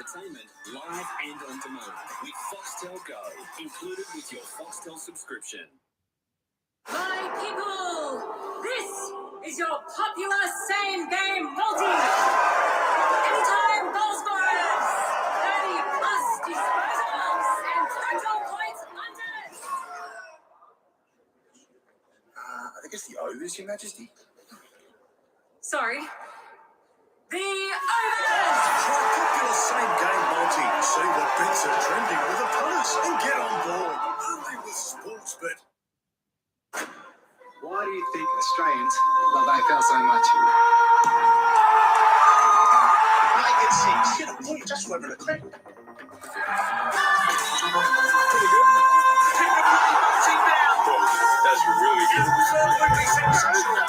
L: entertainment live and on demand with Foxtel Go, included with your Foxtel subscription.
M: My people, this is your popular same-game multi. Anytime goal scorers, 30-plus disposals, and total points under.
H: I guess the overs, Your Majesty.
M: Sorry. The overs!
H: Try popular same-game multi. See what bets are trending with the punters and get on board. Only with Sportsbet.
C: Why do you think Australians love AFL so much?
H: Make it 6. Get a point. Just went with a clip. Pretty good. That's really good. Absolutely sensational.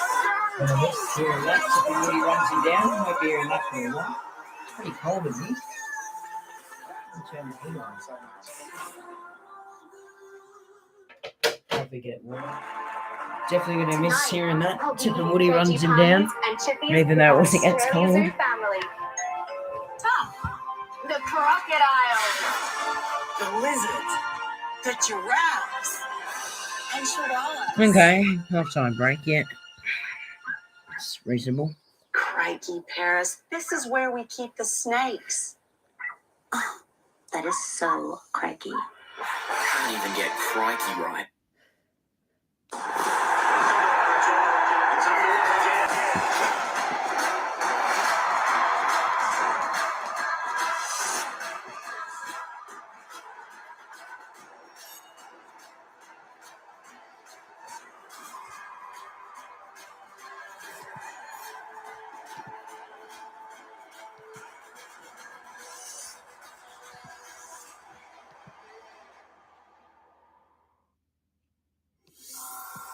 B: Here, that's when he runs him down. Might be here enough for a while. It's pretty cold, isn't it? Turn the heat on. Hope we get warm. Definitely going to miss hearing that. Tip and Woody runs him down. Even though it wasn't gets cold.
K: The crocodiles,
M: The lizards, the giraffes, and koalas.
B: Okay, half-time break yet. It's reasonable.
F: Crikey, Paris. This is where we keep the snakes. Oh, that is so crikey.
L: Can't even get crikey right.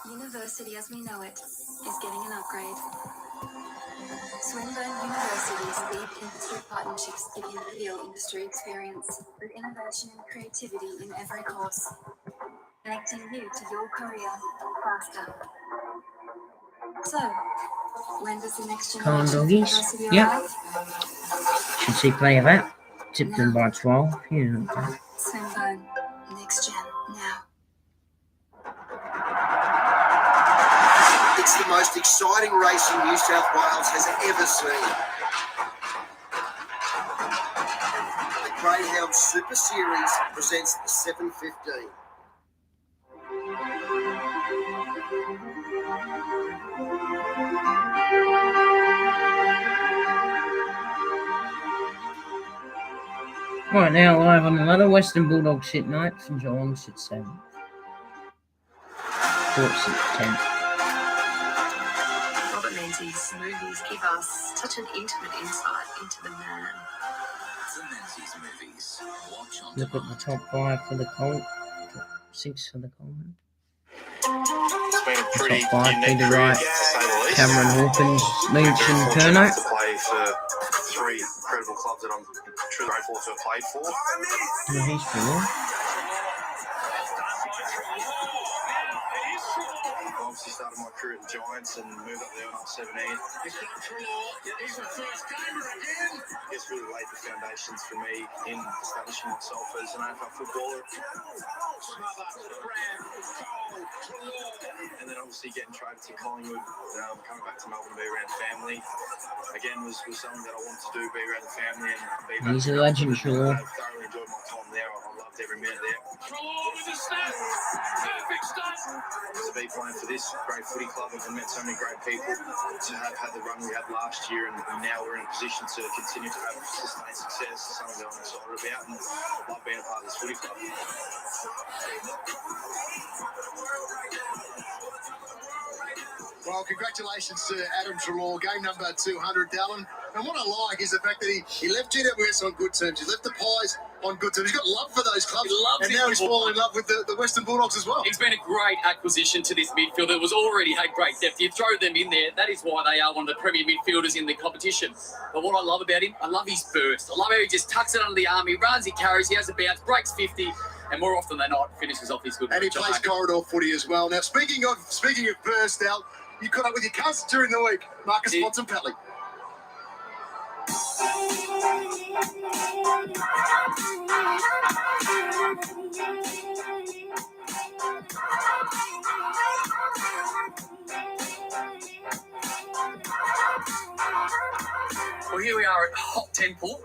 K: University as we know it is getting an upgrade. Swinburne University's deep industry partnerships give you real industry experience with innovation and creativity in every course, connecting you to your career faster. So, when does the next
B: Come on,
K: generation of
B: doggies.
K: university
B: Yep.
K: arrive?
B: Should see plenty of that. Tipped them by 12. Yeah.
K: Swinburne, next gen, now.
A: It's the most exciting racing New South Wales has ever seen. The Greyhound Super Series presents the 715.
B: Right now, live on another Western Bulldogs sit night from Geelong sit 7th. Port sit 10th.
F: Robert Menzies' movies give us such an intimate insight into the man.
L: The Menzies movies. Watch on
B: Look at the top 5 for the Colt. Top 6 for the Coleman.
H: It's been a pretty
B: Top 5,
H: unique
B: Peter
H: career,
B: Wright,
H: to say the least.
B: Cameron Hawkins, Leach and
H: Fortunate
B: Kerno.
H: to play for 3 incredible clubs that I'm truly grateful to have played for.
B: Yeah, he's cool.
H: I obviously started my career at the Giants and moved up there when I was 17. He's the first gamer again. I guess really laid the foundations for me in establishing myself as an AFL footballer. And then obviously getting traded to Collingwood, coming back to Melbourne to be around family. Again, was something that I wanted to do, be around the family and be back.
B: He's a legend, Trelaw.
H: I thoroughly enjoyed my time there. I loved every minute there.
D: Trelaw with the snap. Perfect start.
H: To be playing for this great footy club and met so many great people, to have had the run we had last year, and now we're in a position to continue to have sustained success, is something that I'm excited about and love being a part of this footy club.
A: Well, congratulations to Adam Trelaw, game number 200, Dallin. And what I like is the fact that he left GWS on good terms. He left the Pies on good terms. He's got love for those clubs.
D: He loves
A: and
D: his
A: now he's
D: football.
A: fallen in love with the Western Bulldogs as well.
D: He's been a great acquisition to this midfield that was already had great depth. You throw them in there, that is why they are one of the premier midfielders in the competition. But what I love about him, I love his burst. I love how he just tucks it under the arm, he runs, he carries, he has a bounce, breaks 50, and more often than not, finishes off his good.
A: And he plays corridor footy as well. Now, speaking of burst out, you caught up with your cousin during the week, Marcus Watson-Pelly.
D: Well, here we are at Hot Temple,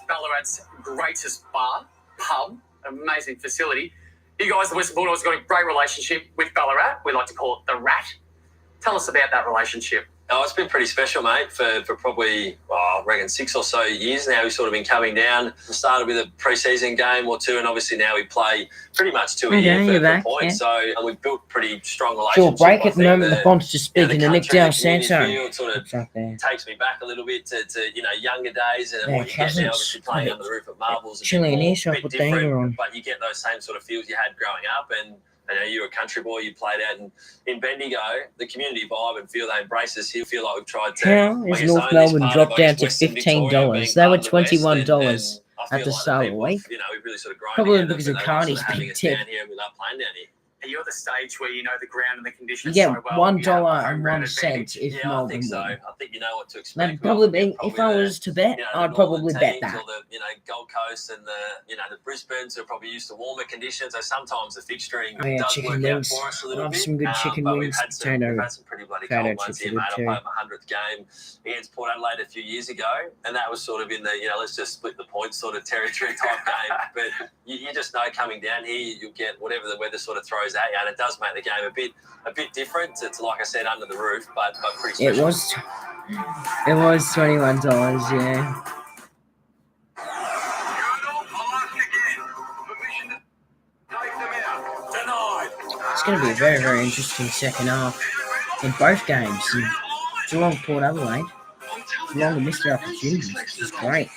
D: Ballarat's greatest bar, pub, amazing facility. You guys, the Western Bulldogs, got a great relationship with Ballarat. We like to call it the Rat. Tell us about that relationship.
N: Oh, it's been pretty special, mate, for probably, I reckon, 6 or so years now. We've sort of been coming down. We started with a pre-season game or two, and obviously now we play pretty much 2 a year for points.
B: Yeah.
N: So we've built pretty strong relationships.
B: Short break at the moment. The Bond's just speaking to Nick Del Santo.
N: It sort of takes me back a little bit to younger days and what you get now, obviously playing under the roof at Marbles.
B: Chilly in here, so I put Danger on.
N: But you get those same sort of feels you had growing up, and you were a country boy, you played out in Bendigo, the community vibe and feel they embrace us here, feel like we've tried to...
B: How is North Melbourne dropped down to $15? They were $21 at the start of the week.
N: We've really sort of grown
B: Probably
N: together,
B: because of
N: but they
B: Cardi's
N: sort of
B: big
N: having us
B: tip.
N: down here and we love playing down here.
C: You're at the stage where you know the ground and the
B: You
C: conditions
B: get
C: so well.
B: $1.01 if
N: Yeah, I
B: Melbourne
N: think so.
B: win.
N: I think you know what to expect.
B: That'd probably be, if I was to bet, I'd probably bet that.
N: Or the Gold Coast and the Brisbanes who are probably used to warmer conditions. So sometimes the fixturing does
B: chicken
N: work out
B: wings.
N: for us a little
B: Love
N: bit.
B: some good chicken
N: but
B: wings.
N: we've had some pretty bloody
B: Potato
N: cold ones
B: chips
N: here,
B: are
N: mate. I
B: good
N: played my 100th game against Port Adelaide a few years ago, and that was sort of in the let's just split the points sort of territory type game. But you just know coming down here you'll get whatever the weather sort of throws at you, and it does make the game a bit different. It's like I said, under the roof, but pretty special.
B: It was $21, yeah. It's going to be a very, very interesting second half in both games. And Geelong Port Adelaide, Geelong missed their opportunities, which is great.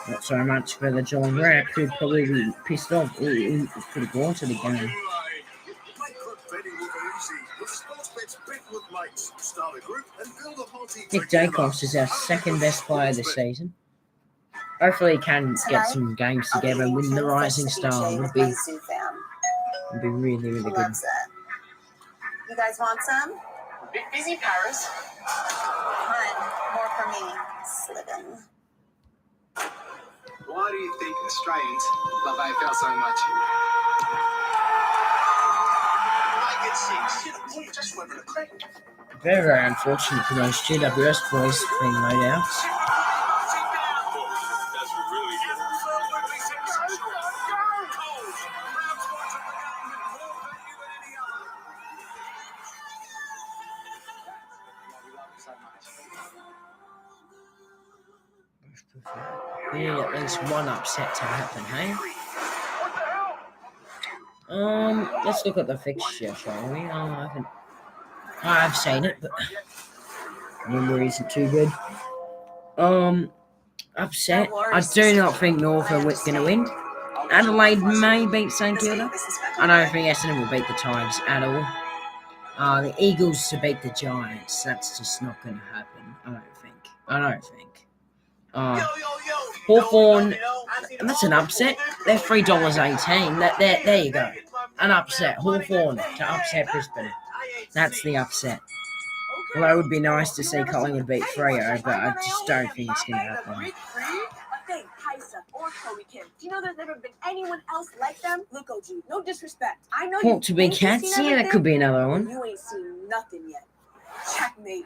B: Not so much for the Geelong Rat, who'd probably be pissed off. He could have gone to the game. Nick Dacos is our second best player this season. Hopefully he can get some games together and win the Rising Star. It would be really, really good.
M: Loves it. You guys want some?
D: A bit busy, Paris.
M: Fine. More for me. Slipping.
C: Why do you think Australians love AFL so much?
B: Very, very unfortunate for those GWS boys being laid out. We need at least one upset to happen, hey? Let's look at the fixture, shall we? I've seen it, but memory isn't too good. Upset. I do not think North are going to win. Adelaide may beat St Kilda. I don't think Essendon will beat the Tigers at all. The Eagles to beat the Giants. That's just not going to happen. I don't think. Hawthorn, that's an upset. They're $3.18. There you go. An upset. Hawthorn to upset Brisbane. That's the upset. Well, it would be nice to see Collingwood beat Freo, but I just don't think it's going to happen.
O: Do you know there's never been anyone else like them? Look, OG, no disrespect. I know
B: Port to be Cats, yeah, that could be another one.
O: You ain't seen nothing yet. Checkmate.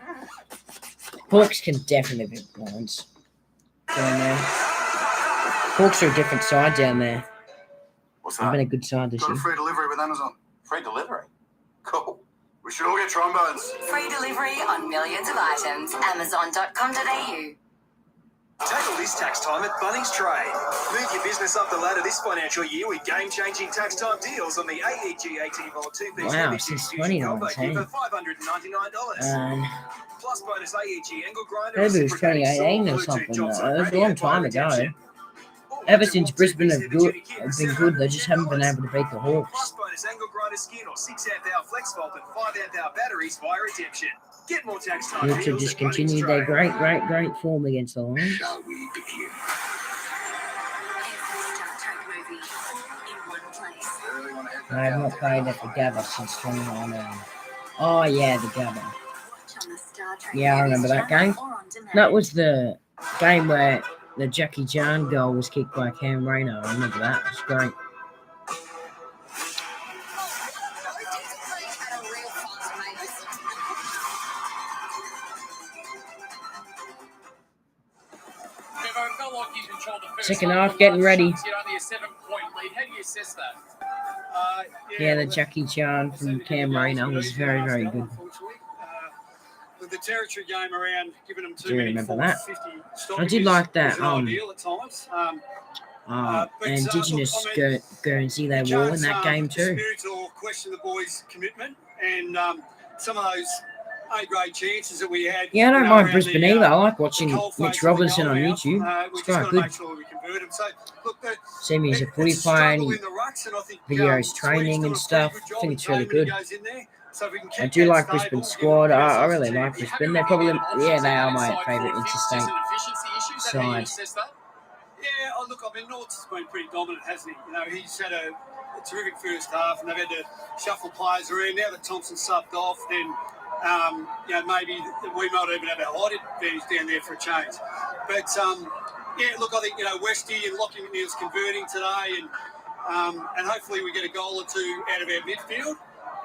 B: Hawks can definitely beat Lions down there. Hawks are a different side down there.
A: What's
B: They've been a good side this
A: Got a
B: year.
A: free delivery with Amazon. Free delivery? Cool. We should all get trombones.
F: Free delivery on millions of items. Amazon.com.au.
C: Tackle this tax time at Bunnings Trade. Move your business up the ladder this financial year with game-changing tax time deals on the AEG 18-volt 2-piece
B: Wow, since 2019.
C: for $599. Plus bonus AEG angle grinder.
B: Maybe it was 2018 or something. It was a long time ago. Ever since Brisbane have been good, they just haven't been able to beat the Hawks.
C: Plus bonus angle grinder skin or 6 amp hour flex volt and 5 amp hour batteries via redemption. Get more tax time
B: Hawks have just continued their great form against the Lions.
A: Shall we begin?
B: I have not played at the Gabba since 2019. Oh yeah, the Gabba. Yeah, I remember that game. That was the game where the Jackie Chan goal was kicked by Cam Rayner. I remember that. It was great. Second half, getting ready. Yeah, the Jackie Chan from Cam Rayner was very, very good.
C: With the territory game around, giving them
B: Do you remember that? I did like that. Indigenous Guernsey they wore in that game too.
C: Or question the boys' commitment and some of those A-grade chances that we had.
B: Yeah, I don't mind Brisbane either. I like watching Mitch Robinson on YouTube. It's quite good. See me as a footy player and videos training and stuff. I think it's really good. I do like Brisbane squad. I really like Brisbane. They're probably, yeah, they are my favourite interstate side.
C: Yeah, look, I mean, North's been pretty dominant, hasn't he? You know, he's had a terrific first half, and they've had to shuffle players around. Now that Thompson's subbed off, then you know, maybe we might even have our height advantage down there for a change. But yeah, look, I think, you know, Westy and Lockie McNeil's converting today, and hopefully we get a goal or two out of our midfield.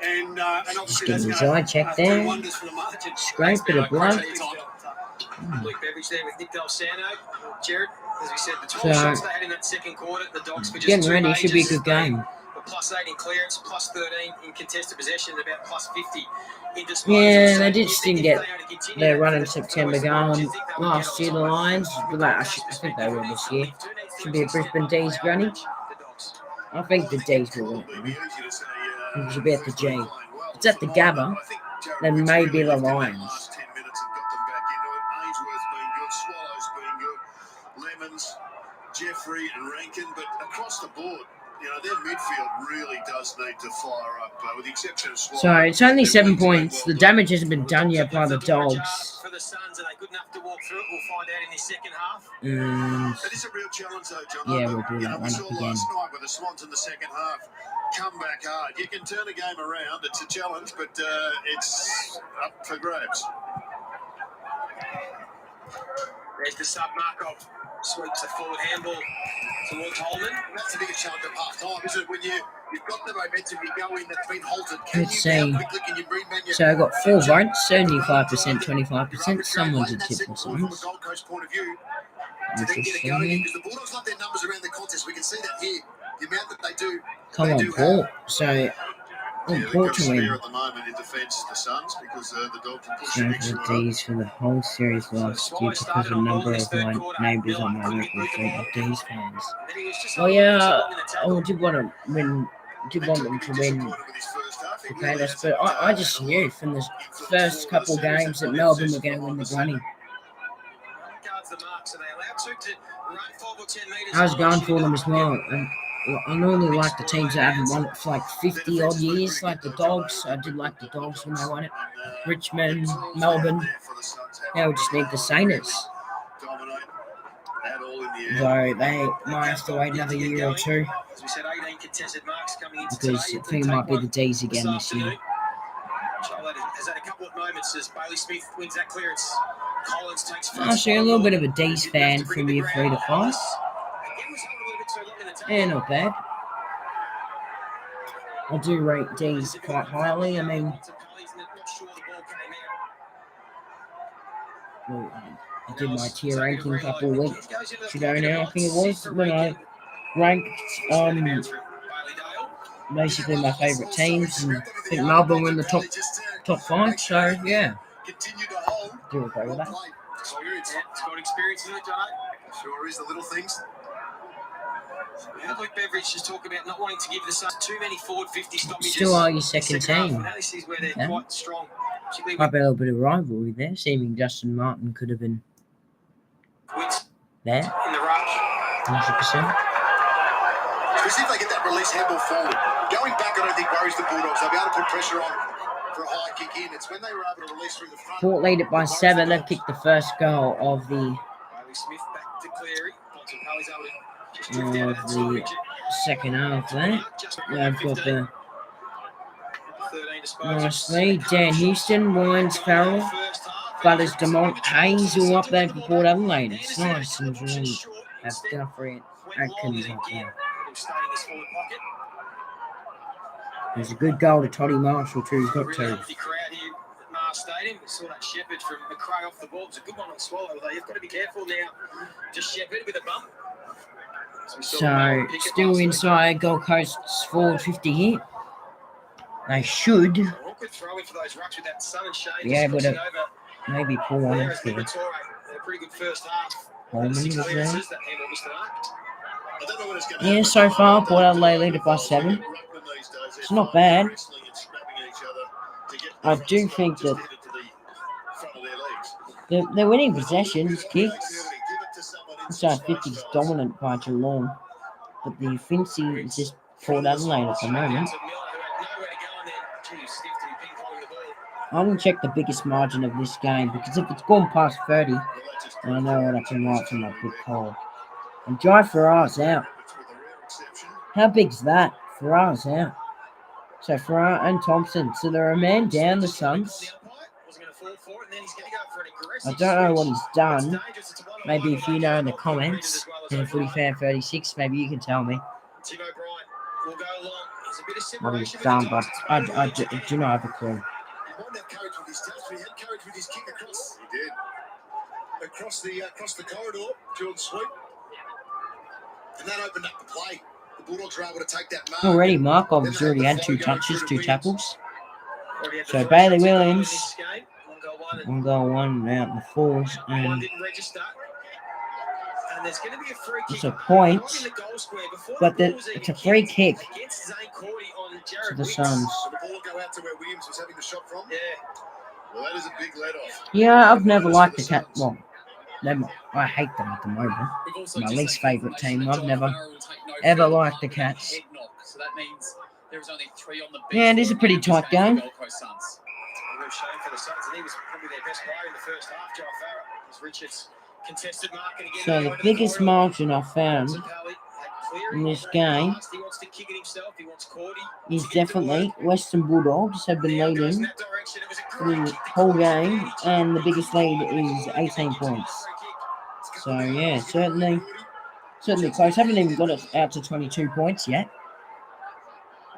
C: And obviously
B: Just
C: that's
B: getting his eye checked there.
C: wonders for the margin.
B: Scrape bit of blood.
C: Luke Beveridge there with Nick Del Sano. Jared, as we said, the 12
B: So,
C: shots they had in that second quarter, the Dogs were just
B: getting
C: two
B: ready, should be a
C: majors.
B: good game.
C: Plus 8 in clearance, plus 13 in contested possession, about plus 50 in disposals.
B: Yeah,
C: So
B: they
C: you
B: just
C: think
B: didn't
C: if
B: get
C: they are to continue
B: their
C: that
B: run
C: for
B: in
C: the
B: September
C: Western
B: going
C: Bulldogs, you think they'll
B: last
C: get
B: year, the
C: on top?
B: Lions. But I think they will this year. Should be a Brisbane D's granny. I think the D's will win it, man. It should be at the G. If it's at the Gabba, then maybe the Lions.
A: Lemons, Jeffrey and Rankin, but across the board, you know, their midfield really does need to fire up, with the exception of Swallow.
B: So it's only 7 points. The damage hasn't been done yet by the Dogs.
C: For the Suns, are they good enough to walk through it? We'll find out in the second half.
B: And
A: That is a real challenge, though, John.
B: yeah, we'll do
A: You know,
B: that
A: we
B: one
A: saw
B: up again.
A: last night with the Swans in the second half come back hard. You can turn a game around. It's a challenge, but it's up for grabs.
C: There's the sub Markov. Sweeps a forward handball towards Holman.
A: That's the biggest challenge of half time, isn't it? When you've got the momentum, you go in, that's been halted.
B: Let's see. So I got 4 votes, 75%, 25%. Someone's a tip or something.
A: From a Gold Coast point of view, to then get it
B: Interesting.
A: going in, because the Bulldogs love their numbers around the contest. We can see that here. The amount that they do.
B: Come
A: they
B: on,
A: do
B: Port.
A: have.
B: So,
A: They've
B: Port
A: got a
B: to win.
A: spare at the moment in defence, the Suns, because the Dogs can push
B: So
A: the
B: for
A: big
B: the
A: shot up.
B: D's for the whole series last year because a number of my neighbours on my local street are D's fans. Oh yeah, I did want to win. Did want them to win the playoffs, but I just knew from the first couple games that Melbourne were going to win the granny. I was going for them as well, and I normally like the teams that haven't won it for like 50 odd years, like the Dogs. I did like the Dogs when they won it. Richmond, Melbourne. Now we just need the Saints. Though they might have to wait another year or two,
C: As we said, 18 contested marks coming into
B: because
C: today.
B: I think it might be the D's again this year.
C: Charlotte has had a couple of moments as Bailey Smith wins that clearance. Collins takes first.
B: Actually, a little bit of a D's fan from year 3 to 5. Yeah, not bad. I do rate D's quite highly. I mean, I did my tier ranking a couple of weeks ago now, I think it was, when I ranked basically my favourite teams, and I think Melbourne were in the top 5, so yeah. Do agree with that.
C: It's got experience in it, John.
A: Sure is, the little things.
C: Luke Beveridge just talking about not wanting to give the Suns too many forward 50 stoppages.
B: Still are your second team.
C: Now this is where they're
B: Okay.
C: quite strong.
B: Might be a little bit of rivalry there, seeming Justin Martin could have been there.
C: In the rush.
B: 100%.
A: Especially if they get that release handball forward. Going back, I don't think worries the Bulldogs. They'll be able to put pressure on for a high kick in. It's when they were able to release through the front.
B: Port lead it by 7. They've kicked the first goal of the
C: Bailey Smith back to Cleary. Pali's able to just drift out of that side.
B: second half there. They've got the
C: 13 disposals.
B: nice lead. Dan Houston, Wines, Farrell, But as Demont Hazel up there for Port Adelaide, it's nice and really have Guthrie Atkins up there. There's a good goal to Toddy Marshall too. He's got
C: Really
B: two.
C: healthy crowd here at Mars Stadium. We saw that Shepherd from McRae off the ball. It was a good one on Swallow, though. You've got to be careful now. Just Shepherd with a bump.
B: So, still inside Gold Coast's forward 50 here. They should be able to maybe pull one off here. Holman was there. Yeah, so far, Port Adelaide lead it by 7. It's not bad. I do think that they're winning possessions, kicks. So 50 is dominant by Geelong, but the offensive is just Port Adelaide at the moment. I'm going to check the biggest margin of this game, because if it's gone past 30, then I know what I can write from my big call. And Jai Farrar's out. How big's that? Farrar's out. So Farrar and Thompson. So they're a man down, the Suns. I don't know what he's done. Maybe if you know in the comments, in Footy Fan 36, maybe you can tell me what he's done, but I do not have a clue.
A: He might have courage with his touch, but he had courage with his kick across. He did. Across the corridor, George Sweet. And that opened up the play. The Bulldogs were able to take that mark.
B: Already, Markov's already had 2 touches, 2 tackles. So Bailey Williams, 1 goal, 1 out in the falls, and it's a point, but it's a free kick to the Suns.
A: Well, that is a big let-off.
B: Yeah, I've never liked the Cat. Well, I hate them at the moment. My least favourite team. I've never ever liked the Cats. Yeah, it is a pretty tight game. So the biggest margin I found in this game is definitely Western Bulldogs have been leading the whole game, and the biggest lead is 18 points. So yeah, certainly close. Haven't even got it out to 22 points yet.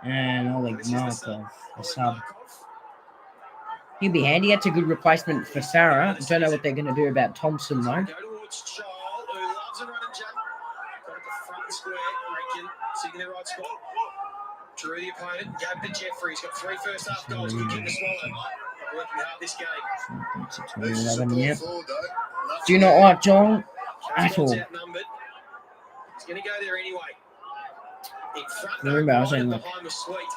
B: And Oleg Markov, a sub. He'll be handy. That's a good replacement for Sarah. I don't know what they're going to do about Thompson though.
C: Drew the opponent, gave to Jeffrey. He's got 3 first half goals. Good kick to Swallow. Working hard this game.
B: 11, yep. Do not like John at all.
C: He's going to go there anyway. In front,
B: Remember, I was saying like
C: behind was Sweet.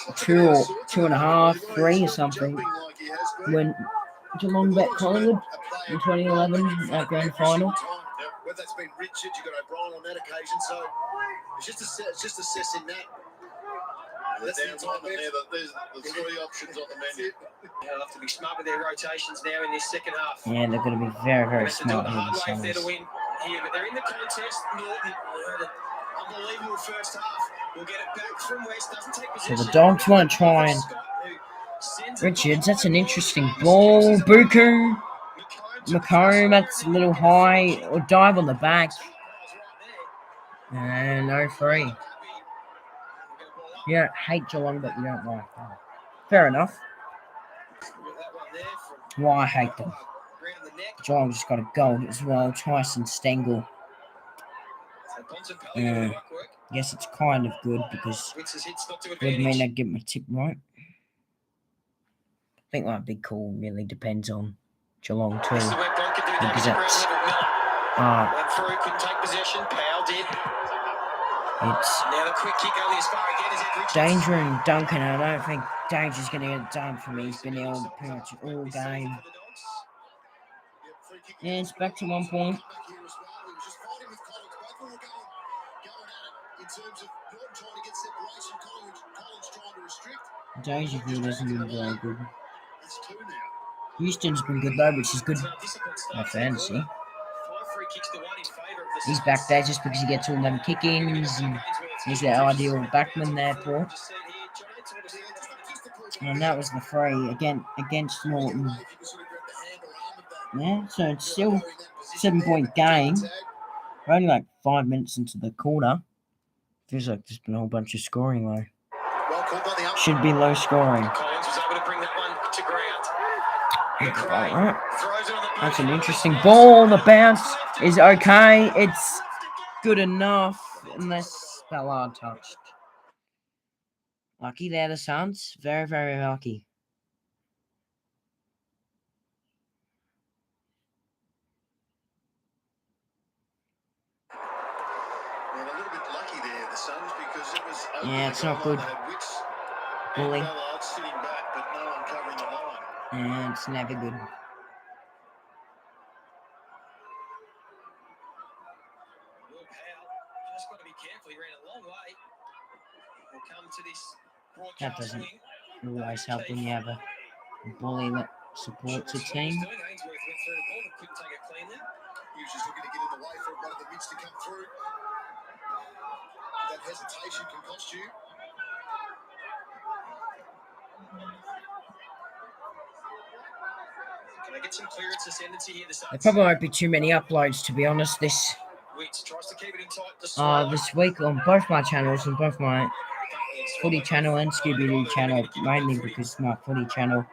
B: 2.5, 3 or something when Geelong bet Collingwood in 2011, that grand final.
A: Whether that's been Richard, you got O'Brien on that occasion, so it's just assessing that. That's the time there. There's the 3 options on the menu.
C: They'll have to be smart with their rotations now in this second half.
B: Yeah, they're going to be very, very smart here.
C: Hard way to win here, but they're in the contest. Norton, unbelievable first half. We'll get it back from West. Doesn't take
B: So
C: possession.
B: the Dogs want to try and Richards. That's an interesting ball. Buku. Macomb, that's a little high. Or dive on the back. And no free. You don't hate Geelong, but you don't like them. Fair enough. Well, I hate them. Geelong just got a goal as well. Tyson Stengel. Guess it's kind of good because it would mean I'd get my tip right. I think my big call really depends on Geelong too. Because that's it's Danger and Duncan. I don't think Danger's going to get it done for me. He's been ill pretty much all game. Yeah, it's back to 1 point. Dangerfield hasn't been very good. Houston's been good though, which is good. My fantasy. He's back there just because he gets all them kick-ins and he's the ideal backman there for. And that was the free against Norton. Yeah, so it's still 7-point game. We're only like 5 minutes into the quarter. Feels like there's been a whole bunch of scoring though. Should be low scoring.
C: Collins was able to bring that one to ground.
B: Alright. That's an interesting ball. The bounce is okay. It's good enough unless Ballard touched. Lucky there, the Suns. Very, very lucky.
A: Well, a little bit lucky there, the Suns, because it was
B: Yeah, it's not good. Bully.
A: Ballard sitting back, but no one covering the line.
B: And it's never good.
C: Will Powell just got to be careful. He ran a long way. We'll come to this
B: That
C: broadcast
B: doesn't
C: wing.
B: always help when you have a bully that supports a team.
C: Ainsworth went through the ball, but couldn't take it clean there.
A: He was just looking to get in the way for one of the mids to come through. That hesitation can cost you.
C: Can I get some clearance ascendancy here this
B: There probably won't be too many uploads, to be honest, this
C: tries to keep it in tight.
B: this week on both my channels, on both my footy channel and Scooby-Doo channel, mainly because my footy channel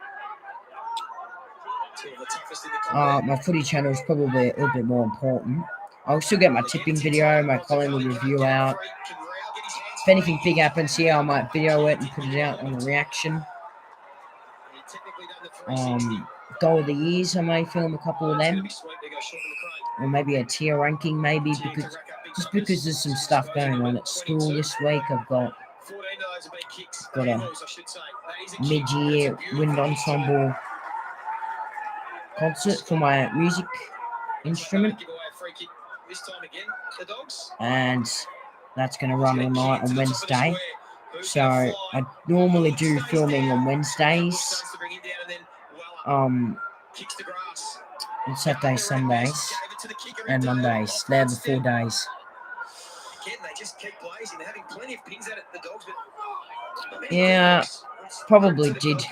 B: is probably a little bit more important. I'll still get my tipping video, my Collingwood review out. If anything big happens here, I might video it and put it out on a reaction. Goal of the years, I may film a couple of them, or maybe a tier ranking, maybe because there's some stuff going on at school this week. I've got a mid-year wind ensemble concert for my music instrument, and that's going to run all night on Wednesday. So I normally do filming on Wednesdays, on Saturdays, Sundays, and Mondays. They're the 4 days. Yeah, probably did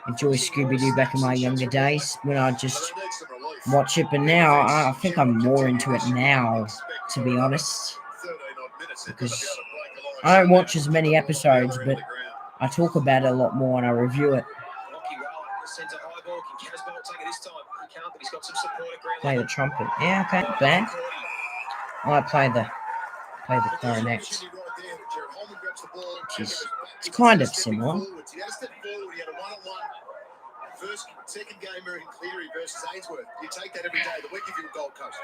B: enjoy Scooby-Doo back in my younger days when I just watch it, but now I think I'm more into it now, to be honest, because I don't watch as many episodes, but I talk about it a lot more and I review it. Play the trumpet. Yeah, okay, bad. I might play the clarinet, which is it's kind of similar.
A: Second gamer in Cleary versus Ainsworth. You take that every day of the week if you're Gold Coast.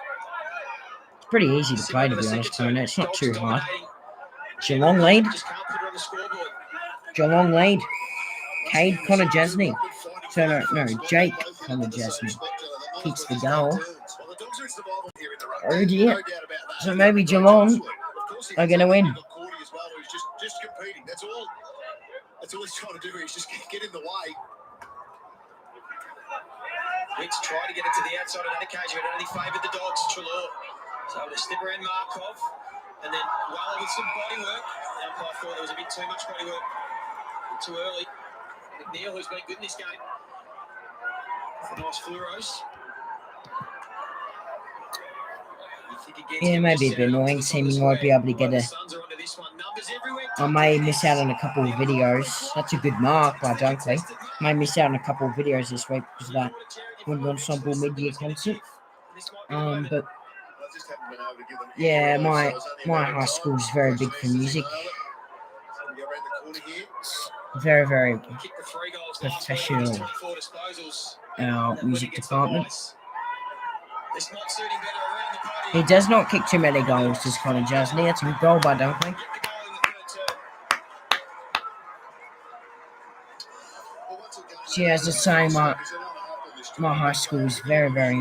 B: It's pretty easy to play, to be honest, clarinet. It's not too hard. Geelong lead. Cade Connor Jasny. So no, Jake Connor Jasny kicks the goal. Oh dear. So maybe Geelong are going to win.
A: Just competing. That's all he's trying to do. He's just get in the way.
C: Wicks tried to get it to the outside on that occasion, but it only favoured the Dogs. Trelaw was able to slip around Markov, and then Waller with some body work. The umpire thought there was a bit too much body work, a bit too early. McNeil, who's been good in this game, for nice fluoros.
B: Yeah, maybe a bit annoying. Seeming I won't be able to get a. I may miss out on a couple of videos. That's a good mark by Dunkley. May miss out on a couple of videos this week because of that wind ensemble mid-year concert. But yeah, my high school is very big for music. It's very, very professional. Our music department. He does not kick too many goals, does Connor Jasny. That's a good goal by Dunkley. So yeah, as I say, my high school is very, very,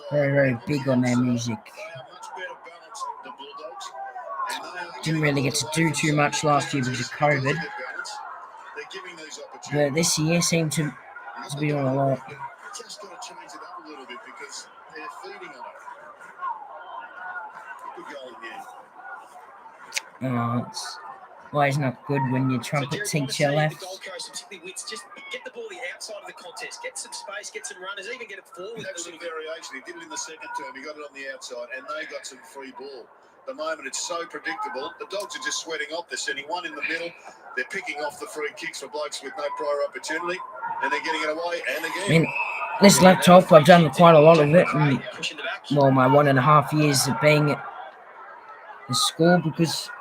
B: very, very big on their music. Didn't really get to do too much last year because of COVID, but this year seemed to be doing a lot.
A: Just got to change it up a little bit because they're feeding on it. Good goal again.
B: Always not good when your trumpet teacher left.
C: Gold Coast, particularly Wits, just get the ball the outside of the contest, get some space, get some runners, even get it forward.
A: Have some variation. He did it in the second term. He got it on the outside, and they got some free ball. At the moment, it's so predictable. The Dogs are just sweating off. They're sending one in the middle. They're picking off the free kicks for blokes with no prior opportunity, and they're getting it away. And again,
B: I mean, this laptop, I've done quite a lot of it in, well, my 1.5 years of being at the school, because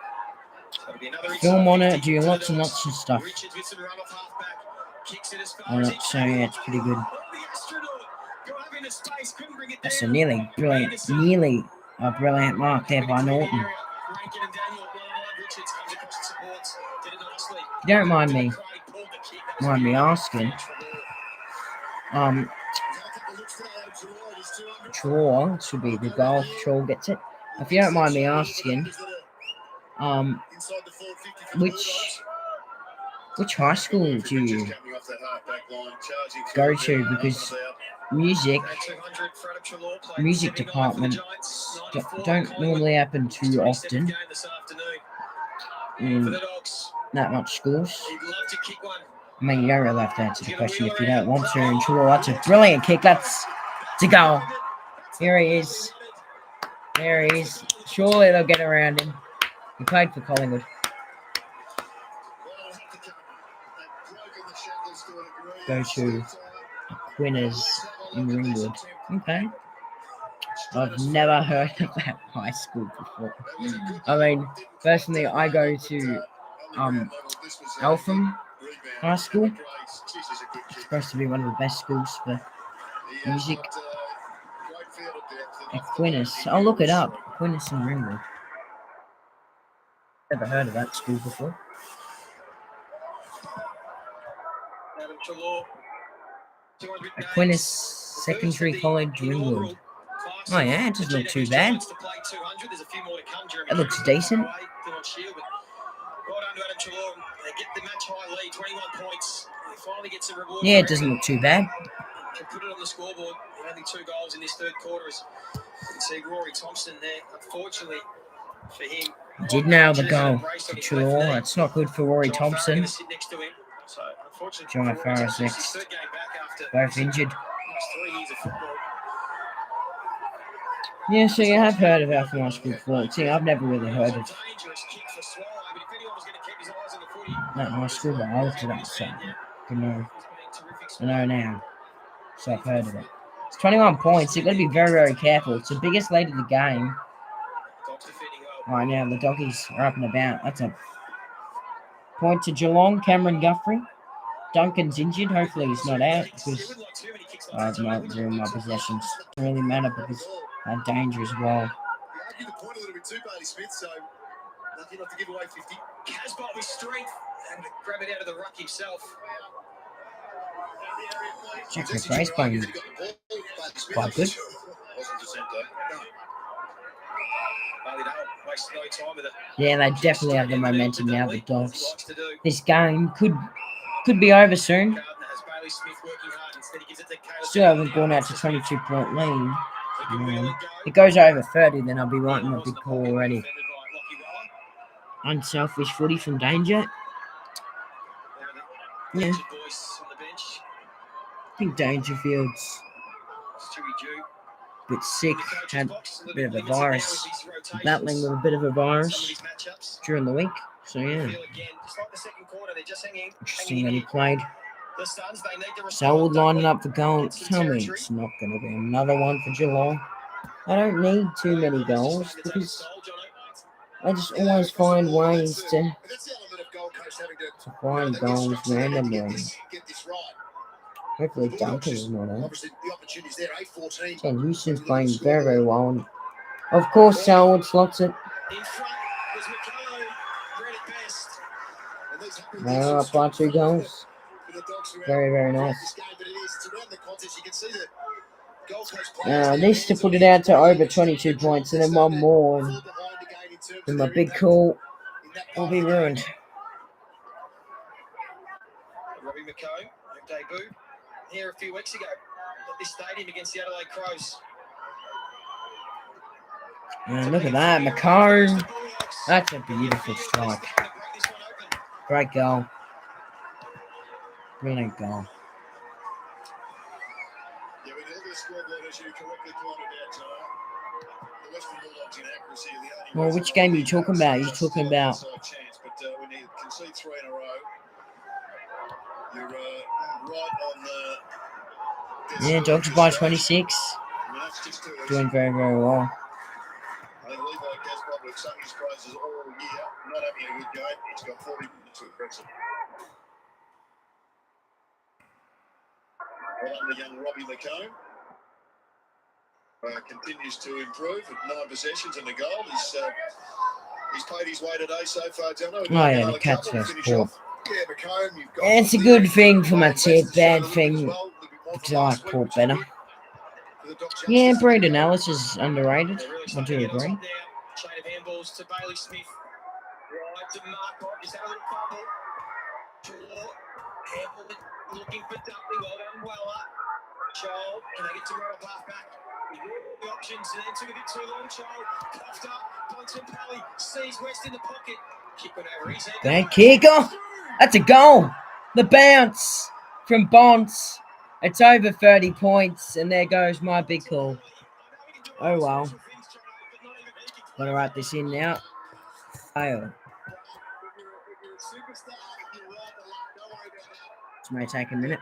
B: film on it, do lots and lots of stuff on it, so yeah, it's pretty good. That's a nearly a brilliant mark there by Norton. If you don't mind me asking, Draw should be the goal. Draw gets it. If you don't mind me asking, which high school do you go to? Because music department don't normally happen too often in that much schools. I mean, you don't really have to answer the question if you don't want to. And Trelaw, that's a brilliant kick. That's to goal. Here he is. There he is. Surely they'll get around him. He played for Collingwood. Go to Quinners in Ringwood. Okay. I've never heard of that high school before. I mean, personally, I go to Eltham High School. It's supposed to be one of the best schools for music. Aquinas. I'll look it up. Aquinas in Ringwood. Never heard of that school before. Aquinas Secondary College, Ringwood. Oh yeah, it doesn't look too bad. It looks decent. Yeah, it doesn't look too bad.
C: Can put it on the scoreboard. Only 2 goals in this third quarter. As you can see Rory Thompson there. Unfortunately for him,
B: Did nail the goal to Trelaw. It's not good for Rory Thompson. John Farris next. Both injured. Yeah, so you have heard of Eltham High School before. See, I've never really heard of that high school, but I looked it up, so I know now. So I've heard of it. It's 21 points. You've got to be very, very careful. It's the biggest lead of the game. Right now, the Doggies are up and about. That's a point to Geelong. Cameron Guthrie. Duncan's injured. Hopefully he's not out, because I have not ruined my possessions. Doesn't really matter because they're danger as well.
A: You the point a little bit too, Bailey Smith, so lucky not to give away 50.
C: Casbolt with strength and to grab it out of the ruck himself.
B: Jack McRae's playing quite good. Yeah, they definitely have the momentum now, the Dogs. This game could be over soon. Still haven't gone out to 22-point lead. If it goes over 30, then I'll be writing a big call already. Unselfish footy from Danger. Yeah. I think Dangerfield's a bit sick, had a bit of a virus, battling with a bit of a virus during the week. So yeah, interesting that he played. Selwood lining up for goals. Tell me it's not going to be another one for Geelong. I don't need too many goals because I just always find ways to find goals randomly. Hopefully Duncan is not out. And Houston's playing very, very well. And of course, Selwood slots it. Now up by 2 goals. Very, very nice. Needs to put it out to over 22 points, and then one more, and my big call will be ruined.
C: Robbie McComb, debut here a few weeks ago at this stadium against the Adelaide Crows.
B: And look at that, McComb. That's a beautiful strike. Great goal. Brilliant goal.
A: Yeah, we look at the scoreboard as you correctly pointed out, Joe. The Western Bulldogs in accuracy are the only
B: Well,
A: reason
B: which
A: why
B: game are
A: we
B: you talking about? You're talking about.
A: chance, but when you concede 3 in a row, you're right on the.
B: Yeah, Dogs by 26. Doing very, very well.
A: I think Levi Casbolt, we've sung his praises all year, not having a good game. He's got 40 minutes to impress him. Well done to young Robbie McComb. Continues to improve at 9 possessions and a goal. He's paid his way today so far, Jono.
B: Oh, yeah, the Cats first ball.
A: Yeah, McComb, you've got
B: It's a good thing for my tip, bad thing because I like Port better. Yeah, Braden Ellis is underrated. I do agree.
C: Chain of handballs to Bailey Smith. Right to Mark. Just had a little fumble. Handball looking for Dudley. Well done, Weller. Child, can they get to right half back? The options and then took a bit too long. Child puffed up. Bontempelli sees West in the pocket. Kick went over his head.
B: Bad kick. Oh, that's a goal. The bounce from Bonds. It's over 30 points, and there goes my big call. Oh, well. Gotta write this in now. Fail. This may take a minute.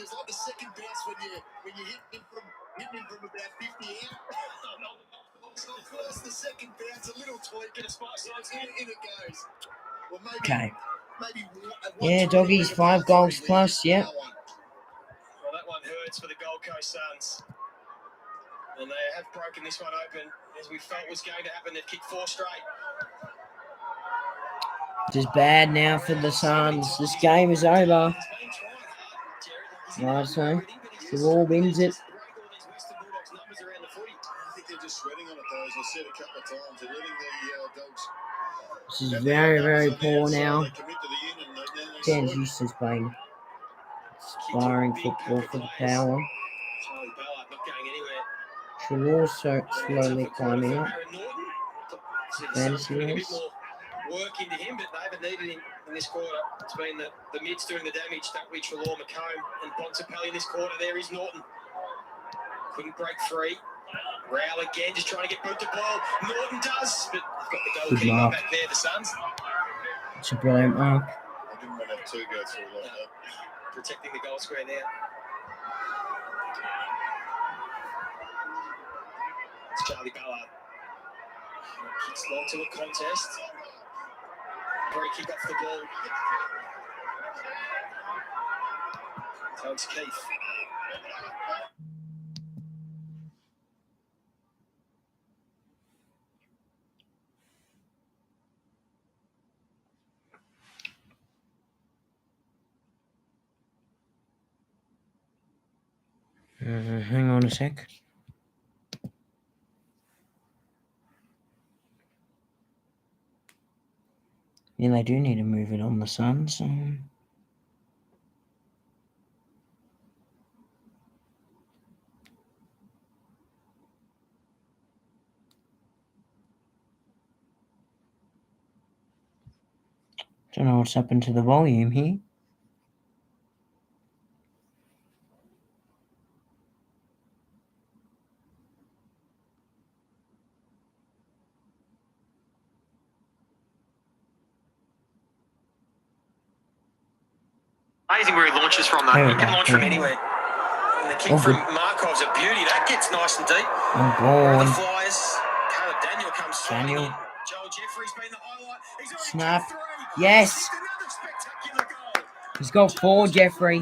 A: It's like the second bounce when you hit him from about 50 out. So first, the second bounce, a little tweak and a spot, so in it goes. Well,
B: Okay. Yeah, Doggies 5 goals plus. Yeah.
C: Well, that one hurts for the Gold Coast Suns. And they have broken this one open, as we felt was going to happen. They've kicked 4 straight.
B: Just bad now for the Suns. This game is over. Right, so the Raw wins it.
A: I think they're just sweating on it, though, as I said a couple of times. They're letting the Dogs.
B: This is very, very poor now. Dan's used to playing inspiring football for the power. Trelaw so slowly climbing up. Fantasy race.
C: Work into him, but they haven't needed him in this quarter. It's been the mids doing the damage. That with Trelaw, McComb, and Bontempelli in this quarter. There is Norton. Couldn't break free. Rowell again, just trying to get boot the ball. Norton does, but got the goalkeeper back there, the Suns.
B: It's a brilliant mark.
A: I didn't want to have 2 go through like that.
C: Protecting the goal square now. It's Charlie Ballard. Kicks long to a contest. Free kick off the ball. Takes Keith.
B: Hang on a sec. Yeah, they do need to move it on the Suns. Don't know what's happened to the volume here.
C: Amazing where he launches from, though. He can launch from anywhere. And the kick from Markov's a beauty. That gets nice and deep.
B: Oh,
C: The Flyers. Caleb Daniel comes straight in. Joel Jeffrey's been the highlight.
B: Snap. Yes. He's got 4, Jeffrey.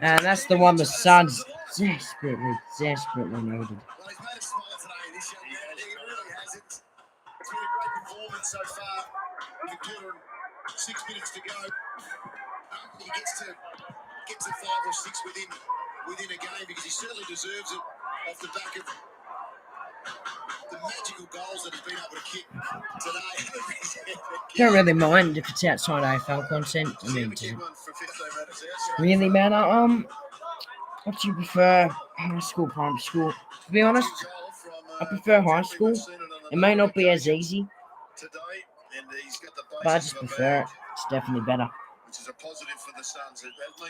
B: And that's the one the Suns desperately needed.
A: Well, he's made a smile today, this young man. He really has it. It's been a great performance so far. With a quarter and 6 minutes to go. He gets to 5 or 6 within a game because he certainly deserves it off the back of the magical goals that he's been able to kick today.
B: Don't really mind if it's outside AFL content. I mean, does it really matter? What do you prefer, high school, primary school? To be honest, I prefer high school. It may not be as easy, but I just prefer it. It's definitely better.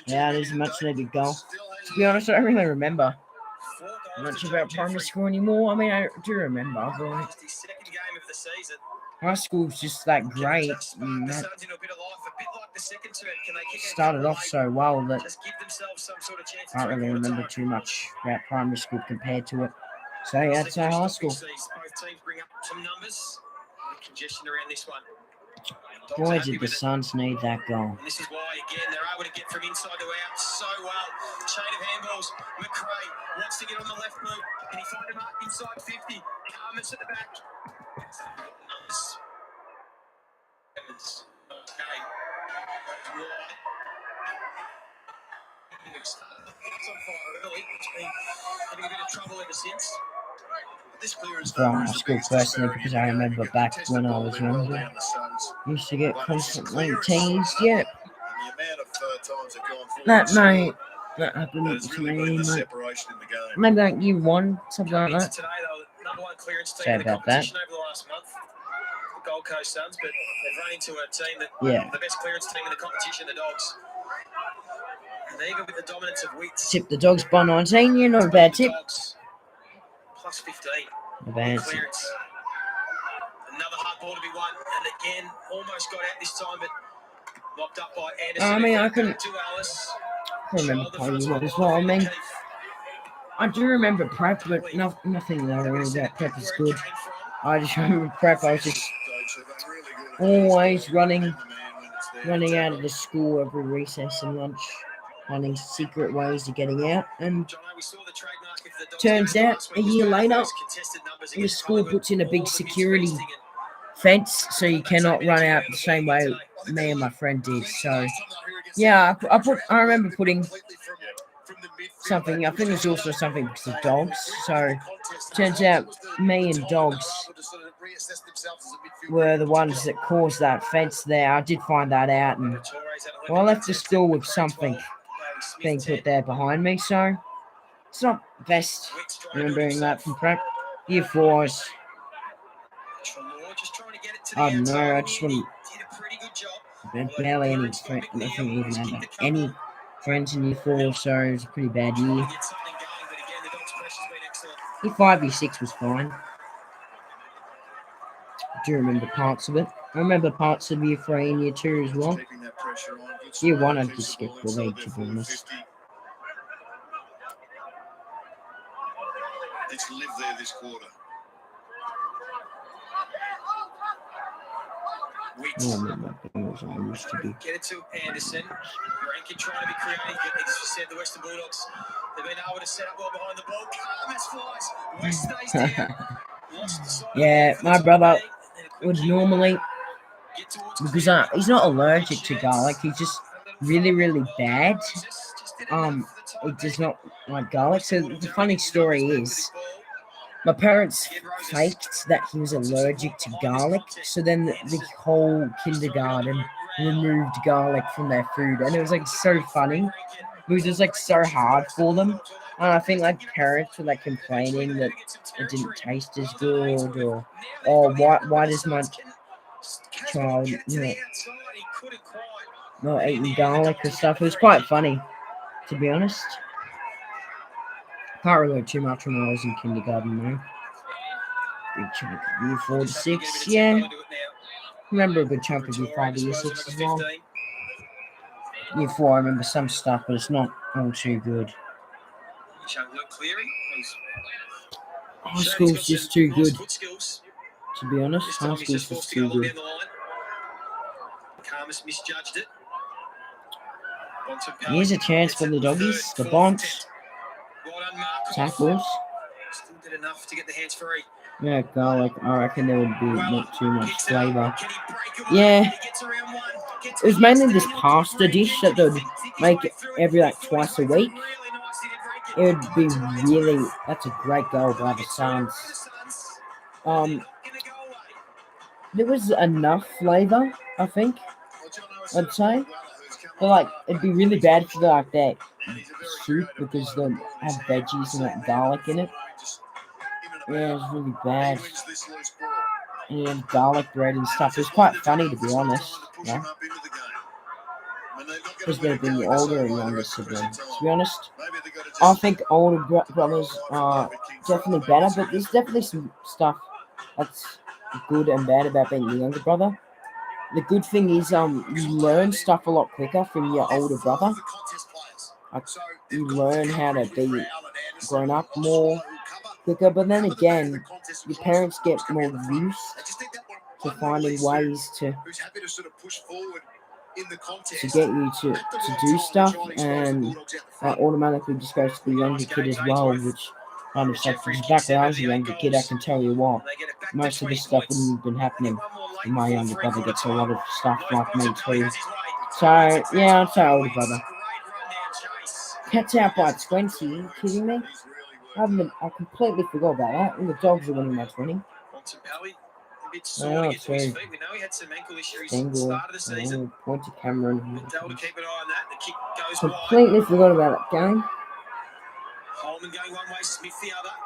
B: Yeah, it is a much needed goal. To be honest, I don't really remember much about primary school anymore. I mean, I do remember, but like, high school was just that great. And that started off so well that I don't really remember too much about primary school compared to it. So yeah, I'd say high school.
C: Both teams bring up some numbers. Congestion around this one.
B: Boy, did the Suns need that goal.
C: And this is why, again, they're able to get from inside to out so well. Chain of handballs. McRae wants to get on the left boot. Can he find a mark inside 50? Carmen's at the back. Okay. It's on fire early. It's been having a bit of trouble ever since.
B: From high school personally, because I remember back when I was younger, used to get constantly teased. Yeah, that night that happened to me. Like, maybe like year one, something like that. Say about that.
C: Gold Coast Suns, but they've run into a team that the best clearance team in the competition, the Dogs. And even with the dominance of Wits.
B: Tip the Dogs by 19, yeah, not a bad tip.
C: Plus 15.
B: Not bad tip.
C: Clearance. Another hard ball to be won, and again, almost got out this time, but locked up by Anderson.
B: I mean, I can remember playing what as well. I mean, I do remember prep, but nothing that I really about prep is good. I just remember prep. I was just always running out of the school every recess and lunch, finding secret ways of getting out. And turns out a year later, the school puts in a big security fence, so you cannot run out the same way me and my friend did. So yeah, I remember putting something. I think there's also something because of Dogs. So turns out me and Dogs were the ones that caused that fence there. I did find that out, and I left the school with something being put there behind me. So it's not best remembering that from prep. Year 4, I don't know. I just want barely any friends. I think we even had any friends in year 4, so it was a pretty bad year. Year 5, year 6 was fine. I do remember parts of it. I remember parts of year 3 and year 2 as well. Year 1, I just get bullied, to be honest.
A: Let's live there this quarter.
B: I used to be.
C: Get it to Anderson. Rankin trying to be creative, but as you said, the Western Bulldogs, they've been able to set up well behind the ball. Carmes flies. West stays down.
B: Yeah, my brother would normally, because he's not allergic to garlic, he's just really, really bad. He does not like garlic. So the funny story is, my parents faked that he was allergic to garlic, so then the whole kindergarten removed garlic from their food, and it was like so funny. It was just like so hard for them, and I think like parents were like complaining that it didn't taste as good, or why does my child not eating garlic or stuff. It was quite funny, to be honest. Can't relate too much when I was in kindergarten, though. Big chunk of year 4 to 6, yeah. Remember a good chunk of year 5 to year 6 as well. Year 4, I remember some stuff, but it's not all too good. High school's just too good, to be honest. High school's just too good.
C: Carmes misjudged it.
B: Here's a chance for the Doggies. The Bonts. Tackles.
C: Still did enough to get the hands free.
B: Yeah, garlic. I reckon there would be not too much flavour. Yeah. It was mainly this pasta dish that they would make every like twice a week. It would be really. That's a great goal by the Suns. there was enough flavour, I think, I'd say. But like, it'd be really bad for like that soup because they have veggies and like garlic in it. Yeah, it was really bad. And you had garlic bread and stuff. It was quite funny, to be honest. Yeah. Because they've been the older and younger sibling. To be honest, I think older brothers are definitely better, but there's definitely some stuff that's good and bad about being the younger brother. The good thing is, you learn stuff a lot quicker from your older brother. Like, you learn how to be grown up more quicker, but then again, your parents get more used to finding ways to get you to do stuff, and that automatically just goes to the younger kid as well, which kind of sucks. Because back when I was a younger kid, I can tell you what, most of this stuff wouldn't have been happening. And my younger brother gets a lot of stuff like me too. So, yeah, I'd say older brother. Cat's out by 20, are you kidding me? I completely forgot about that, and the Dogs are winning by 20. Oh, sorry. Stengel, point to Cameron. Completely forgot about that game.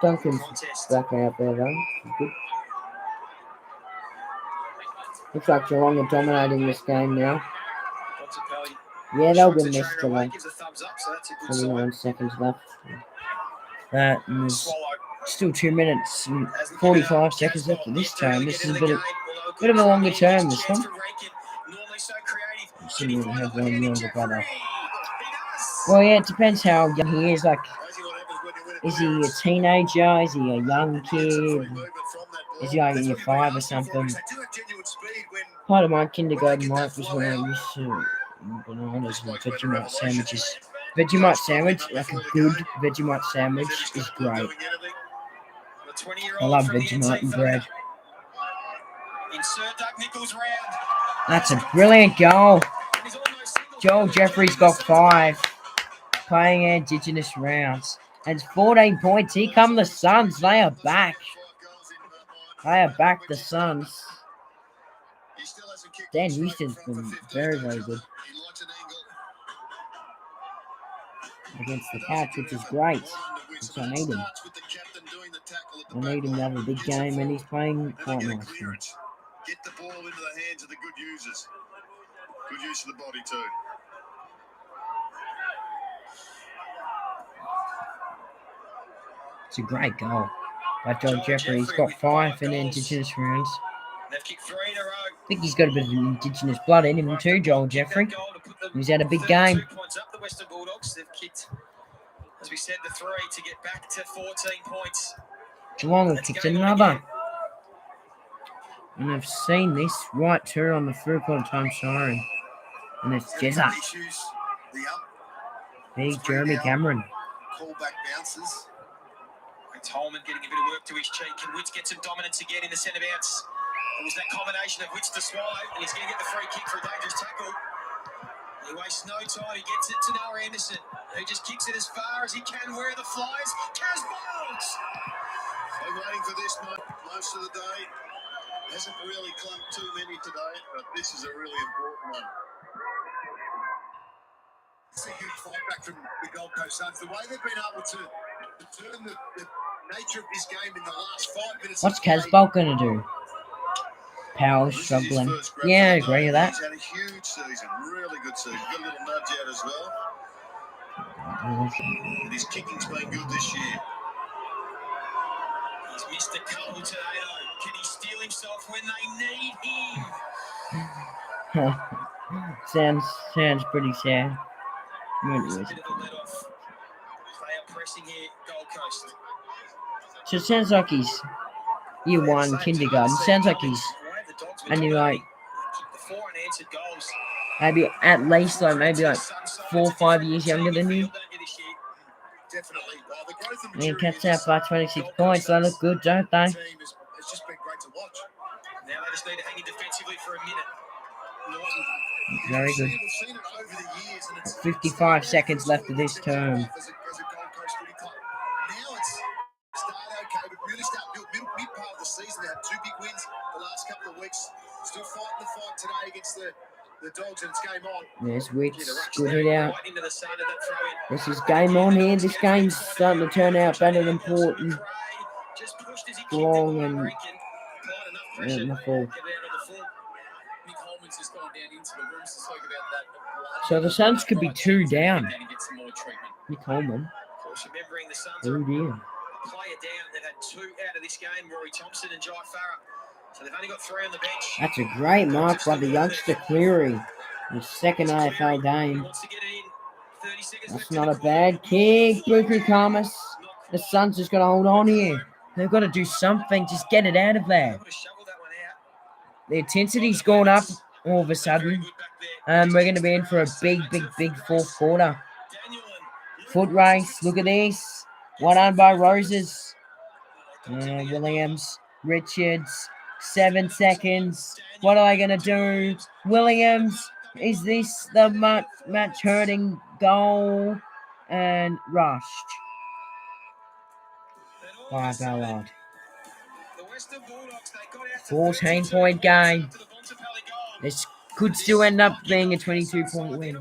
B: Duncan's back out there though. Good. Looks like Geelong are dominating this game now. Yeah, they'll win this Geelong. 29 seconds left. And there's still 2 minutes and 45 seconds left of this term. This is a bit of a longer term, this one. Shouldn't even have one younger brother. Well, yeah, it depends how young he is. Like, is he a teenager? Is he a young kid? Is he like in year 5 or something? Part of my kindergarten life was when I used to bananas and Vegemite sandwiches. Vegemite sandwich, like a good Vegemite sandwich, is great. I love Vegemite and bread. That's a brilliant goal. Joel Jeffrey's got 5. Playing Indigenous rounds. And it's 14 points. Here come the Suns. They are back. They are back, the Suns. Dan Houston's been very, very good against the Cats, which is great. Which I need him. I need him to have a big game, and he's playing quite nicely.
A: Get the ball into the hands of the good users. Good use of the body too.
B: It's a great goal by Joel Jeffrey. He's got 5 in Indigenous rounds. I think he's got a bit of Indigenous blood in him too, Joel Jeffrey. He's had a big game.
C: 2 points up the Western Bulldogs. They've kicked, as we said, the 3 to get back to 14 points.
B: Geelong have kicked another. And I've seen this right turn on the 3/4 time siren. And it's Jezza. Big Jeremy Cameron.
A: Callback bounces.
C: Tolman getting a bit of work to his cheek. Can Witts get some dominance again in the centre bounce? It was that combination of Witts to Swallow, and he's going to get the free kick for a dangerous tackle. He wastes no time. He gets it to Noah Anderson, who just kicks it as far as he can. Where are the flies? Kaz Bolts!
A: Been waiting for this most of the day. Hasn't really clumped too many today, but this is a really important one. It's a huge fight back from the Gold Coast Suns. The way they've been able to turn the nature of this game in the last 5 minutes.
B: What's Casbolt going to do? Powell's struggling. Yeah, I agree with that.
A: He's had a huge season, really good season. Got a little nudge out as well. And his kicking's been good this year.
C: He's missed a couple today, though. Can he steal himself when they need him?
B: Sounds pretty sad.
C: There's a bit of a let-off. They are pressing here, Gold Coast.
B: So it sounds like he's year 1 kindergarten. Sounds like he's only like maybe at least maybe 4 or 5 years younger than you. And Cats out by 26 points. They look good, don't they?
C: Now they just need to hang in defensively for a minute.
B: Very good. 55 seconds left of this term.
A: Now it's start okay, but really start build mid part of the season. They had Dogs and it's game on.
B: There's Wicks. Good hit out. This is game on here. This game's starting to turn out better than Port and Geelong and my fault. So the Suns could be 2 down. Nick Holman. Oh dear.
C: Player down. They've had 2 out of this game, Rory Thompson and Jai Farah. So they've only got 3 on the bench.
B: That's a great mark by the youngster Cleary. His second AFL game. That's not a bad kick. Buku Kamas. The Suns just got to hold on here. They've got to do something. Just get it out of there. The intensity's gone up all of a sudden. We're going to be in for a big fourth quarter. Foot race. Look at this. One on by Roses. Williams. Richards. 7 seconds. What are they going to do? Williams. Is this the match hurting goal? And rushed by Ballarat. 14-point game. This could still end up being a 22-point win.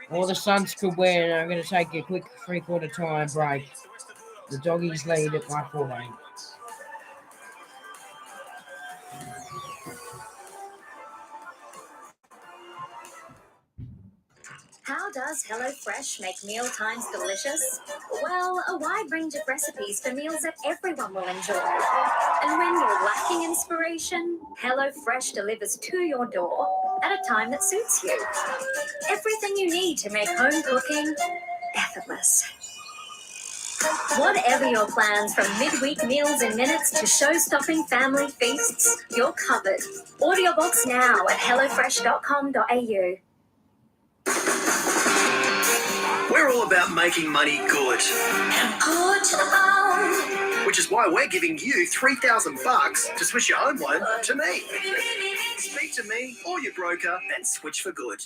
B: Or the Suns could win. I'm going to take a quick 3-quarter time break. The Doggies lead it by 14.
K: How does HelloFresh make meal times delicious? Well, a wide range of recipes for meals that everyone will enjoy. And when you're lacking inspiration, HelloFresh delivers to your door at a time that suits you. Everything you need to make home cooking effortless. Whatever your plans, from midweek meals in minutes to show-stopping family feasts, you're covered. Order your box now at hellofresh.com.au.
I: We're all about making money good.
K: And good to the bone.
I: Which is why we're giving you $3,000 to switch your home loan to me. Speak to me or your broker and switch for good.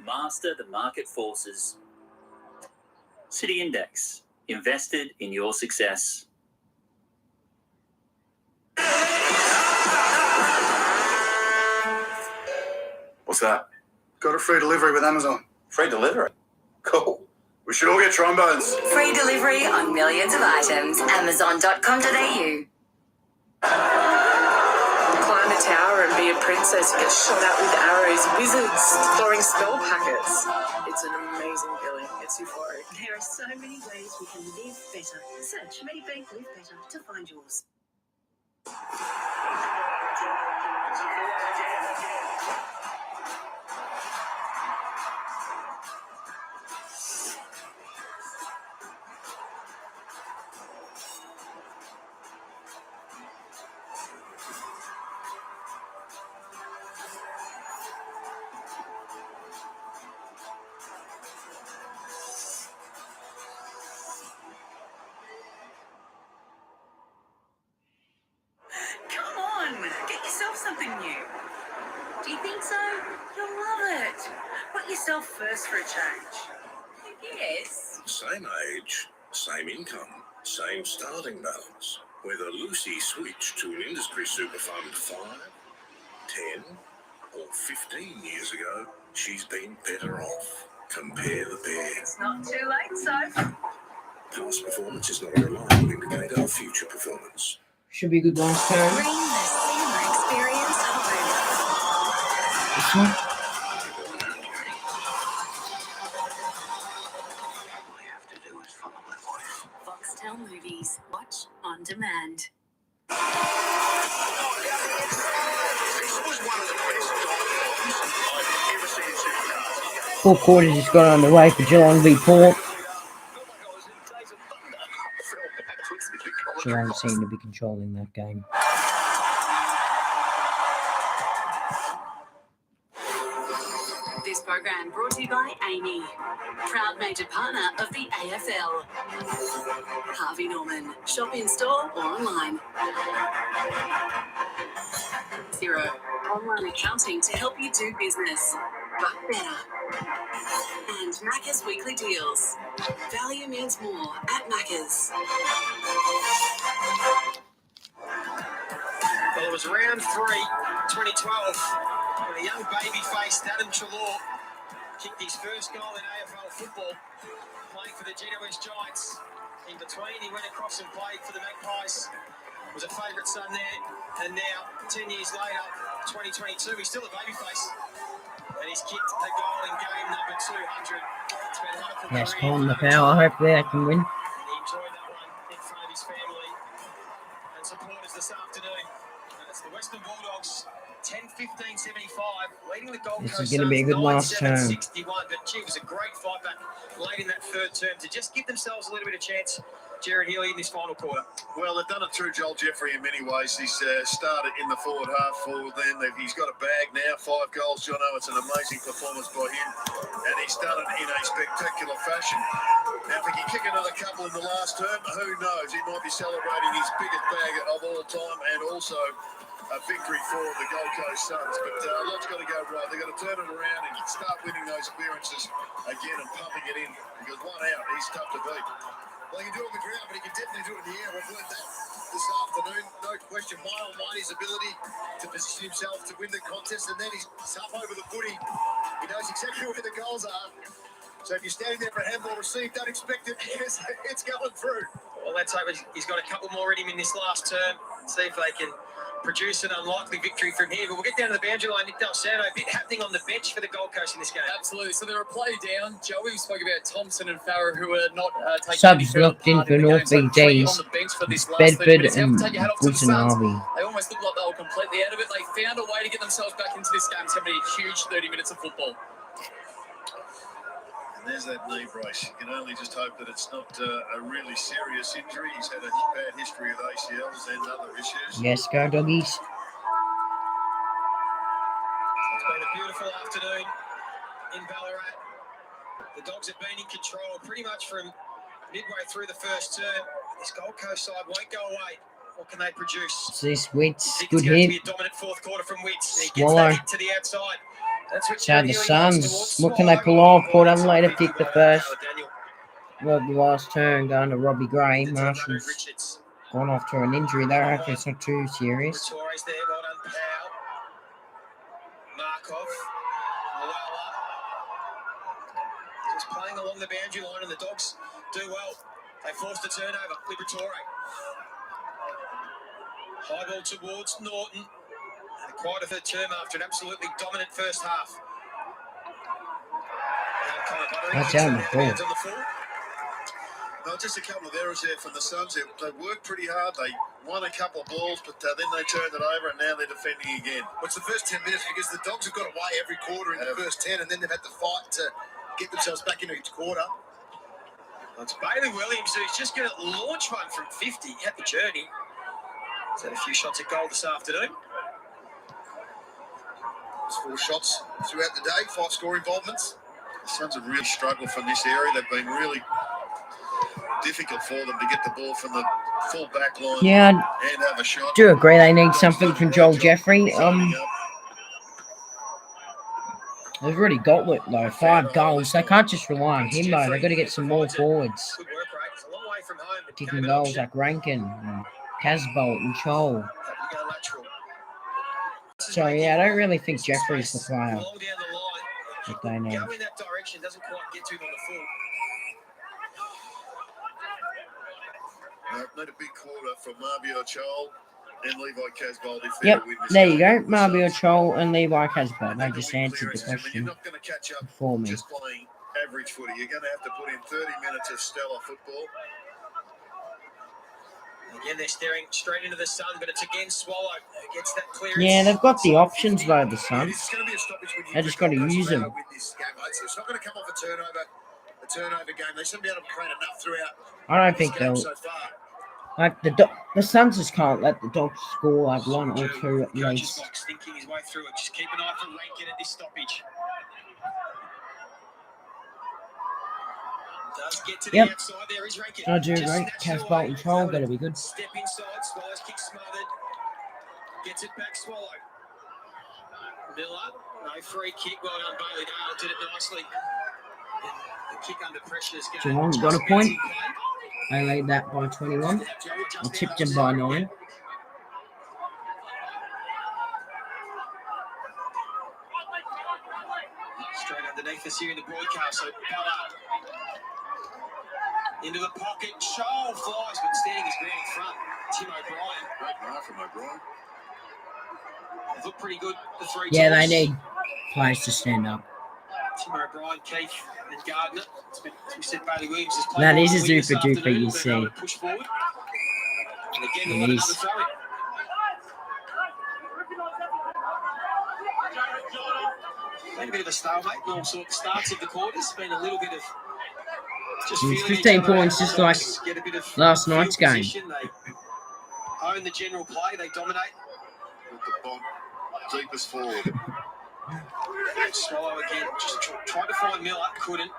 L: Master the market forces. City Index. Invested in your success.
P: What's that? Got a free delivery with Amazon. Free delivery? Cool. We should all get trombones.
F: Free delivery on millions of items. Amazon.com.au.
Q: Climb a tower and be a princess who gets shot at with arrows, wizards throwing spell packets. It's an amazing feeling. It's euphoric.
F: There are so many ways we can live better. Search Medibank Live Better to find yours. Come on, get yourself something new. Do you think so? You'll love it. Put yourself first for a change. Yes.
R: Same age, same income, same starting balance. Whether Lucy switched to an industry super fund 5, 10 or 15 years ago, she's been better off. Compare the pair.
F: It's not too late, so.
R: Past performance is not a reliable indicator of future performance.
B: Should be a good last turn.
K: Bring the cinema experience home.
B: This one.
F: Foxtel Movies. Watch on demand.
B: Fourth quarter just got underway for Geelong v Port. Geelong seem to be controlling that game.
F: This program brought to you by Amy, proud major partner of the AFL. Harvey Norman. Shop in store or online. Xero. Online accounting to help you do business, but better. And Macca's Weekly Deals. Value means more at Macca's.
C: was round 3, 2012. When a young baby-faced Adam Trelaw kicked his first goal in AFL football, playing for the GWS Giants. In between, he went across and played for the Magpies. Was a favourite son there, and now 10 years later, 2022, he's still a babyface, and he's kicked a goal in game number 200. It's been a wonderful
B: Yes,
C: career.
B: Colin the Power. Hopefully they can win.
C: And he enjoyed that one in front of his family and supporters this afternoon. And it's the Western Bulldogs, 10-15-75, leading the Gold
B: This
C: Coast
B: is going to be a good last term.
C: 9-7-61. But gee, it was a great fight back late in that third term to just give themselves a little bit of chance. Jared Healy in this final quarter.
A: Well, they've done it through Joel Jeffrey in many ways. He's started in the forward half for them. He's got a bag now, 5 goals, Jono. It's an amazing performance by him, and he's done it in a spectacular fashion. Now, if he can kick another couple in the last term, who knows? He might be celebrating his biggest bag of all time, and also a victory for the Gold Coast Suns. But a lot's got to go right. They've got to turn it around and start winning those clearances again and pumping it in, because one out, he's tough to beat. Well, he can do it on the ground, but he can definitely do it in the air. We've learned that this afternoon. No question. Mile one, his ability to position himself to win the contest, and then he's up over the footy. He knows exactly where the goals are. So if you're standing there for a handball receive, don't expect it. It's going through.
C: Well, let's hope he's got a couple more in him in this last term. See if they can produce an unlikely victory from here. But we'll get down to the boundary line. Nick Del Santo, a bit happening on the bench for the Gold Coast in this game.
D: Absolutely. So they're a play down. Joey spoke about Thompson and Farrer, who are not taking
B: Subs locked in for North BGs. Bedford and Goodson Harvey.
D: They almost looked like they were completely out of it. They found a way to get themselves back into this game. It's going to be a huge 30 minutes of football.
A: There's that knee brace. You can only just hope that it's not a really serious injury. He's had a bad history of ACLs and other issues.
B: Yes, go doggies.
C: It's been a beautiful afternoon in Ballarat. The Dogs have been in control pretty much from midway through the first term. This Gold Coast side won't go away. What can they produce?
B: This Wits,
C: It's
B: good
C: going to
B: hit.
C: be a dominant fourth quarter from Wits. He gets
B: Swallow.
C: that hit to the outside. That's what
B: So the
C: Jared Healy wants
B: Suns,
C: towards
B: what can they pull
C: Swallow.
B: off? Port Adelaide have
C: Big
B: kicked the
C: goal
B: first.
C: out of Daniel.
B: Well, the last turn going to Robbie Gray.
C: Into the runner,
B: Marshall's
C: Richards.
B: gone off to an injury there. Hopefully it's not too serious.
C: Torres there, well done, Powell. Markov. Malala. Just playing along the boundary line, and the Dogs do well. They forced a turnover. Liberatore. High ball towards Norton. Quite a third term after an absolutely dominant first half.
B: That's out on the ball.
A: No, just a couple of errors there from the Suns. They worked pretty hard. They won a couple of balls, but then they turned it over, and now they're defending again.
I: What's the first 10 minutes? Because the Dogs have got away every quarter in the first 10, and then they've had to fight to get themselves back into each quarter.
C: It's Bailey Williams who's just going to launch one from 50 at the journey. He's had a few shots at goal this afternoon.
I: It's 4 shots throughout the day, 5 score involvements.
A: The Suns have really struggled from this area. They've been really difficult for them to get the ball from the full back line
B: Yeah,
A: and have a shot.
B: do agree they need something from Joel Jeffrey. They've already got it though, 5 goals. They can't just rely on him though. They've got to get some more forwards.
C: Good work rate. It's a long way from home. but
B: Kicking
C: gave an
B: goals
C: option.
B: like Rankin, and Casbolt and Chol.
C: You go lateral.
B: So yeah, I don't really think Jeffrey's the player
C: Long down the line.
B: that they need.
C: Go in that direction, doesn't quite get to him on the full.
A: Need a big quarter from Marbio Chol and Levi Casbolt if
B: Yep,
A: they win this
B: there you
A: game.
B: go. Marbio Chol and Levi Casbolt.
A: And
B: They
A: they're
B: just
A: gonna win
B: answered the
A: clearances. I mean,
B: question
A: you're not going to catch up
B: for me.
A: just playing average footy. You're going to have to put in 30 minutes of stellar football.
C: Again, they're staring straight into the sun, but it's again Swallow who gets that clearance.
B: Yeah, they've got the options though, the Suns.
I: It's going to be a stoppage when you
B: They just got to use them.
I: win this game. It's not going to come off a turnover game. They shouldn't be able to create enough throughout
B: I don't
I: this
B: think
I: game
B: they'll.
I: so far.
B: Like the Suns just can't let the Dogs score like 1 or 2 at
C: Coach's
B: least.
C: box thinking his way through it. Just keep an eye for Rankin at this stoppage. Does get to the
B: Yep.
C: outside. There is Rankin.
B: I do
C: Just
B: agree.
C: snatched it
B: Casbolt
C: away.
B: and Chol got to be good.
C: Step inside. Swallows kick smothered. Gets it back. Swallow. Miller. No free kick. Well done, Bailey Dale. Did it nicely. The kick under pressure is going
B: Geelong
C: to
B: got a
C: just
B: point.
C: bounce in play.
B: They laid that by 21. I tipped him by 9.
C: with us here in the broadcast. So Ballarat into the pocket. Shoal flies, but standing his ground in front. Tim O'Brien.
R: Great mark from O'Brien.
C: They've looked pretty good, the three
B: Yeah, they
C: tops.
B: need players to stand up.
C: Tim O'Brien, Keith, and Gardner. As we said, Bailey Williams has played
B: That
C: well
B: is a
C: on the wing this
B: super duper,
C: afternoon,
B: you
C: been able
B: see.
C: to push forward. And again,
B: It
C: they've got
B: is.
C: another throw in. Been a bit of a stalemate in all sorts of starts of the quarters. Been a little bit of just
B: It's
C: feeling
B: 15
C: each other
B: points,
C: out.
B: just like
C: Get a bit of
B: last night's
C: field
B: game.
C: position. They own the general play. They dominate.
R: With the bomb deepest forward.
C: Swallow again. Just tried to find Miller. Couldn't.